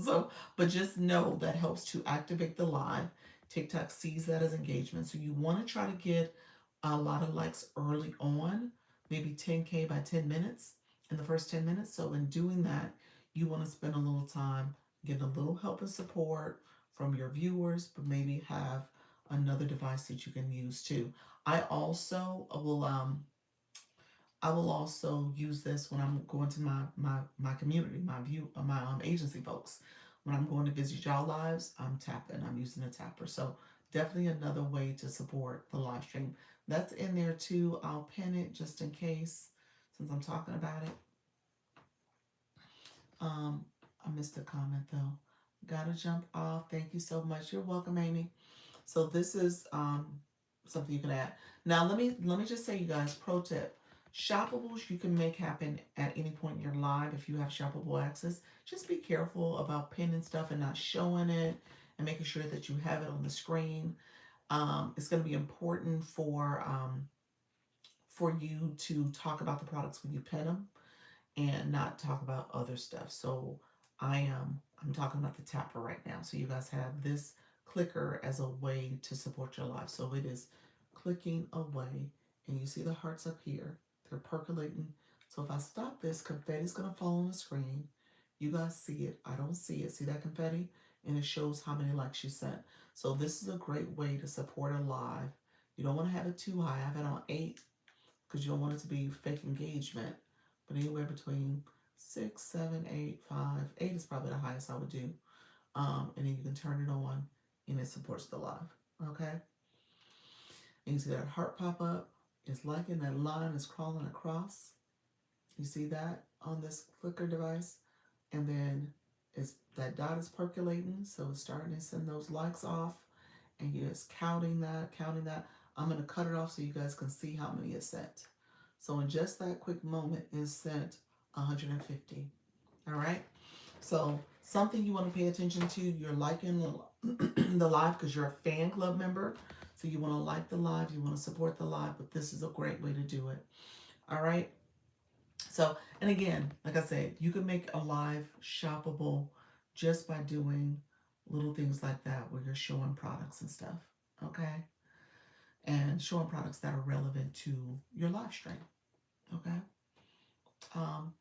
So, but just know that helps to activate the live. TikTok sees that as engagement, so you want to try to get a lot of likes early on, maybe 10K by 10 minutes in the first 10 minutes. So, in doing that, you want to spend a little time getting a little help and support from your viewers, but maybe have another device that you can use too. I also will also use this when I'm going to my community, my agency folks. When I'm going to visit y'all lives, I'm tapping. I'm using a tapper. So definitely another way to support the live stream. That's in there too. I'll pin it just in case, since I'm talking about it. Um, I missed a comment though. Gotta jump off. Thank you so much. You're welcome, Amy. So this is something you can add. Now let me just say, you guys, pro tip. Shoppables you can make happen at any point in your live if you have shoppable access. Just be careful about pinning stuff and not showing it and making sure that you have it on the screen. It's going to be important for you to talk about the products when you pin them and not talk about other stuff. So I'm talking about the tapper right now. So you guys have this clicker as a way to support your life. So it is clicking away, and you see the hearts up here. They're percolating. So if I stop this, confetti's gonna fall on the screen. You guys see it. I don't see it. See that confetti? And it shows how many likes you sent. So this is a great way to support a live. You don't want to have it too high. I have it on 8 because you don't want it to be fake engagement, but anywhere between 6, 7, 8, 5. 8 is probably the highest I would do. And then you can turn it on and it supports the live. Okay? And you see that heart pop up. It's liking that line is crawling across. You see that on this clicker device? And then it's that dot is percolating, so it's starting to send those likes off. And you're just counting that, counting that. I'm gonna cut it off so you guys can see how many is sent. So in just that quick moment is sent 150. All right. So something you want to pay attention to. You're liking the live because you're a fan club member. So you want to like the live. You want to support the live. But this is a great way to do it. All right. So, and again, like I said, you can make a live shoppable just by doing little things like that where you're showing products and stuff. Okay. And showing products that are relevant to your live stream. Okay. Um,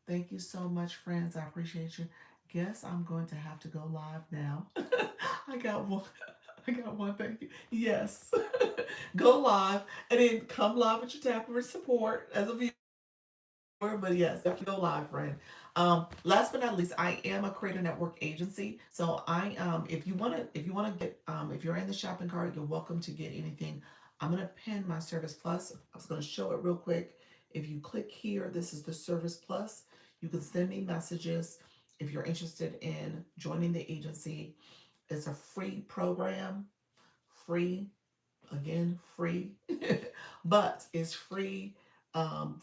Thank you so much, friends. I appreciate you. Guess I'm going to have to go live now. I got one. I got one. Thank you. Yes. Go live and then come live with your tapper support as a viewer. But yes, definitely go live, friend. Last but not least, I am a Creator Network agency. So if you wanna get if you're in the shopping cart, you're welcome to get anything. I'm gonna pin my Service Plus. I was gonna show it real quick. If you click here, this is the Service Plus. You can send me messages if you're interested in joining the agency. It's a free program, free again, free, but it's free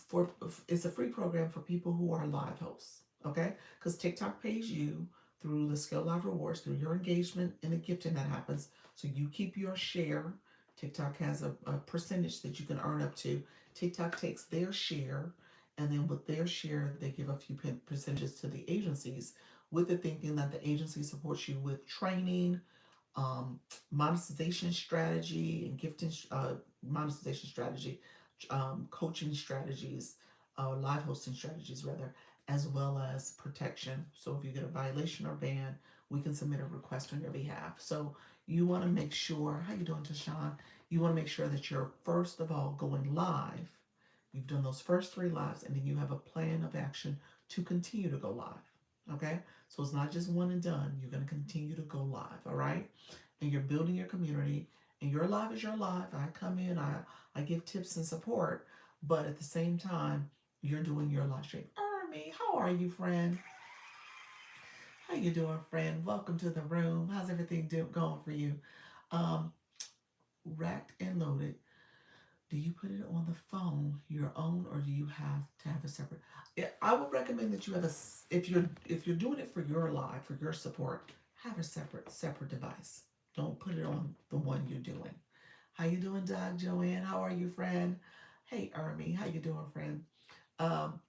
for it's a free program for people who are live hosts. Okay, because TikTok pays you through the Skill Live Rewards through your engagement and the gifting that happens. So you keep your share. TikTok has a percentage that you can earn up to. TikTok takes their share, and then with their share, they give a few percentages to the agencies, with the thinking that the agency supports you with training, um, monetization strategy and gifting monetization strategy, coaching strategies, live hosting strategies rather, as well as protection. So if you get a violation or ban, we can submit a request on your behalf. So you want to make sure, how you doing, Tashawn? You want to make sure that you're first of all going live. You've done those first 3 lives, and then you have a plan of action to continue to go live. Okay? So it's not just one and done. You're going to continue to go live, all right? And you're building your community, and your live is your live. I come in, I give tips and support, but at the same time, you're doing your live stream. Ermi, how are you, friend? How you doing, friend? Welcome to the room. How's everything going for you? Um, Racked and loaded. Do you put it on the phone, your own, or do you have to have a separate? Yeah, I would recommend that you have if you're doing it for your live, for your support, have a separate device. Don't put it on the one you're doing. How you doing, Doc Joanne? How are you, friend? Hey, Ermi, how you doing, friend? Um,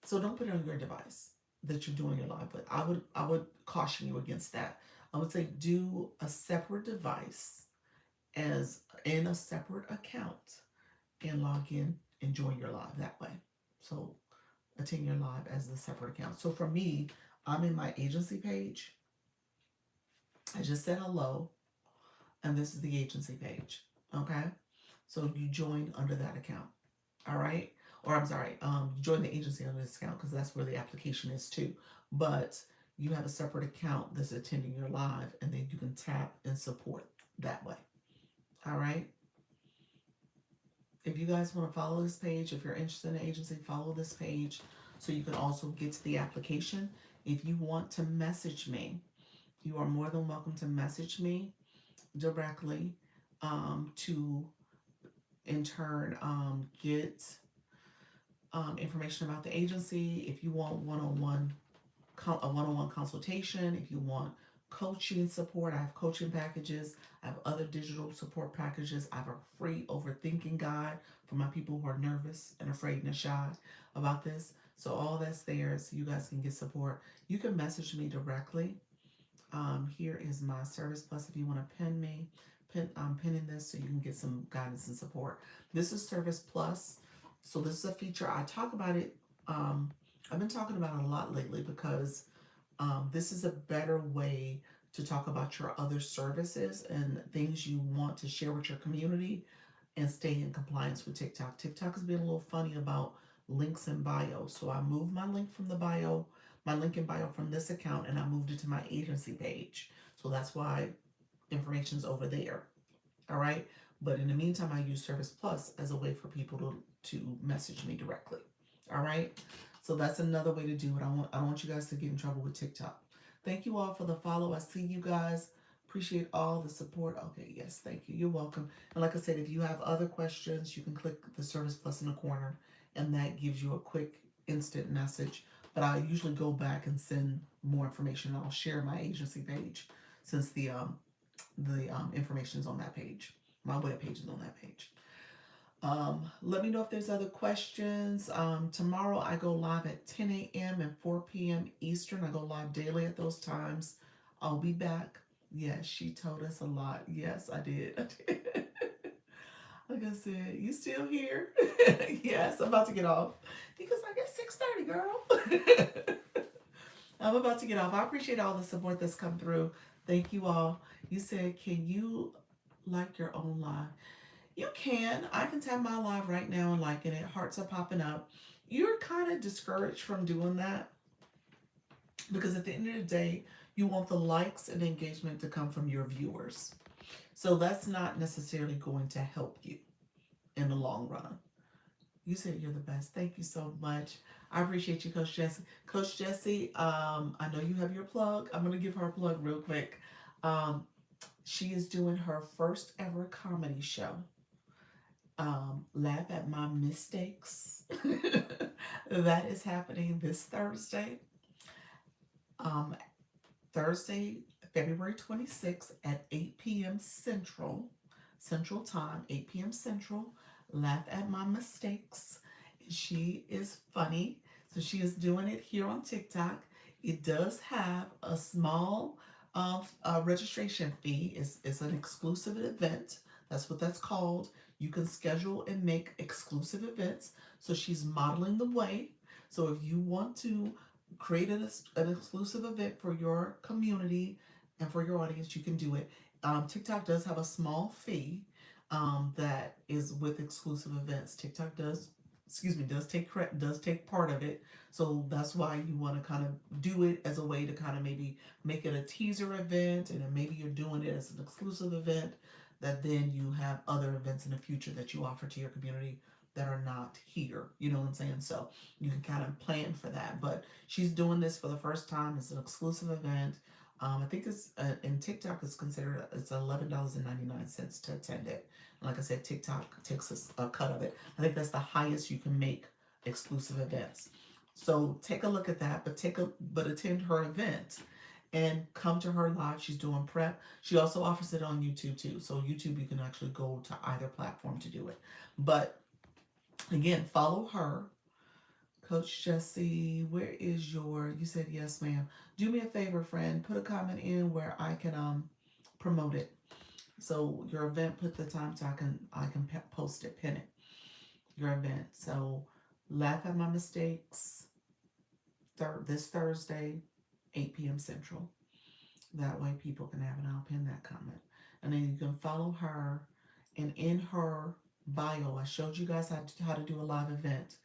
so don't put it on your device that you're doing your live with. I would caution you against that. I would say do a separate device as in a separate account and log in and join your live that way. So attend your live as a separate account. So for me, I'm in my agency page. I just said hello, and this is the agency page. Okay, so you join under that account. All right, or I'm sorry, join the agency under this account because that's where the application is too. But you have a separate account that's attending your live, and then you can tap and support that way. All right. If you guys want to follow this page, if you're interested in the agency, follow this page so you can also get to the application. If you want to message me, you are more than welcome to message me directly to in turn get information about the agency. If you want a one-on-one consultation, if you want coaching support, I have coaching packages. I have other digital support packages. I have a free overthinking guide for my people who are nervous and afraid and shy about this. So all that's there so you guys can get support. You can message me directly. Here is my Service Plus if you want to pin me. I'm pinning this so you can get some guidance and support. This is Service Plus. So this is a feature. I talk about it. I've been talking about it a lot lately because this is a better way to talk about your other services and things you want to share with your community and stay in compliance with TikTok. TikTok has been a little funny about links in bio. So I moved my link from the bio, my link in bio from this account, and I moved it to my agency page. So that's why information's over there. All right. But in the meantime, I use Service Plus as a way for people to message me directly. All right. So that's another way to do it. I don't want you guys to get in trouble with TikTok. Thank you all for the follow. I see you guys. Appreciate all the support. Okay, yes, thank you. You're welcome. And like I said, if you have other questions, you can click the Service Plus in the corner, and that gives you a quick instant message. But I usually go back and send more information. I'll share my agency page since the information is on that page. My web page is on that page. Let me know if there's other questions. Tomorrow I go live at 10 a.m. and 4 p.m. Eastern. I go live daily at those times. I'll be back. Yes, she told us a lot. Yes, I did. Like I said, you still here? Yes, I'm about to get off. Because I get 6:30, girl. I'm about to get off. I appreciate all the support that's come through. Thank you all. You said, can you like your own live? You can. I can tap my live right now and liking it. Hearts are popping up. You're kind of discouraged from doing that because at the end of the day, you want the likes and engagement to come from your viewers. So that's not necessarily going to help you in the long run. You said you're the best. Thank you so much. I appreciate you, Coach Jessie. Coach Jessie, I know you have your plug. I'm going to give her a plug real quick. She is doing her first ever comedy show. Laugh at My Mistakes. That is happening this Thursday. Thursday, February 26th at 8 p.m. Central Time, 8 p.m. Central. Laugh at My Mistakes. She is funny. So she is doing it here on TikTok. It does have a small registration fee. It's an exclusive event. That's what that's called. You can schedule and make exclusive events. So she's modeling the way. So if you want to create an exclusive event for your community and for your audience, you can do it. TikTok does have a small fee that is with exclusive events. TikTok does, excuse me, does take part of it. So that's why you want to kind of do it as a way to kind of maybe make it a teaser event, and then maybe you're doing it as an exclusive event that then you have other events in the future that you offer to your community that are not here. You know what I'm saying? So you can kind of plan for that. But she's doing this for the first time. It's an exclusive event. I think it's in TikTok is considered it's $11.99 to attend it. And like I said, TikTok takes a cut of it. I think that's the highest you can make exclusive events. So take a look at that, but attend her event and come to her live. She's doing prep. She also offers it on YouTube too. So YouTube, you can actually go to either platform to do it. But again, follow her. Coach Jesse, where is you said yes, ma'am. Do me a favor, friend. Put a comment in where I can promote it. So your event, put the time so I can post it, pin it. Your event. So laugh at my mistakes. This Thursday, 8 p.m. Central. That way people can have it. I'll pin that comment. And then you can follow her. And in her bio, I showed you guys how to do a live event.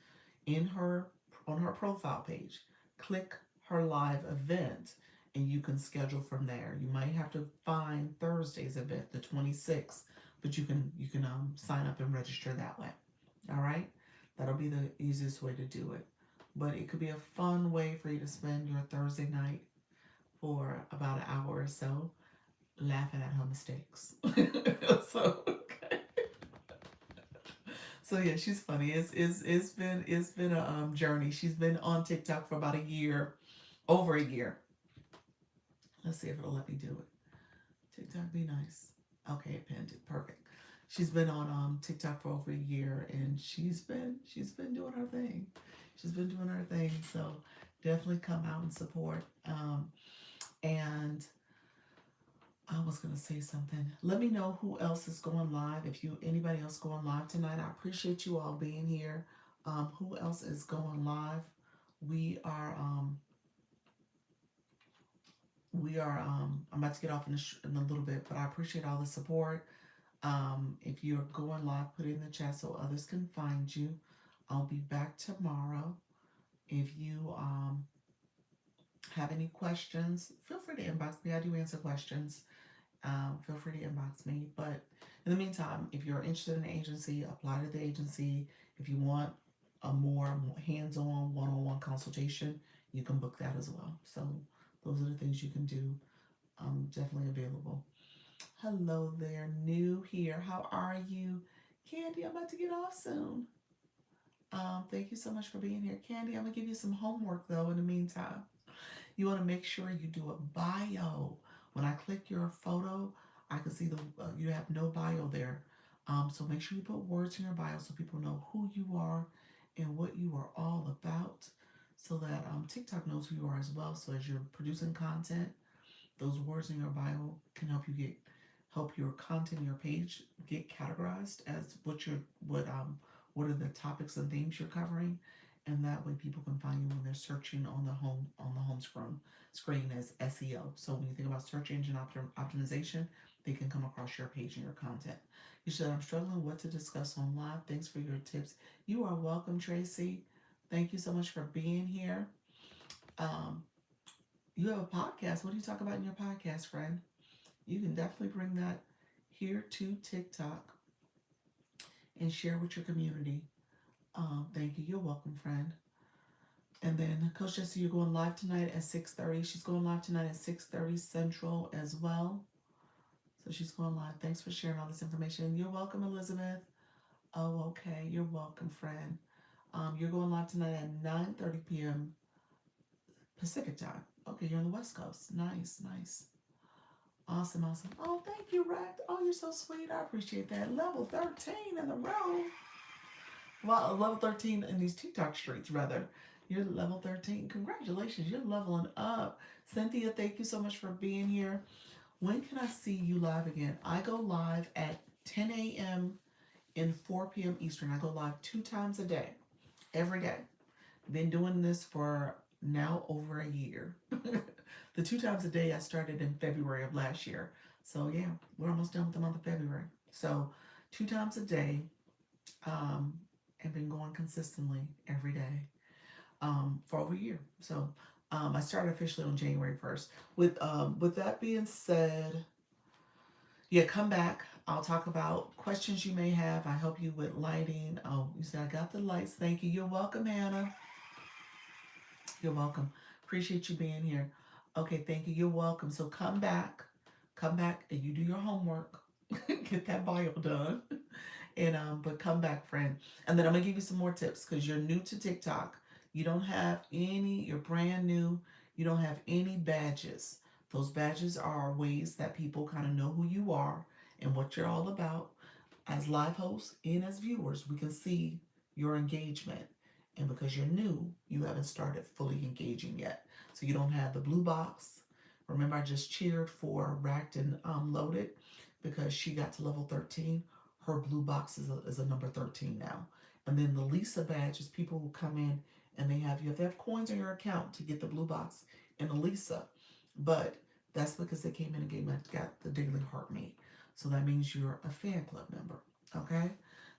In her on her profile page, click her live event and you can schedule from there. You might have to find Thursday's event, the 26th, but you can sign up and register that way. All right? That'll be the easiest way to do it. But it could be a fun way for you to spend your Thursday night for about an hour or so laughing at her mistakes. So okay. So yeah, she's funny. It's been a journey. She's been on TikTok for about a year, over a year. Let's see if it'll let me do it. TikTok, be nice. Okay, it pinned it. Perfect. She's been on TikTok for over a year, and she's been doing her thing. She's been doing her thing. So definitely come out and support. And I was gonna say something. Let me know who else is going live. If anybody else going live tonight, I appreciate you all being here. Who else is going live? We are I'm about to get off in a little bit, but I appreciate all the support. If you're going live, put it in the chat so others can find you. I'll be back tomorrow. If you have any questions, feel free to inbox me. I do answer questions. Feel free to inbox me. But in the meantime, if you're interested in the agency, apply to the agency. If you want a more hands-on, one-on-one consultation, you can book that as well. So those are the things you can do. I'm definitely available. Hello there, new here. How are you? Candy, I'm about to get off soon. Thank you so much for being here. Candy, I'm going to give you some homework though in the meantime. You want to make sure you do a bio. When I click your photo, I can see you have no bio there. So make sure you put words in your bio so people know who you are and what you are all about, so that TikTok knows who you are as well. So as you're producing content, those words in your bio can help your content, your page get categorized as what are the topics and themes you're covering, and that way people can find you when they're searching on the home screen as SEO. So when you think about search engine optimization, they can come across your page and your content. You said, I'm struggling what to discuss on live. Thanks for your tips. You are welcome, Tracy. Thank you so much for being here. Um, you have a podcast. What do you talk about in your podcast, friend? You can definitely bring that here to TikTok and share with your community. Thank you. You're welcome, friend. And then Coach Jessie, you're going live tonight at 6:30. She's going live tonight at 6:30 Central as well. So she's going live. Thanks for sharing all this information. You're welcome, Elizabeth. Oh, okay. You're welcome, friend. You're going live tonight at 9:30 p.m. Pacific time. Okay, you're on the West Coast. Nice, nice. Awesome, awesome. Oh, thank you, Rex. Oh, you're so sweet. I appreciate that. Level 13 in the row. Well, level 13 in these TikTok streets, rather. You're level 13. Congratulations. You're leveling up. Cynthia, thank you so much for being here. When can I see you live again? I go live at 10 a.m. and 4 p.m. Eastern. I go live 2 times a day, every day. Been doing this for now over a year. The 2 times a day I started in February of last year. So yeah, we're almost done with the month of February. So 2 times a day, um, and been going consistently every day, for over a year. So I started officially on January 1st. With that being said, yeah, come back. I'll talk about questions you may have. I help you with lighting. Oh, you said I got the lights. Thank you. You're welcome, Hannah. You're welcome. Appreciate you being here. Okay, thank you. You're welcome. So come back. Come back and you do your homework. Get that bio done. And but come back, friend. And then I'm gonna give you some more tips because you're new to TikTok. You don't have any, you're brand new, you don't have any badges. Those badges are ways that people kind of know who you are and what you're all about. As live hosts and as viewers, we can see your engagement. And because you're new, you haven't started fully engaging yet. So you don't have the blue box. Remember, I just cheered for Racked and Loaded because she got to level 13. Her blue box is a number 13 now. And then the Lisa badge is people who come in and you have to have coins on your account to get the blue box and the Lisa. But that's because they came in and got the daily heart meet. So that means you're a fan club member. Okay?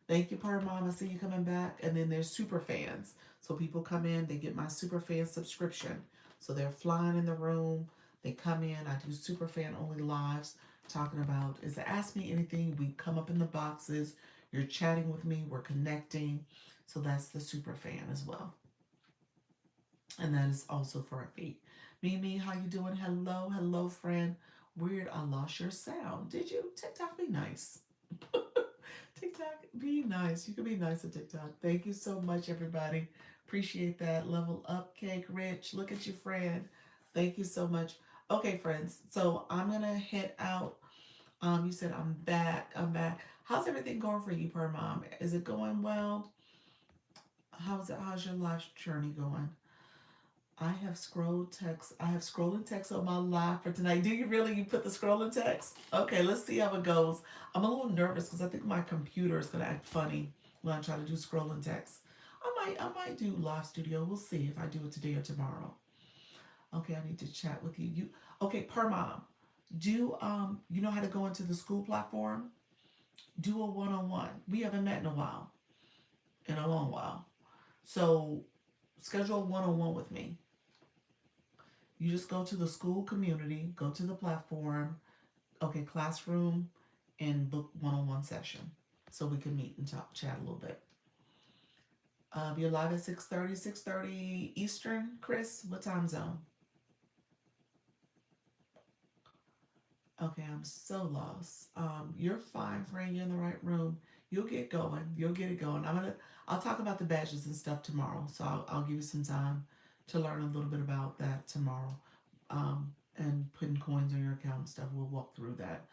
Thank you, Per Mom. I see you coming back. And then there's super fans. So people come in, they get my super fan subscription. So they're flying in the room. They come in. I do super fan only lives talking about is it Ask Me Anything. We come up in the boxes. You're chatting with me. We're connecting. So that's the super fan as well. And that is also for a fee. Mimi, how you doing? Hello, hello, friend. Weird, I lost your sound. Did you? TikTok, be nice. TikTok, be nice. You can be nice at TikTok. Thank you so much, everybody. Appreciate that. Level up, Cake Rich. Look at you, friend. Thank you so much. Okay, friends. So I'm gonna head out. You said I'm back. I'm back. How's everything going for you, Per Mom? Is it going well? How's it? How's your life journey going? I have scrolled text. I have scrolling text on my live for tonight. Do you really? You put the scrolling text? Okay, let's see how it goes. I'm a little nervous because I think my computer is gonna act funny when I try to do scrolling text. I might do live studio. We'll see if I do it today or tomorrow. Okay, I need to chat with you. Okay, Per Mom. Do you know how to go into the school platform? Do a one-on-one. We haven't met in a while, in a long while. So schedule a one-on-one with me. You just go to the school community, go to the platform, okay, classroom, and book one-on-one session so we can meet and talk, chat a little bit. You're live at 6:30, 6:30 Eastern, Chris. What time zone? Okay, I'm so lost. You're fine, friend. You're in the right room. You'll get going. You'll get it going. I'll talk about the badges and stuff tomorrow. So I'll give you some time to learn a little bit about that tomorrow. And putting coins on your account and stuff. We'll walk through that.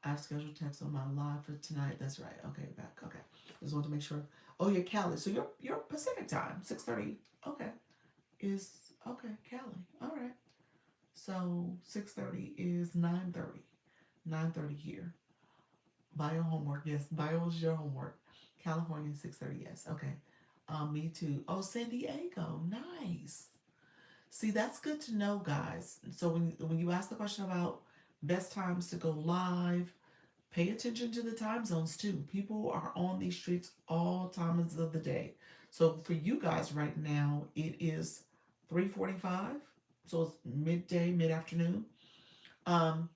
I've scheduled text on my live for tonight. That's right. Okay, back. Okay. Just want to make sure. Oh, you're Cali. So you're Pacific time. 6:30. Okay. Is okay, Cali. All right. So 6:30 is 9:30. 9:30 here. Bio homework, yes. Bio is your homework. California 6:30, yes. Okay. Me too. Oh, San Diego, nice. See, that's good to know, guys. So when you ask the question about best times to go live, pay attention to the time zones too. People are on these streets all times of the day. So for you guys right now, it is 3:45. So it's midday, mid afternoon. Um,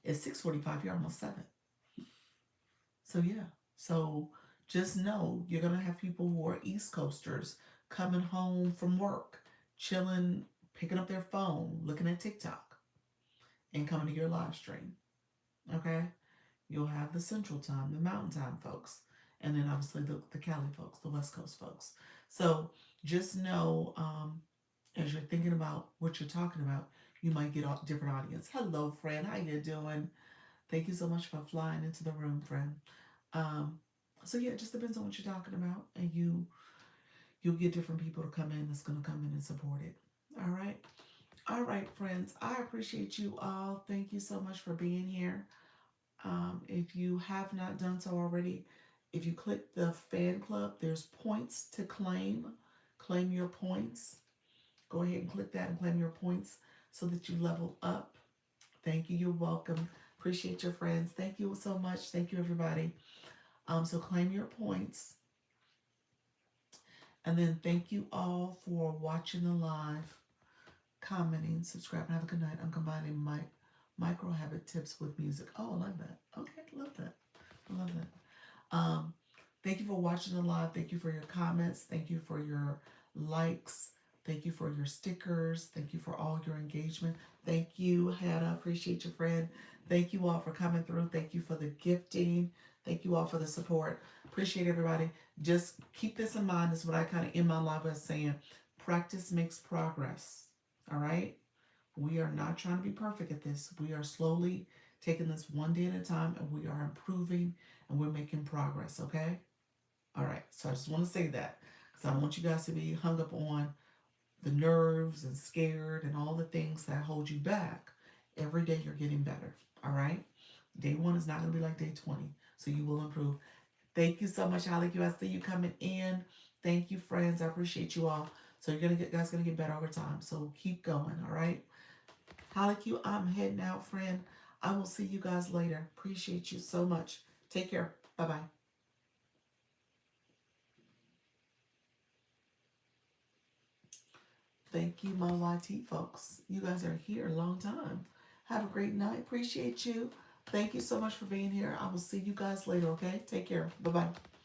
it's 6:45. You're almost 7. So yeah. So just know you're gonna have people who are East Coasters coming home from work, chilling, picking up their phone, looking at TikTok, and coming to your live stream. Okay? You'll have the Central Time, the Mountain Time folks, and then obviously the Cali folks, the West Coast folks. So just know, as you're thinking about what you're talking about, you might get a different audience. Hello, friend. How you doing? Thank you so much for flying into the room, friend. Um, so yeah, it just depends on what you're talking about, and you'll get different people to come in that's gonna come in and support it. All right, friends. I appreciate you all. Thank you so much for being here. If you have not done so already, If you click the fan club, there's points to claim. Claim your points. Go ahead and click that and claim your points so that you level up. Thank you. You're welcome. Appreciate your friends. Thank you so much. Thank you, everybody. So claim your points. And then thank you all for watching the live, commenting, subscribing. Have a good night. I'm combining my micro habit tips with music. Oh, I love that. Okay, love that. I love that. Thank you for watching the live. Thank you for your comments. Thank you for your likes. Thank you for your stickers. Thank you for all your engagement. Thank you, Hannah. Appreciate your friend. Thank you all for coming through. Thank you for the gifting. Thank you all for the support. Appreciate everybody. Just keep this in mind. Is what I kind of in my live was saying. Practice makes progress. All right. We are not trying to be perfect at this. We are slowly taking this one day at a time, and we are improving and we're making progress. Okay. All right, so I just want to say that because I don't want you guys to be hung up on the nerves and scared and all the things that hold you back. Every day you're getting better. All right, day one is not going to be like day 20, so you will improve. Thank you so much, Holly. I see you coming in. Thank you, friends. I appreciate you all. So you're gonna get guys gonna get better over time. So keep going. All right, Holly Q. I'm heading out, friend. I will see you guys later. Appreciate you so much. Take care. Bye bye. Thank you, my YT folks. You guys are here a long time. Have a great night. Appreciate you. Thank you so much for being here. I will see you guys later, okay? Take care. Bye bye.